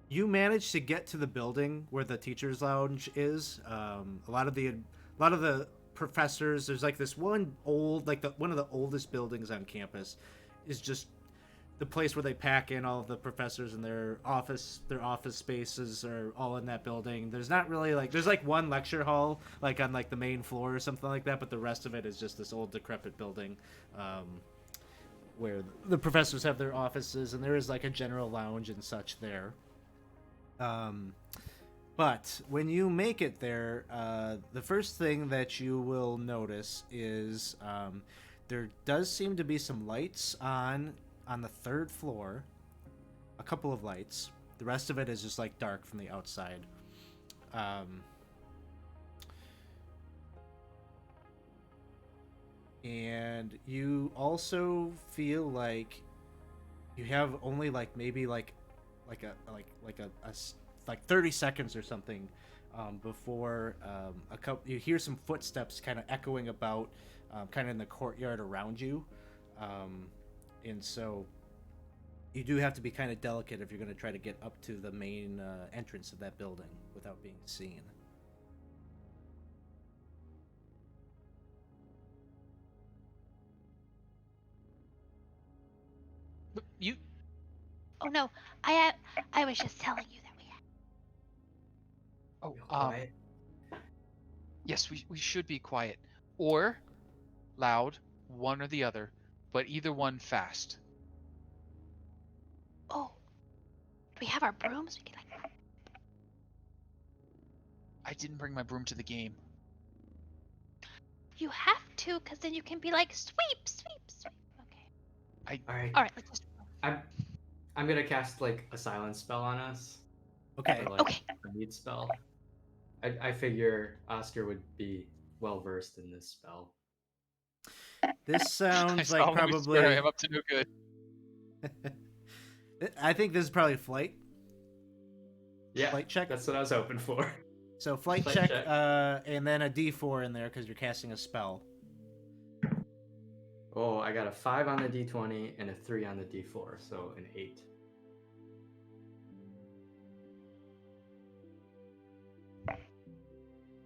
you manage to get to the building where the teachers' lounge is. A lot of the professors. There's like this one old, like one of the oldest buildings on campus, is just the place where they pack in all of the professors and their office spaces are all in that building. There's not really like there's like one lecture hall like on like the main floor or something like that, but the rest of it is just this old decrepit building where the professors have their offices, and there is like a general lounge and such there. But when you make it there, the first thing that you will notice is there does seem to be some lights on the third floor, a couple of lights. The rest of it is just like dark from the outside. And you also feel like you have only like maybe like 30 seconds or something before you hear some footsteps kind of echoing about kind of in the courtyard around you. And so you do have to be kind of delicate if you're going to try to get up to the main entrance of that building without being seen. But you. Oh no, I was just telling you that we had. Oh, Real quiet. yes, we should be quiet or loud, one or the other, but either one fast. Oh, do we have our brooms? We could like. I didn't bring my broom to the game. You have to, because then you can be like sweep, sweep, sweep. Okay. All right. All right. Let's just. I'm gonna cast like a silence spell on us. Okay. Or, like, Okay. a need spell. I figure Oscar would be well versed in this spell. This I sounds saw like when we probably. swear I am up to no good. I think this is probably flight. Yeah, Flight check. that's what I was hoping for. So flight Flight check, check. and then a D4 in there because you're casting a spell. Oh, I got a 5 on the D20 and a 3 on the D4, so an 8.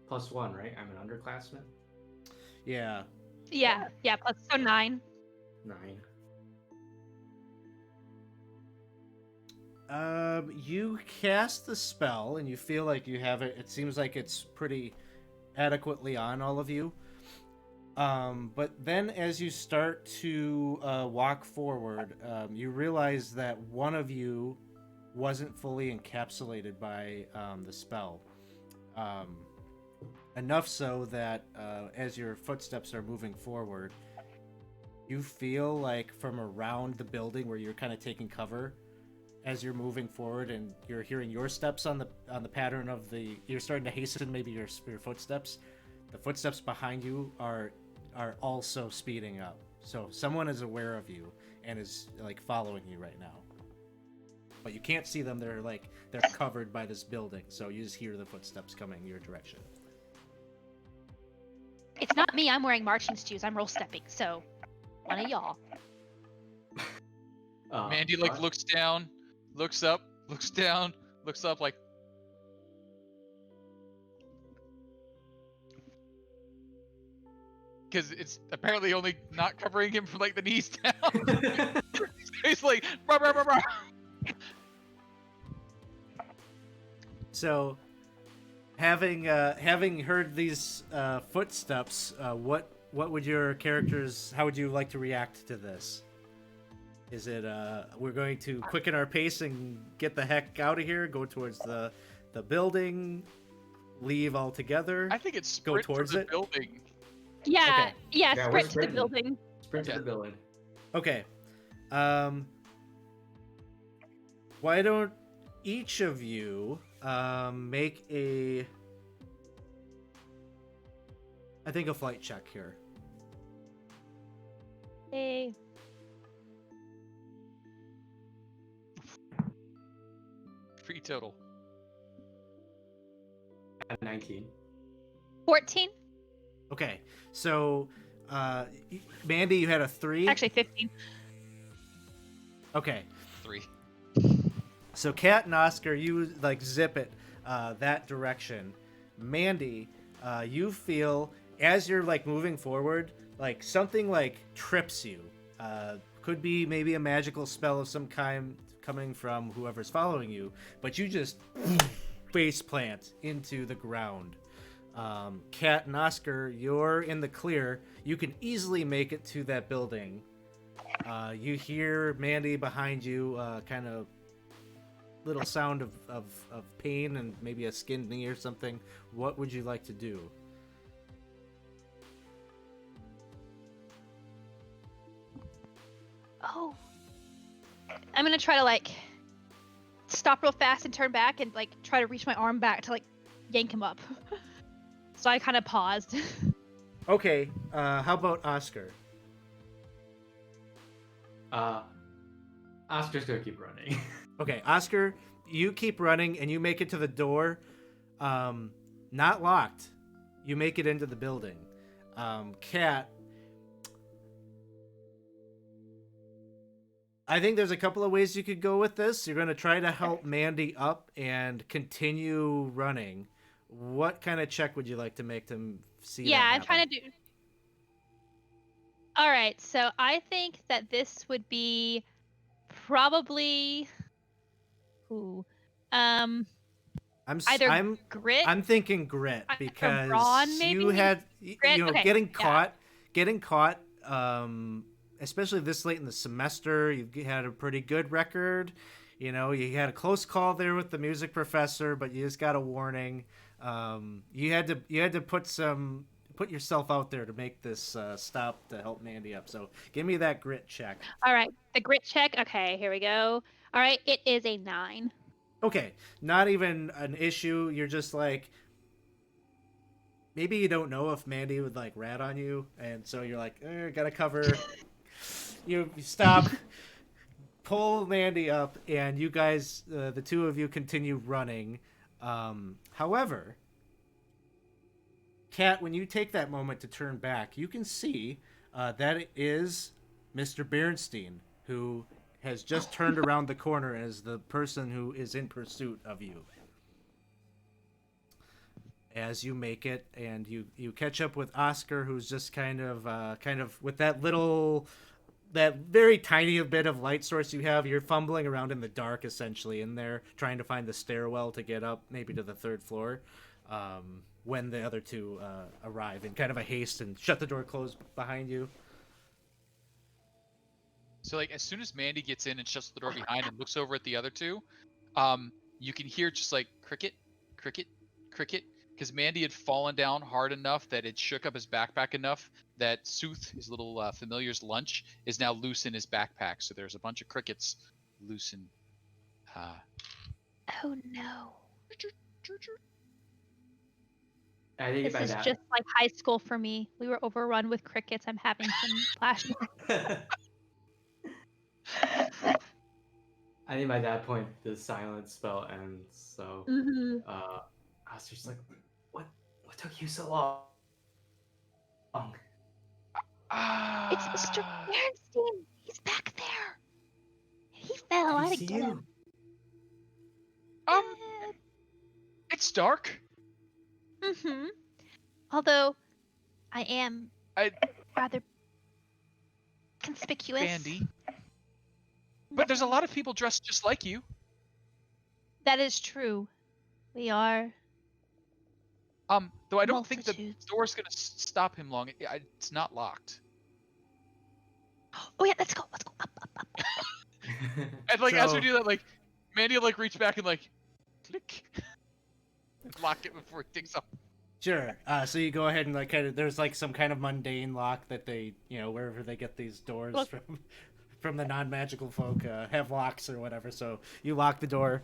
+1, right? I'm an underclassman. Yeah. Yeah. Yeah. Plus so 9. 9. You cast the spell and you feel like you have it. It seems like it's pretty adequately on all of you. But then as you start to walk forward, you realize that one of you wasn't fully encapsulated by the spell. Enough so that as your footsteps are moving forward, you feel like from around the building where you're kind of taking cover, as you're moving forward and you're hearing your steps on the pattern of you're starting to hasten maybe your footsteps. The footsteps behind you are also speeding up. So someone is aware of you and is like following you right now. But you can't see them. They're covered by this building. So you just hear the footsteps coming your direction. It's not me. I'm wearing marching shoes. I'm roll stepping. So, one of y'all. Mandy like what? looks down, looks up, looks down, looks up like. Because it's apparently only not covering him from like the knees down. He's like, "Rah, rah, rah, rah." So, having heard these footsteps, what would your characters? How would you like to react to this? Is it we're going to quicken our pace and get the heck out of here? Go towards the building, leave altogether. I think it's Go sprint towards for the it? building. Yeah. Okay. Yeah. Yeah, we're Sprint to the sprinting. building. Sprint to Yeah. the building. Okay. why don't each of you make a flight check here. Hey. 3 total. At 19. 14? Okay, so Mandy, you had a 3. Actually, 15. Okay, 3. so Kat and Oscar, you like zip it that direction. Mandy, you feel as you're like moving forward, like something like trips you. Could be maybe a magical spell of some kind coming from whoever's following you, but you just face plant into the ground. Kat and Oscar, you're in the clear. You can easily make it to that building. You hear Mandy behind you, kind of little sound of pain and maybe a skinned knee or something. What would you like to do? Oh. I'm gonna try to like stop real fast and turn back and like try to reach my arm back to like yank him up. So I kind of paused. Okay, how about Oscar? Oscar's gonna keep running. Okay, Oscar, you keep running and you make it to the door. Not locked. You make it into the building. Kat, I think there's a couple of ways you could go with this. You're going to try to help Mandy up and continue running. What kind of check would you like to make to see Yeah, that I'm trying happen? to do. All right, so I think that this would be probably. Ooh. Either I'm grit. thinking grit Or because brawn, maybe? you had Grit? you know Okay, getting yeah. caught especially this late in the semester. You had a pretty good record. You know, you had a close call there with the music professor, but you just got a warning. You had to put yourself out there to make this stop to help Mandy up. So give me that grit check. All right, the grit check. Okay, here we go. All right, it is a 9. Okay, not even an issue. You're just like, maybe you don't know if Mandy would like rat on you, and so you're like, gotta cover. You stop, pull Mandy up, and you guys, the two of you, continue running. However, Kat, when you take that moment to turn back, you can see that it is Mr. Bernstein, who has just turned around the corner as the person who is in pursuit of you. As you make it, and you catch up with Oscar, who's just kind of with that very tiny bit of light source you have. You're fumbling around in the dark, essentially, in there, trying to find the stairwell to get up, maybe to the 3rd floor. When the other two arrive in kind of a haste and shut the door closed behind you. So like as soon as Mandy gets in and shuts the door behind and looks over at the other two, you can hear just like cricket, cricket, cricket, because Mandy had fallen down hard enough that it shook up his backpack enough that Sooth, his little familiar's lunch, is now loose in his backpack. So there's a bunch of crickets loose in. Oh no. I think This by is that. just like high school for me. We were overrun with crickets. I'm having some flashbacks. I think by that point the silence spell ends. So Mm-hmm. Oscar's like, what took you so long? It's Mr. Bernstein. He's back there. He fell. I Did had he to see get you? him. It's dark. Mm-hmm. Although, I am I rather conspicuous. Mandy. But there's a lot of people dressed just like you. That is true. We are. Though I don't think the Multitudes. door's gonna stop him long. It's not locked. Oh yeah, let's go. Let's go up, up, up. And like as we So- do that, like Mandy will like reach back and like click and lock it before it takes off. Sure. So you go ahead and like kind of there's like some kind of mundane lock that they wherever they get these doors Look. from from the non-magical folk have locks or whatever. So you lock the door.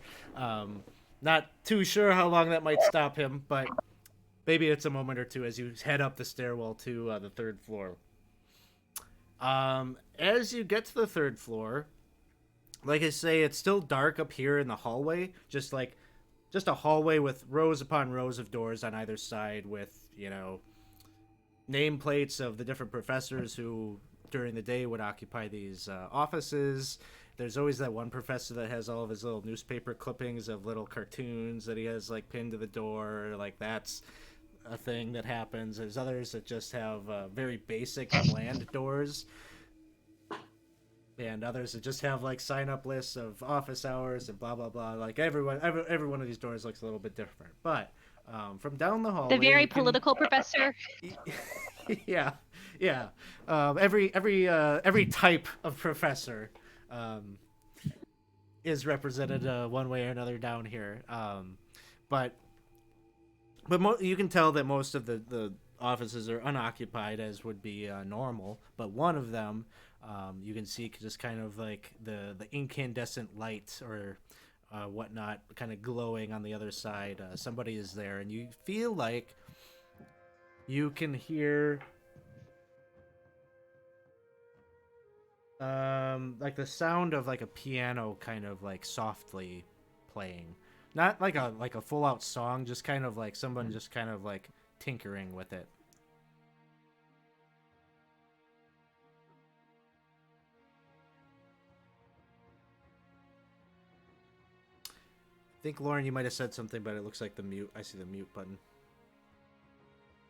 Not too sure how long that might stop him, but maybe it's a moment or two as you head up the stairwell to the third floor. As you get to the third floor, like I say, it's still dark up here in the hallway, just a hallway with rows upon rows of doors on either side with, nameplates of the different professors who during the day would occupy these offices. There's always that one professor that has all of his little newspaper clippings of little cartoons that he has like pinned to the door. Like that's a thing that happens. There's others that just have very basic bland doors. And others that just have like sign up lists of office hours and blah blah blah. Like every one of these doors looks a little bit different. But from down the hallway, The very political professor. Yeah. Every type of professor is represented one way or another down here. But you can tell that most of the offices are unoccupied, as would be normal. But one of them, you can see just kind of like the incandescent light or whatnot kind of glowing on the other side. Somebody is there, and you feel like you can hear like the sound of like a piano kind of like softly playing. Not like a full out song, just kind of like someone just kind of like tinkering with it. I think, Lauren, you might have said something, but it looks like I see the mute button.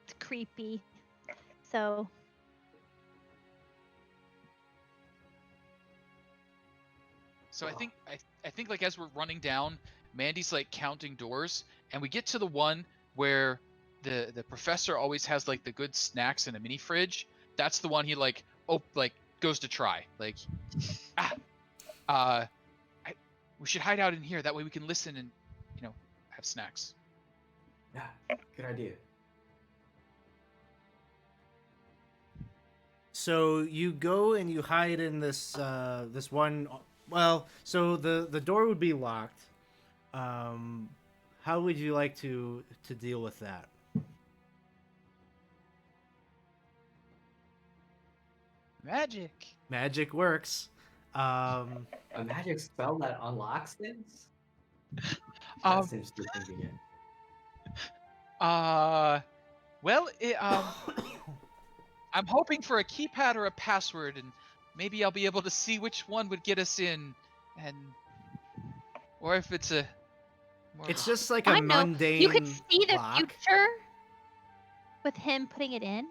It's creepy. So I think like as we're running down, Mandy's like counting doors, and we get to the one where the professor always has like the good snacks in a mini fridge. That's the one he goes to try. Like, we should hide out in here. That way we can listen and, have snacks. Yeah, good idea. So you go and you hide in this this one. Well, so the door would be locked. How would you like to deal with that? Magic works. A magic spell that unlocks things? That Um, seems too convenient. well, I'm hoping for a keypad or a password, and maybe I'll be able to see which one would get us in, or if it's a. It's just like I a know. mundane You could see the lock. future with him putting it in.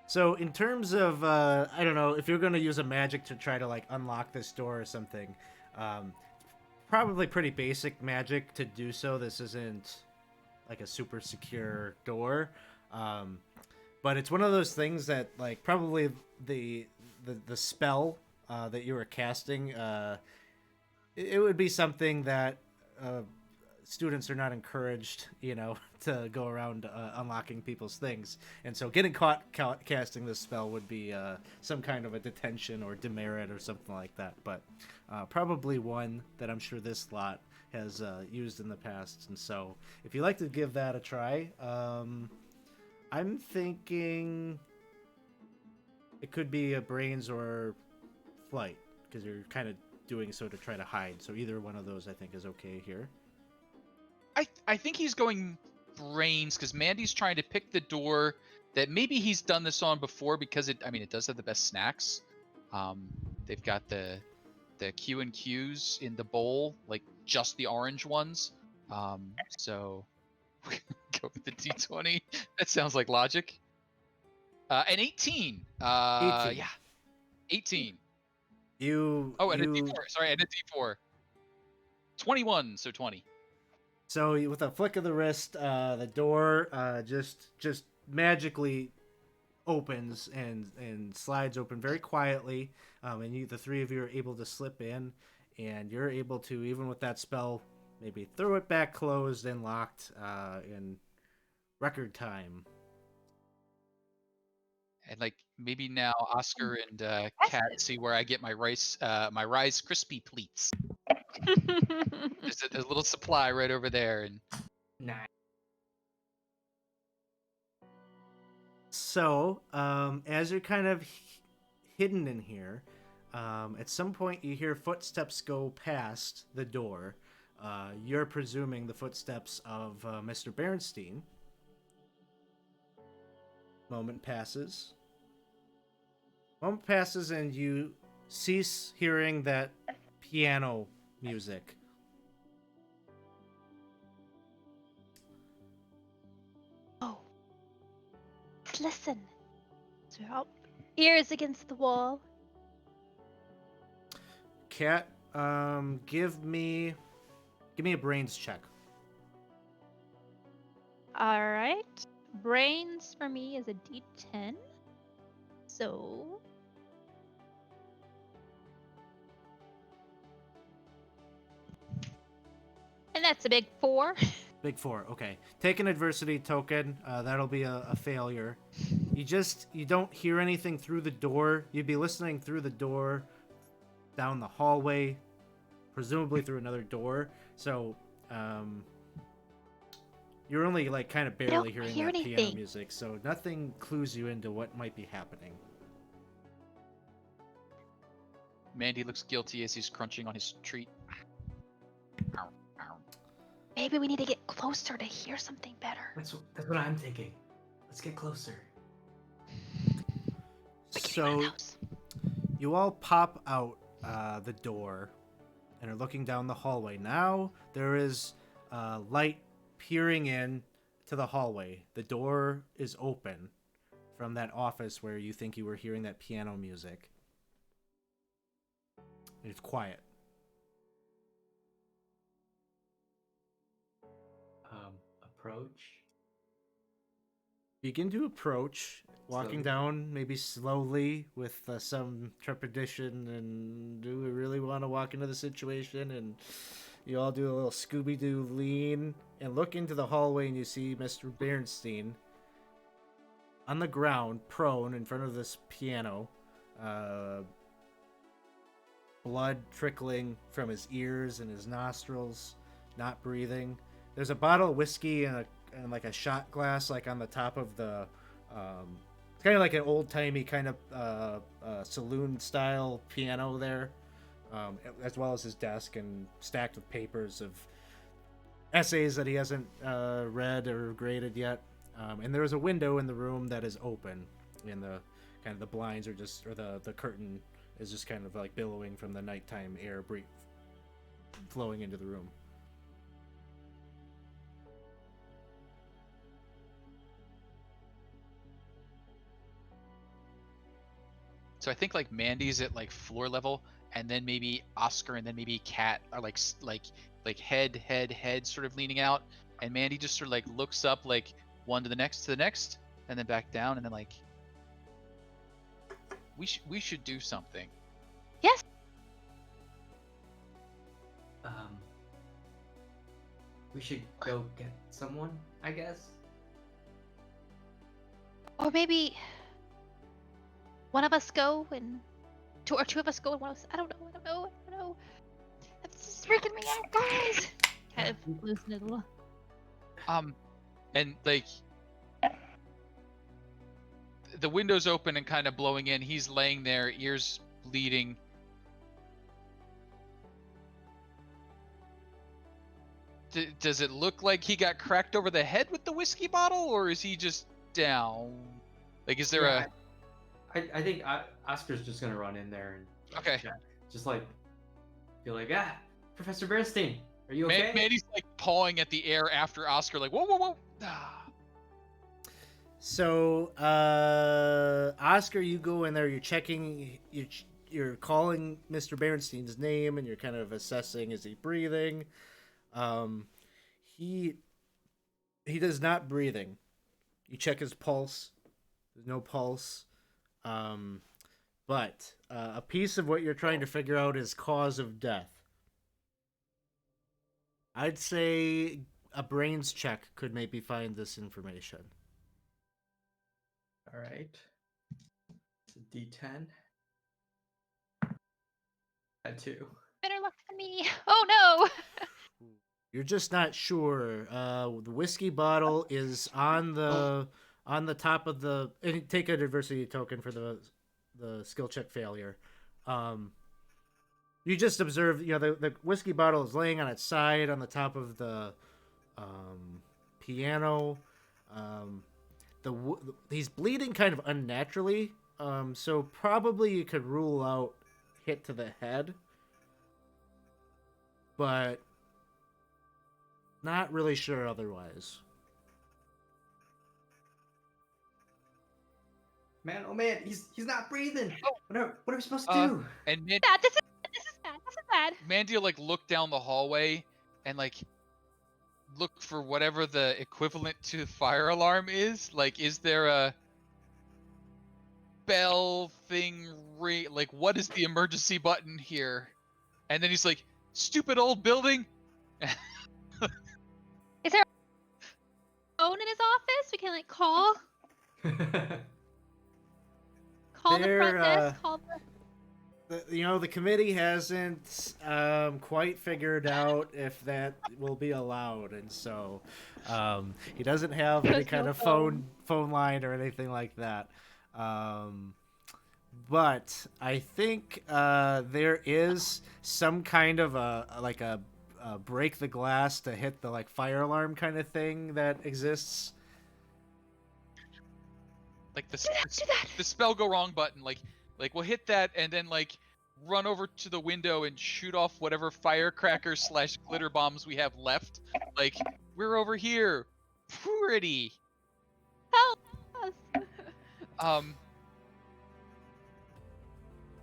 So in terms of, I don't know, if you're going to use a magic to try to like unlock this door or something, probably pretty basic magic to do so. This isn't like a super secure door. But it's one of those things that like probably the spell that you were casting, it would be something that students are not encouraged, to go around unlocking people's things. And so getting caught casting this spell would be some kind of a detention or demerit or something like that. But probably one that I'm sure this lot has used in the past. And so if you'd like to give that a try, I'm thinking it could be a brains or flight, because you're kind of doing so to try to hide. So either one of those I think is okay here. I think he's going brains because Mandy's trying to pick the door that maybe he's done this on before, because it does have the best snacks. They've got the Q and Qs in the bowl, like just the orange ones. So go with the D20. That sounds like logic. An 18. 18. Yeah, 18. You. And a D4. Sorry, and a D4. 21. So 20. So with a flick of the wrist, the door just magically opens and slides open very quietly, and the three of you are able to slip in, and you're able to, even with that spell, maybe throw it back closed and locked in record time. And like maybe now Oscar and Kat Impressive. see where I get my Rice Krispie pleats. There's a little supply right over there, and Nice. So, as you're kind of hidden in here, at some point you hear footsteps go past the door. You're presuming the footsteps of Mr. Bernstein. Moment passes. Moment passes, and you cease hearing that piano music. Oh, listen. So our ears against the wall. Cat, give me a brains check. All right. Brains for me is a D10. So. And that's a big 4. Big 4. Okay. Take an adversity token. That'll be a failure. You don't hear anything through the door. You'd be listening through the door, down the hallway, presumably through another door. So, you're only like kind of barely hearing hear that piano anything. music. So nothing clues you into what might be happening. Mandy looks guilty as he's crunching on his treat. Ow, ow. Maybe we need to get closer to hear something better. That's what I'm thinking. Let's get closer. So you all pop out the door and are looking down the hallway. Now there is light peering in to the hallway. The door is open from that office where you think you were hearing that piano music. It's quiet. Approach. Begin to approach, walking Slowly. down maybe slowly with some trepidation. And do we really want to walk into the situation? And you all do a little Scooby-Doo lean and look into the hallway, and you see Mr. Bernstein on the ground, prone in front of this piano, blood trickling from his ears and his nostrils, not breathing. There's a bottle of whiskey and like a shot glass like on the top of the it's kind of like an old-timey kind of saloon style piano there, as well as his desk and stacked with papers of essays that he hasn't read or graded yet, and there's a window in the room that is open, and the kind of the blinds are just, or the curtain is just kind of like billowing from the nighttime air flowing into the room. So I think like Mandy's at like floor level, and then maybe Oscar and then maybe Kat are like head sort of leaning out, and Mandy just sort of like looks up like one to the next, and then back down, and then like we should do something. Yes. We should go get someone, I guess. Or maybe one of us go and two of us go and one of us. I don't know. This is freaking me out, guys. Kind of loosen it a little. And like the window's open and kind of blowing in. He's laying there, ears bleeding. Does it look like he got cracked over the head with the whiskey bottle, or is he just down? Like, is there I think Oscar's just gonna run in there and Okay. check. Just like be like, Professor Bernstein, are you okay? Mandy's like pawing at the air after Oscar, like, whoa. So, Oscar, you go in there. You're checking. You're calling Mr. Bernstein's name, and you're kind of assessing: is he breathing? He does not breathing. You check his pulse. There's no pulse. But a piece of what you're trying to figure out is cause of death. I'd say a brains check could maybe find this information. All right. D10. At 2. Better luck than me. Oh no. You're just not sure. The whiskey bottle is on the top of the. And take a diversity token for the skill check failure. You just observe. The whiskey bottle is laying on its side on the top of the piano. He's bleeding kind of unnaturally. So probably you could rule out hit to the head, but not really sure otherwise. Man, oh man, he's not breathing. Oh. What are we supposed to do? And This is bad. This is bad. Mandy will look down the hallway and look for whatever the equivalent to fire alarm is. Is there a bell thing ring? What is the emergency button here? And then he's like, stupid old building. Is there a phone in his office? We can call the front desk. Call the committee hasn't quite figured out if that will be allowed, and so he doesn't have any kind of phone line or anything like that. But I think there is some kind of a break the glass to hit the fire alarm kind of thing that exists. The spell go wrong button. We'll hit that and then run over to the window and shoot off whatever firecrackers / glitter bombs we have left. We're over here. Pretty. help us.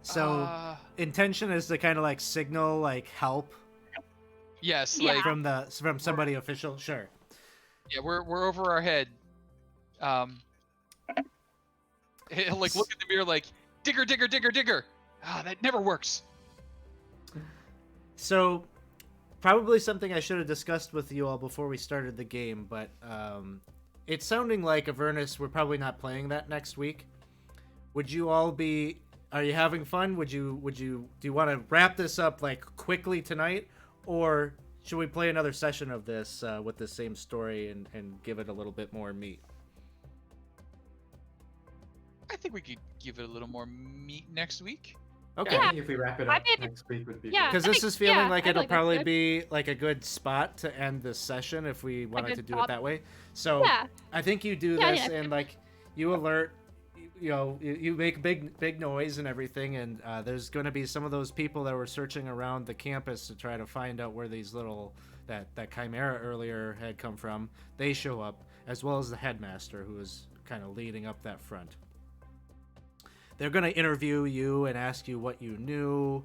So intention is to kind of signal help. Yes, Yeah. From somebody official, sure. Yeah, we're over our head. He'll look in the mirror digger, digger, digger, digger. That never works. So, probably something I should have discussed with you all before we started the game, but it's sounding like Avernus, we're probably not playing that next week. Would you all be? Are you having fun? Do you want to wrap this up quickly tonight, or should we play another session of this with the same story and give it a little bit more meat? I think we could give it a little more meat next week. Okay. Yeah, I think if we wrap it up next week would be Yeah. Because good. this is feeling like it'll that's probably good. be a good spot to end this session if we wanted good to do it spot. that way. So Yeah. I think you do Yeah, this yeah. and you alert, you make big noise and everything, and there's going to be some of those people that were searching around the campus to try to find out where these that chimera earlier had come from. They show up, as well as the headmaster who is kind of leading up that front. They're going to interview you and ask you what you knew.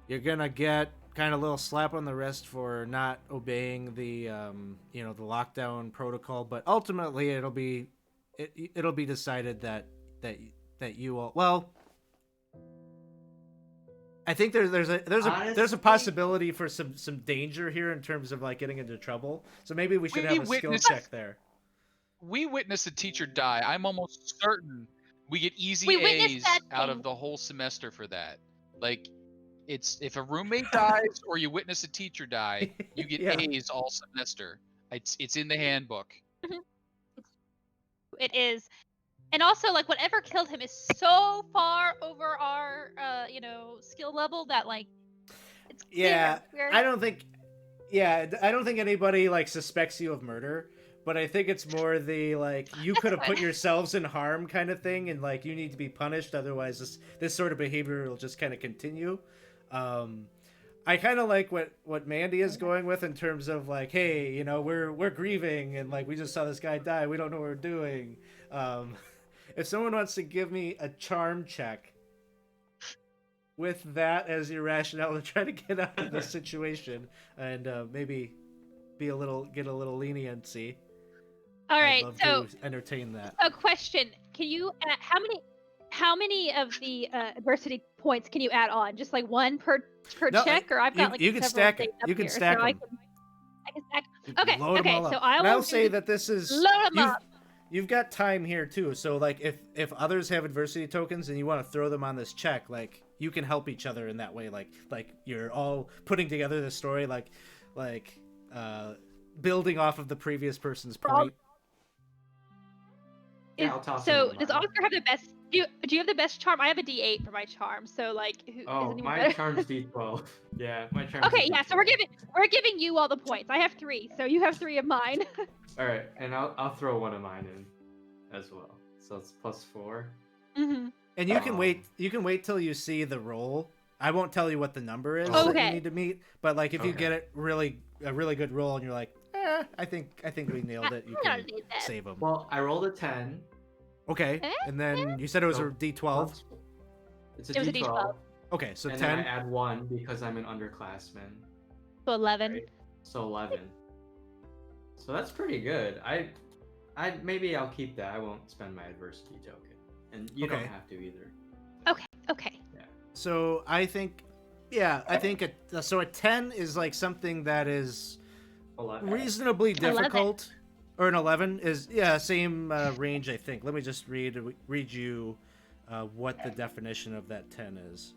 You're going to get kind of a little slap on the wrist for not obeying the the lockdown protocol, but ultimately it'll be decided that you all, well, I think there's a possibility for some danger here in terms of getting into trouble. So maybe we should have a skill check there. We witnessed a teacher die. I'm almost certain we get easy We witnessed A's that out thing. of the whole semester for that. It's if a roommate dies or you witness a teacher die, you get Yeah. A's all semester. It's in the handbook. It is. And also, whatever killed him is so far over our, skill level that, it's clear. Yeah, We're- I don't think anybody suspects you of murder, but I think it's more the you could have put yourselves in harm kind of thing, and you need to be punished, otherwise this sort of behavior will just kind of continue. I kind of like what Mandy is going with in terms of hey, we're grieving and we just saw this guy die, we don't know what we're doing. If someone wants to give me a charm check with that as your rationale to try to get out of the situation and maybe get a little leniency. All right, I'd love so to entertain that. a question: can you how many of the adversity points can you add on? Just one per No, check, or I've got you can several stack it. things up You can here, stack so I them. can stack. Okay, Load 'em okay. all up. So I And will I'll say do- that this is load 'em you've- up. you've got time here too. So like if others have adversity tokens and you want to throw them on this check, like you can help each other in that way. Like you're all putting together the story, like building off of the previous person's point. Yeah, I'll toss So him a does mine. Oscar have the best? Do you have the best charm? I have a D8 for my charm. So like, who is Oh, anyone my better? charm's D12. Yeah, my charm's Okay, a yeah. So D12. we're giving you all the points. I have 3, so you have 3 of mine. All right, and I'll throw one of mine in as well. So it's +4. Mm-hmm. And you can wait. You can wait till you see the roll. I won't tell you what the number is Oh. that you Okay. need to meet. But like, if you Okay. get it a really good roll, and you're like, I think we nailed it. You I can don't need that. save them. Well, I rolled a 10. Okay. And then you said it was a So, D12. It's a It was a D12. D12. Okay, so and 10. then I add 1 because I'm an underclassman. So 11. Right. So 11. So that's pretty good. I maybe I'll keep that. I won't spend my adversity token. And you don't Okay. have to either. Okay. So I think, so a 10 is like something that is 11. reasonably 11. difficult, or an 11 is same range. I think. Let me just read you what the definition of that 10 is.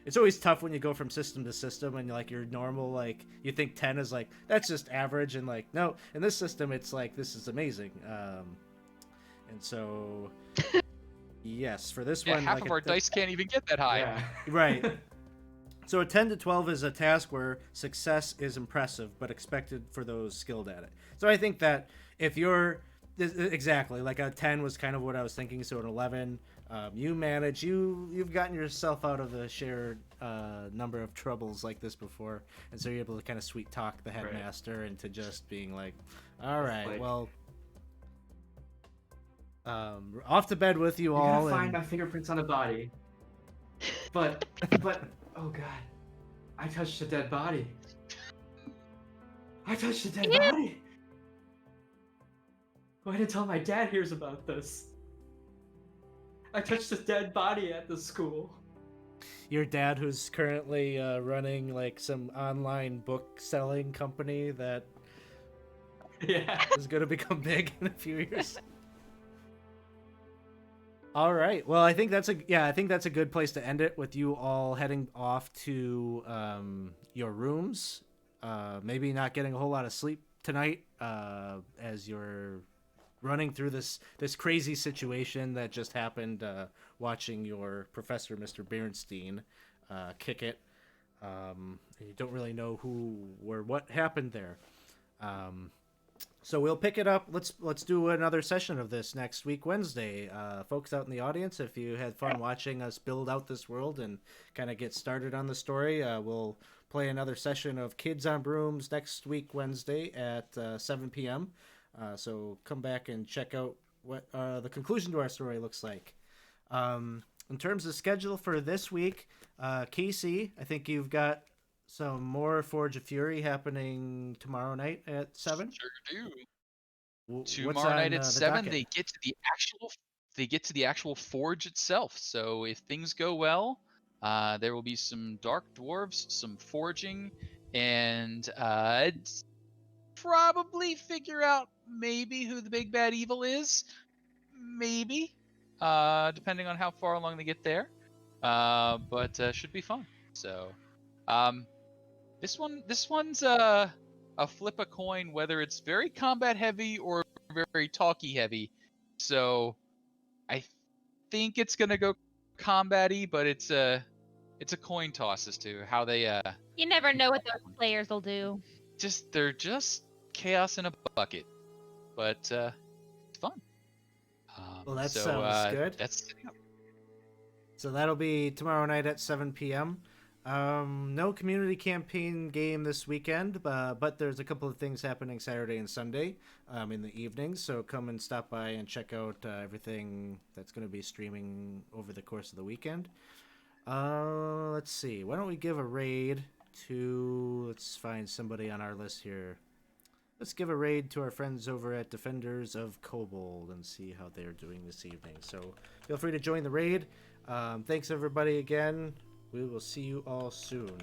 It's always tough when you go from system to system and like your normal, like you think 10 is like that's just average, and like no, in this system it's like this is amazing. And so yes, for this Yeah, one, half like of our dice can't even get that high. Yeah. right. So a 10 to 12 is a task where success is impressive but expected for those skilled at it. So I think that if you're exactly like a 10 was kind of what I was thinking. So an 11, you manage, you've gotten yourself out of a shared number of troubles like this before, and so you're able to kind of sweet talk the headmaster into just being like, all right, like- well, off to bed with you You're all. gonna find and... my fingerprints on a body. But oh god. I touched a dead body. I touched a dead body. Wait until my dad hears about this. I touched a dead body at the school. Your dad, who's currently running like some online book selling company that Yeah. is going to become big in a few years. All right. Well, I think that's a good place to end it, with you all heading off to your rooms. Maybe not getting a whole lot of sleep tonight as you're running through this crazy situation that just happened, watching your professor, Mr. Bernstein, kick it. And you don't really know who or what happened there. So we'll pick it up. Let's do another session of this next week, Wednesday. Folks out in the audience, if you had fun watching us build out this world and kind of get started on the story, we'll play another session of Kids on Brooms next week, Wednesday at 7 p.m. So come back and check out what the conclusion to our story looks like. In terms of schedule for this week, Casey, I think you've got some more Forge of Fury happening tomorrow night at 7. Sure do. What's Tomorrow night on, at the 7, docket? they get to the actual forge itself. So if things go well, there will be some dark dwarves, some forging, and probably figure out maybe who the big bad evil is. Maybe, depending on how far along they get there. But should be fun. So, this one's a flip a coin, whether it's very combat heavy or very talky heavy. So I think it's gonna go combat-y, but it's a coin toss as to how they You never know what those players will do. they're just chaos in a bucket. But it's fun. Well, that so, sounds good. That's setting up. So that'll be tomorrow night at 7 p.m. No community campaign game this weekend, but there's a couple of things happening Saturday and Sunday in the evenings. So come and stop by and check out everything that's going to be streaming over the course of the weekend. Let's see. Why don't we give a raid to... Let's find somebody on our list here. Let's give a raid to our friends over at Defenders of Kobold and see how they're doing this evening. So feel free to join the raid. Thanks everybody again. We will see you all soon.